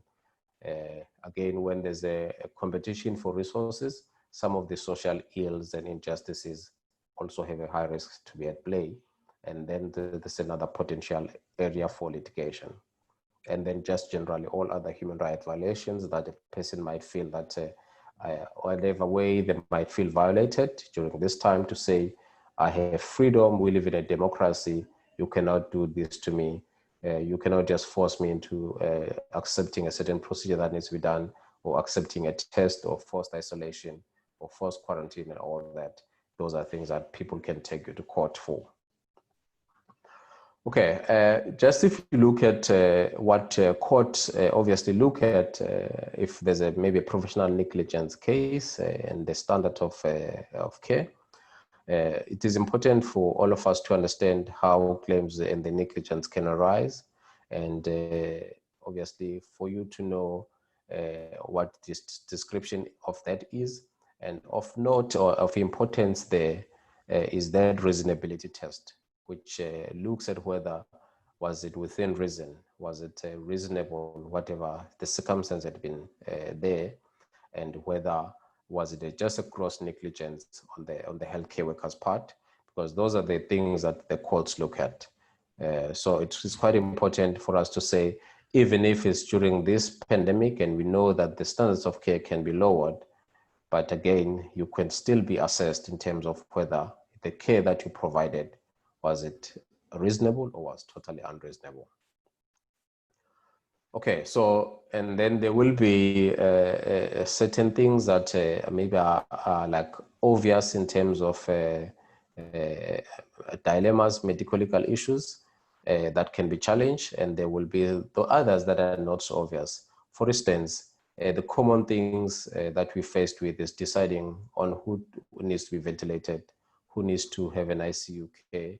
[SPEAKER 6] Again, when there's a competition for resources, some of the social ills and injustices also have a high risk to be at play. And then there's another potential area for litigation. And then just generally all other human rights violations that a person might feel that whatever way they might feel violated during this time, to say, I have freedom, we live in a democracy, you cannot do this to me. You cannot just force me into accepting a certain procedure that needs to be done, or accepting a test, or forced isolation, or forced quarantine, and all that. Those are things that people can take you to court for. Okay, just if you look at what courts obviously look at, if there's maybe a professional negligence case and the standard of care, it is important for all of us to understand how claims and the negligence can arise, and obviously for you to know what this description of that is. And of note or of importance there is that reasonability test, which looks at whether was it within reason, was it reasonable, whatever the circumstance had been there, and whether was it just a gross negligence on the healthcare workers' part? Because those are the things that the courts look at. So it's quite important for us to say, even if it's during this pandemic and we know that the standards of care can be lowered, but again, you can still be assessed in terms of whether the care that you provided, was it reasonable or was totally unreasonable? Okay, so, and then there will be certain things that maybe are like obvious in terms of dilemmas, medico-legal issues that can be challenged, and there will be the others that are not so obvious. For instance, the common things that we faced with is deciding on who needs to be ventilated, who needs to have an ICU care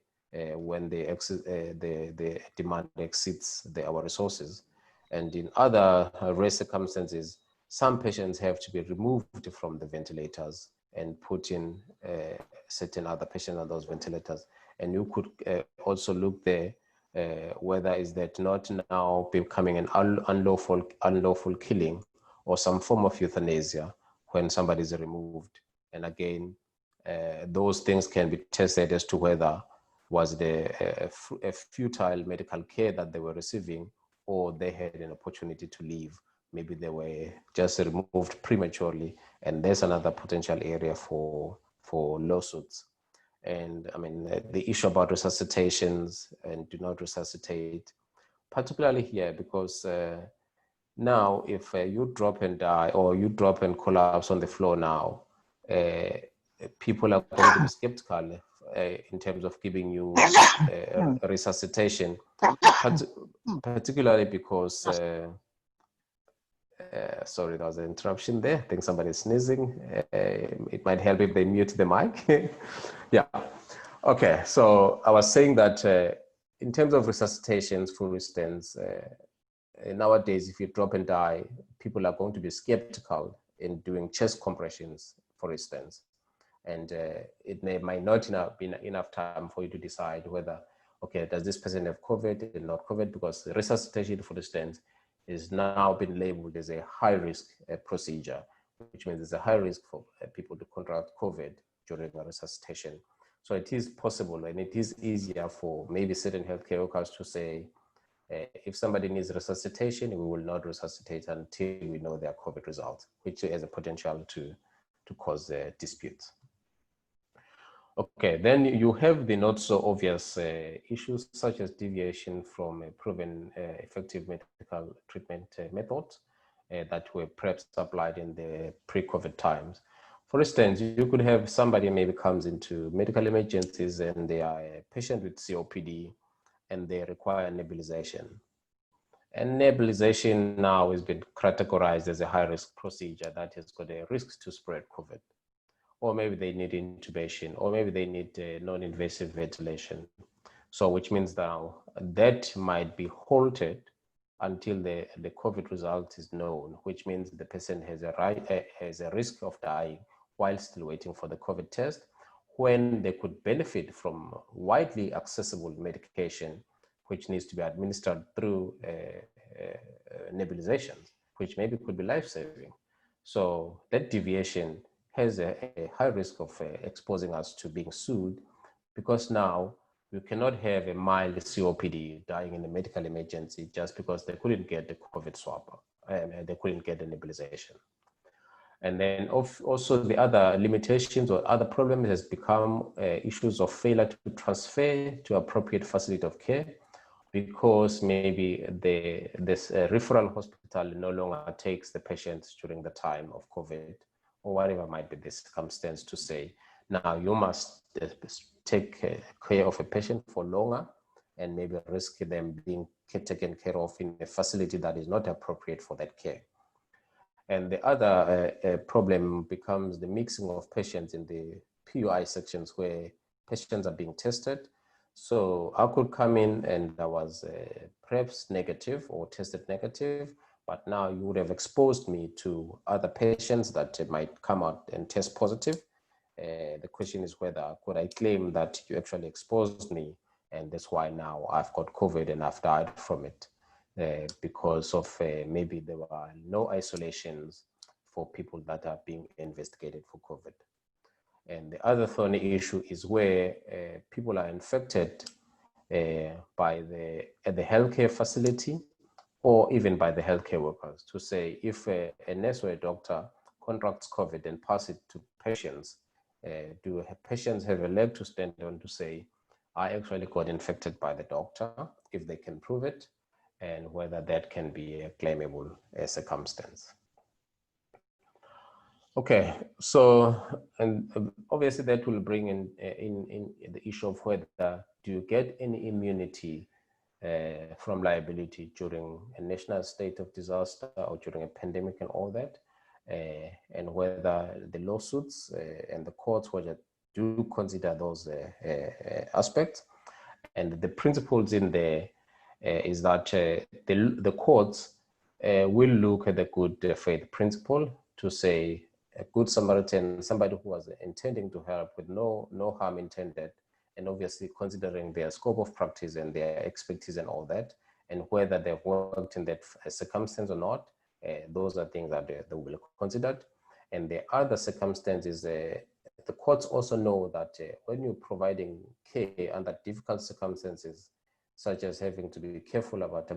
[SPEAKER 6] when the demand exceeds our resources. And in other rare circumstances, some patients have to be removed from the ventilators and put in certain other patients on those ventilators. And you could also look there whether is that not now becoming an unlawful killing or some form of euthanasia when somebody is removed. And again, those things can be tested as to whether was a futile medical care that they were receiving, or they had an opportunity to leave. Maybe they were just removed prematurely, and there's another potential area for lawsuits. And I mean, the issue about resuscitations and do not resuscitate, particularly here, because now if you drop and die or you drop and collapse on the floor now, people are going to be skeptical in terms of giving you resuscitation, particularly because, sorry, there was an interruption there. I think somebody's sneezing. It might help if they mute the mic. Yeah. Okay, so I was saying that in terms of resuscitations, for instance, nowadays, if you drop and die, people are going to be skeptical in doing chest compressions, for instance. And it might not be enough time for you to decide whether, okay, does this person have COVID and not COVID? Because resuscitation, for instance, is now been labeled as a high-risk procedure, which means there's a high risk for people to contract COVID during a resuscitation. So it is possible, and it is easier for maybe certain healthcare workers to say, if somebody needs resuscitation, we will not resuscitate until we know their COVID results, which has a potential to cause disputes. Okay, then you have the not so obvious issues such as deviation from a proven effective medical treatment methods that were perhaps applied in the pre-COVID times. For instance, you could have somebody maybe comes into medical emergencies and they are a patient with COPD and they require nebulization. And nebulization now has been categorized as a high-risk procedure that has got a risk to spread COVID. Or maybe they need intubation, or maybe they need non-invasive ventilation. So which means now that might be halted until the COVID result is known, which means the person has a risk of dying while still waiting for the COVID test, when they could benefit from widely accessible medication, which needs to be administered through nebulization, which maybe could be life-saving. So that deviation has a high risk of exposing us to being sued, because now you cannot have a mild COPD dying in a medical emergency just because they couldn't get the COVID swab, they couldn't get the nebulization. And then also the other limitations or other problems has become issues of failure to transfer to appropriate facility of care, because maybe this referral hospital no longer takes the patients during the time of COVID, or whatever might be the circumstance, to say, now you must take care of a patient for longer and maybe risk them being taken care of in a facility that is not appropriate for that care. And the other problem becomes the mixing of patients in the PUI sections where patients are being tested. So I could come in and I was perhaps negative or tested negative, but now you would have exposed me to other patients that might come out and test positive. The question is whether could I claim that you actually exposed me, and that's why now I've got COVID and I've died from it, because of maybe there were no isolations for people that are being investigated for COVID. And the other thorny issue is where people are infected at the healthcare facility or even by the healthcare workers, to say if a nurse or a doctor contracts COVID and pass it to patients, do patients have a leg to stand on to say, I actually got infected by the doctor, if they can prove it, and whether that can be a claimable circumstance. Okay, so, and obviously that will bring in the issue of whether do you get any immunity from liability during a national state of disaster or during a pandemic and all that, and whether the lawsuits and the courts whether do consider those aspects. And the principles in there is that the courts will look at the good faith principle to say a good Samaritan, somebody who was intending to help with no harm intended, and obviously considering their scope of practice and their expertise and all that, and whether they've worked in that circumstance or not, those are things that they will be considered. And the other circumstances, the courts also know that when you're providing care under difficult circumstances, such as having to be careful about,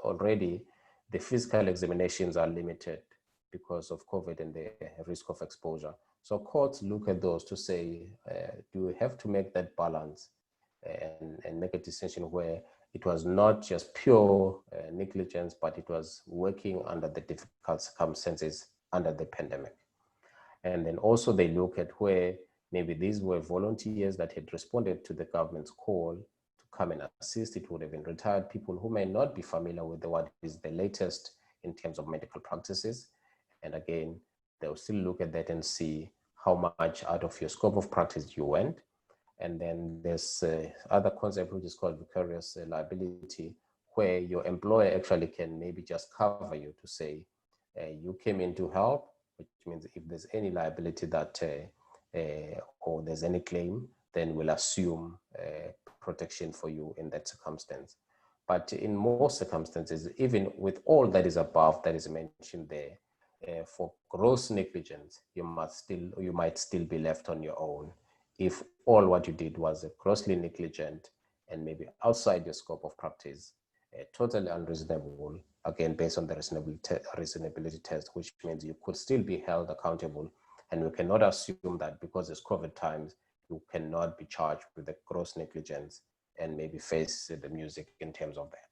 [SPEAKER 6] already the physical examinations are limited because of COVID and the risk of exposure. So courts look at those to say, do we have to make that balance and make a decision where it was not just pure negligence, but it was working under the difficult circumstances under the pandemic. And then also they look at where maybe these were volunteers that had responded to the government's call to come and assist. It would have been retired people who may not be familiar with what is the latest in terms of medical practices. And again, they'll still look at that and see how much out of your scope of practice you went. And then there's other concept which is called vicarious liability, where your employer actually can maybe just cover you to say you came in to help, which means if there's any liability that or there's any claim, then we'll assume protection for you in that circumstance. But in most circumstances, even with all that is above that is mentioned there, for gross negligence, you might still be left on your own if all what you did was grossly negligent and maybe outside your scope of practice, totally unreasonable, again, based on the reasonability test, which means you could still be held accountable. And we cannot assume that because it's COVID times, you cannot be charged with the gross negligence and maybe face the music in terms of that.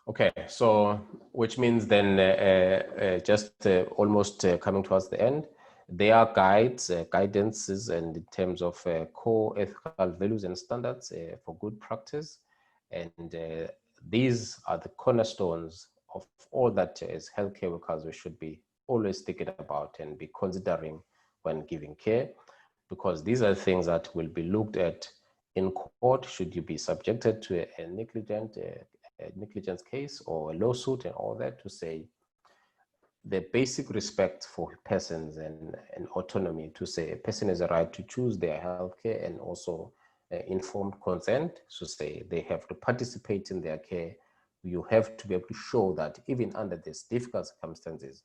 [SPEAKER 6] Okay, so which means then almost coming towards the end, there are guidances, and in terms of core ethical values and standards for good practice. And these are the cornerstones of all that as healthcare workers we should be always thinking about and be considering when giving care, because these are things that will be looked at in court should you be subjected to a negligence case or a lawsuit and all that, to say the basic respect for persons and autonomy, to say a person has a right to choose their healthcare, and also informed consent, so say they have to participate in their care. You have to be able to show that even under these difficult circumstances,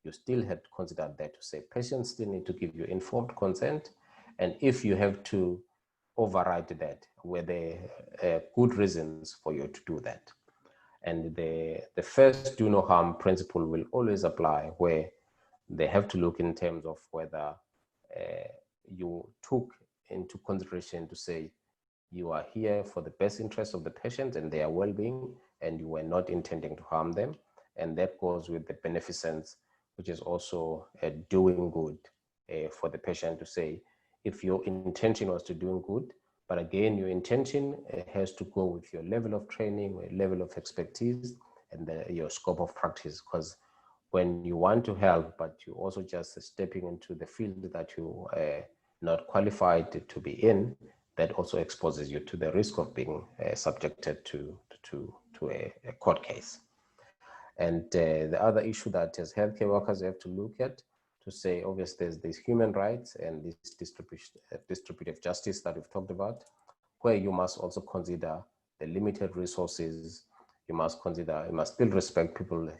[SPEAKER 6] you still have to consider that, to say patients still need to give you informed consent, and if you have to override that, were there good reasons for you to do that. And the first do no harm principle will always apply, where they have to look in terms of whether you took into consideration to say you are here for the best interest of the patient and their well-being, and you were not intending to harm them. And that goes with the beneficence, which is also doing good for the patient, to say if your intention was to doing good, but again, your intention has to go with your level of training, level of expertise, and your scope of practice. Because when you want to help, but you also just stepping into the field that you are not qualified to be in, that also exposes you to the risk of being subjected to a court case. And the other issue that as healthcare workers have to look at, to say, obviously, there's these human rights and this distributive justice that we've talked about, where you must also consider the limited resources. You must still respect people's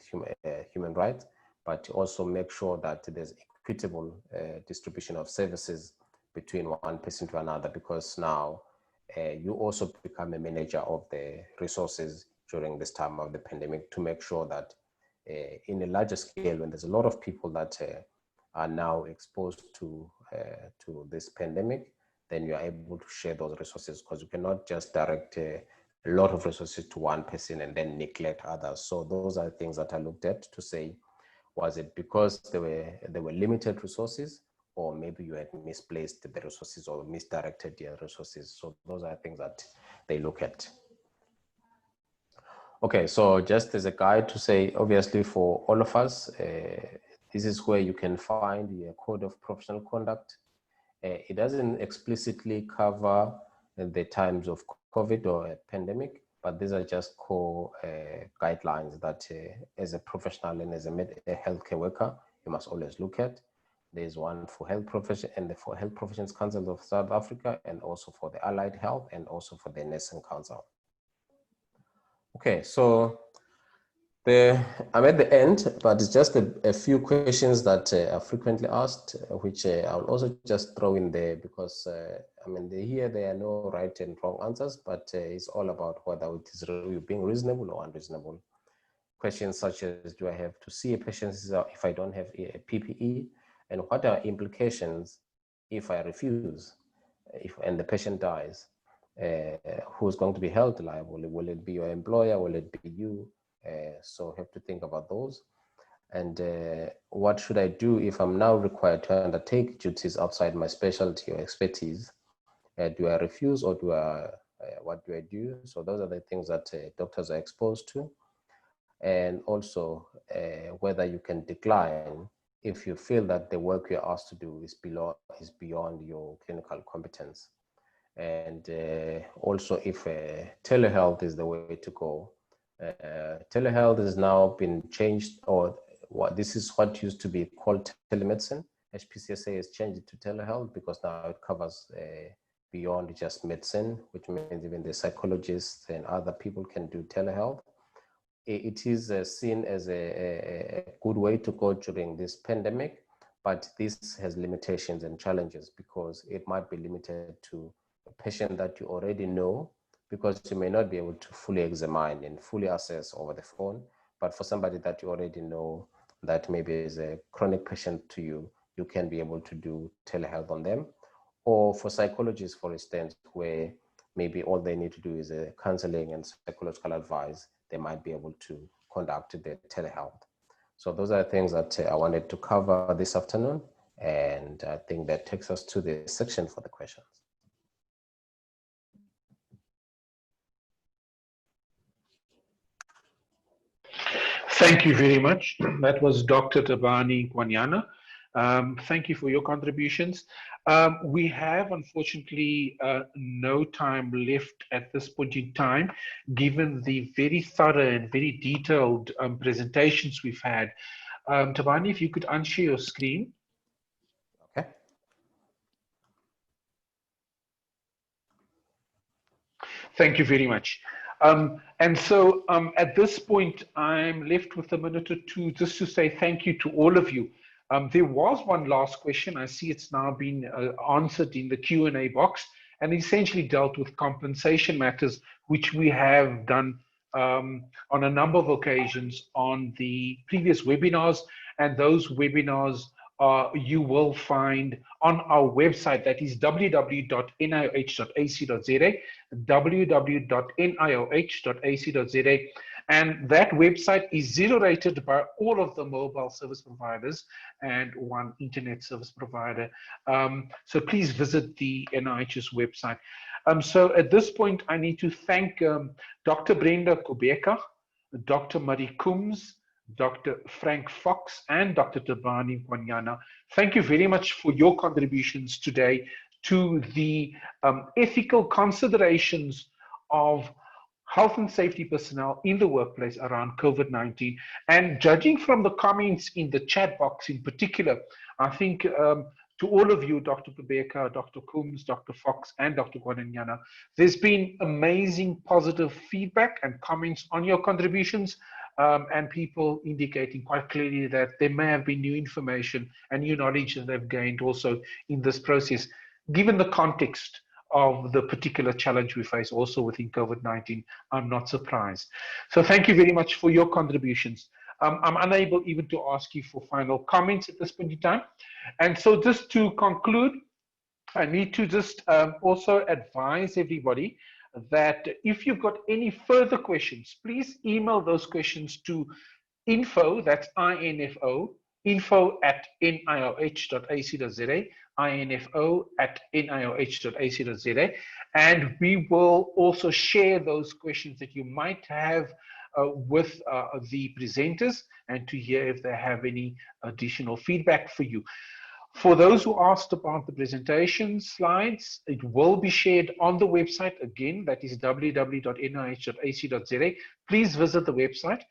[SPEAKER 6] human rights, but also make sure that there's equitable distribution of services between one person to another, because now you also become a manager of the resources during this time of the pandemic, to make sure that in a larger scale, when there's a lot of people that are now exposed to this pandemic, then you are able to share those resources, because you cannot just direct a lot of resources to one person and then neglect others. So those are things that I looked at to say, was it because there were limited resources, or maybe you had misplaced the resources or misdirected your resources? So those are things that they look at. Okay, so just as a guide to say, obviously for all of us, this is where you can find your code of professional conduct. It doesn't explicitly cover the times of COVID or a pandemic, but these are just core guidelines that as a professional and as a healthcare worker, you must always look at. There's one for health profession and for Health Professions Council of South Africa, and also for the Allied Health, and also for the Nursing Council. Okay, so I'm at the end, but it's just a few questions that are frequently asked, which I'll also just throw in there, because I mean, there are no right and wrong answers, but it's all about whether it is you being reasonable or unreasonable. Questions such as, do I have to see a patient if I don't have a PPE? And what are implications if I refuse, and the patient dies? Who's going to be held liable? Will it be your employer? Will it be you? So have to think about those. And what should I do if I'm now required to undertake duties outside my specialty or expertise? Do I refuse, or what do I do? So those are the things that doctors are exposed to. And also whether you can decline if you feel that the work you're asked to do is beyond your clinical competence. And also if telehealth is the way to go. Telehealth has now been changed, or this is what used to be called telemedicine. HPCSA has changed it to telehealth because now it covers beyond just medicine, which means even the psychologists and other people can do telehealth. It is seen as a good way to go during this pandemic, but this has limitations and challenges, because it might be limited to a patient that you already know, because you may not be able to fully examine and fully assess over the phone. But for somebody that you already know that maybe is a chronic patient to you, you can be able to do telehealth on them. Or for psychologists, for instance, where maybe all they need to do is counseling and psychological advice, they might be able to conduct the telehealth. So those are things that I wanted to cover this afternoon. And I think that takes us to the section for the questions.
[SPEAKER 1] Thank you very much. That was Dr. Thabani Nkwanyana. Thank you for your contributions. We have, unfortunately, no time left at this point in time, given the very thorough and very detailed presentations we've had. Thabani, if you could unshare your screen.
[SPEAKER 6] Okay.
[SPEAKER 1] Thank you very much. And so at this point, I'm left with a minute or two just to say thank you to all of you. There was one last question. I see it's now been answered in the Q&A box, and essentially dealt with compensation matters, which we have done on a number of occasions on the previous webinars, and those webinars you will find on our website, that is www.nioh.ac.za, www.nioh.ac.za, and that website is zero-rated by all of the mobile service providers and one internet service provider. So please visit the NIH's website. So at this point, I need to thank Dr. Brenda Kubheka, Dr. Murray Coombs, Dr. Frank Fox, and Dr. Thabani Nkwanyana. Thank you very much for your contributions today to the ethical considerations of health and safety personnel in the workplace around COVID-19. And judging from the comments in the chat box in particular, I think to all of you, Dr. Kubheka, Dr. Coombs, Dr. Fox, and Dr. Nkwanyana, there's been amazing positive feedback and comments on your contributions. and people indicating quite clearly that there may have been new information and new knowledge that they've gained also in this process, given the context of the particular challenge we face also within COVID-19. I'm not surprised. So thank you very much for your contributions. I'm unable even to ask you for final comments at this point in time. And so just to conclude, I need to just also advise everybody that if you've got any further questions, please email those questions to info, that's INFO, info@nioh.ac.za, info@nioh.ac.za, and we will also share those questions that you might have with the presenters, and to hear if they have any additional feedback for you. For those who asked about the presentation slides, it will be shared on the website again, that is www.nih.ac.za. Please visit the website.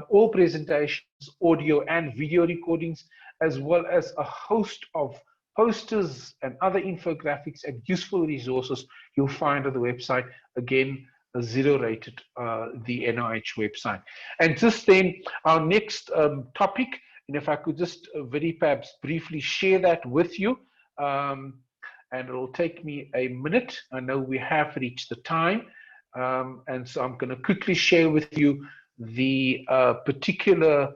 [SPEAKER 1] All presentations, audio and video recordings, as well as a host of posters and other infographics and useful resources you'll find on the website. Again, zero rated, the NIH website. And just then, our next topic, and if I could just very perhaps briefly share that with you, and it'll take me a minute. I know we have reached the time, and so I'm going to quickly share with you the particular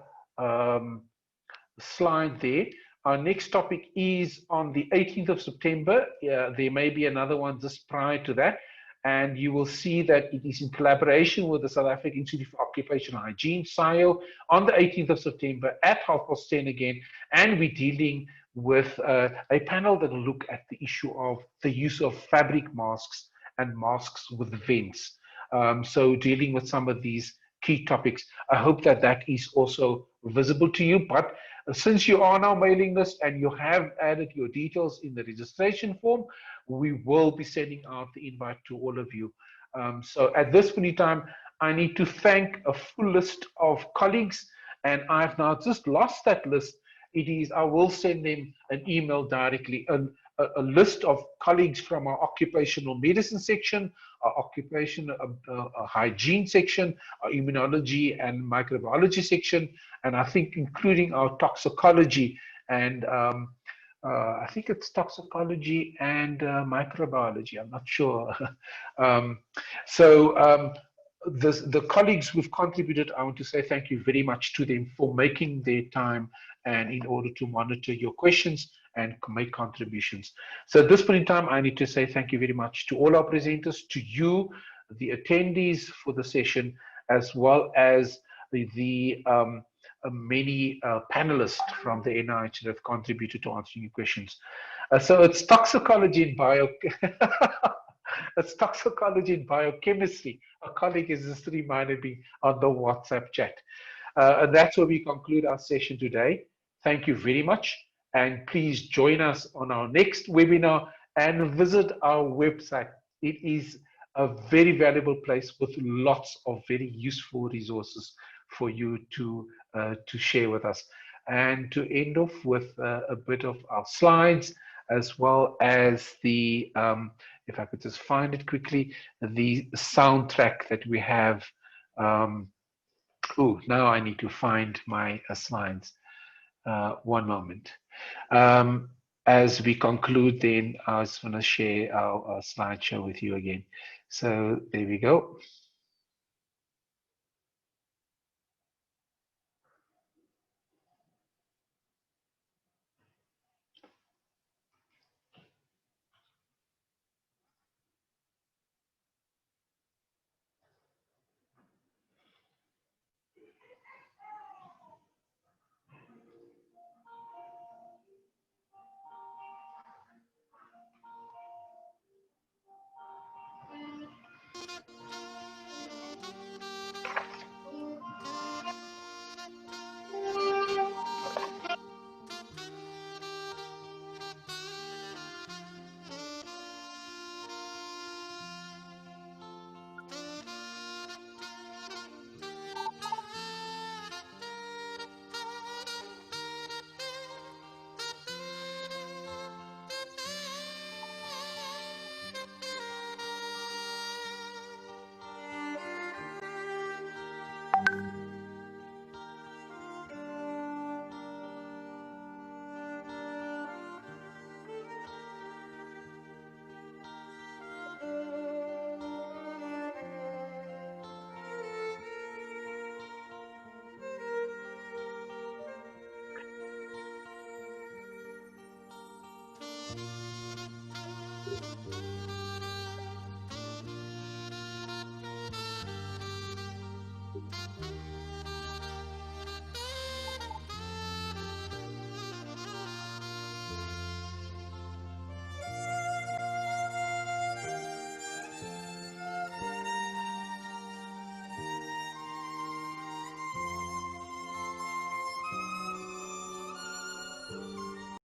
[SPEAKER 1] slide there. Our next topic is on the 18th of September. There may be another one just prior to that. And you will see that it is in collaboration with the South African Institute for Occupational Hygiene, SIO, on the 18th of September at 10:30 again. And we're dealing with a panel that will look at the issue of the use of fabric masks and masks with vents. So dealing with some of these key topics. I hope that that is also visible to you. But since you are on our mailing list and you have added your details in the registration form, we will be sending out the invite to all of you. So at this point in time, I need to thank a full list of colleagues, and I've now just lost that list. It is, I will send them an email directly, a list of colleagues from our occupational medicine section, our occupational hygiene section, our immunology and microbiology section, and I think including our toxicology and I think it's toxicology and microbiology, I'm not sure. The colleagues who've contributed, I want to say thank you very much to them for making their time and in order to monitor your questions and make contributions. So at this point in time, I need to say thank you very much to all our presenters, to you, the attendees for the session, as well as the many panelists from the NIH that have contributed to answering your questions. So it's toxicology and it's toxicology and biochemistry. A colleague has just reminded me on the WhatsApp chat. And that's where we conclude our session today. Thank you very much. And please join us on our next webinar and visit our website. It is a very valuable place with lots of very useful resources for you to share with us. And to end off with a bit of our slides, as well as the, if I could just find it quickly, the soundtrack that we have. Oh, now I need to find my slides. One moment. As we conclude, then I was going to share our slideshow with you again. So there we go.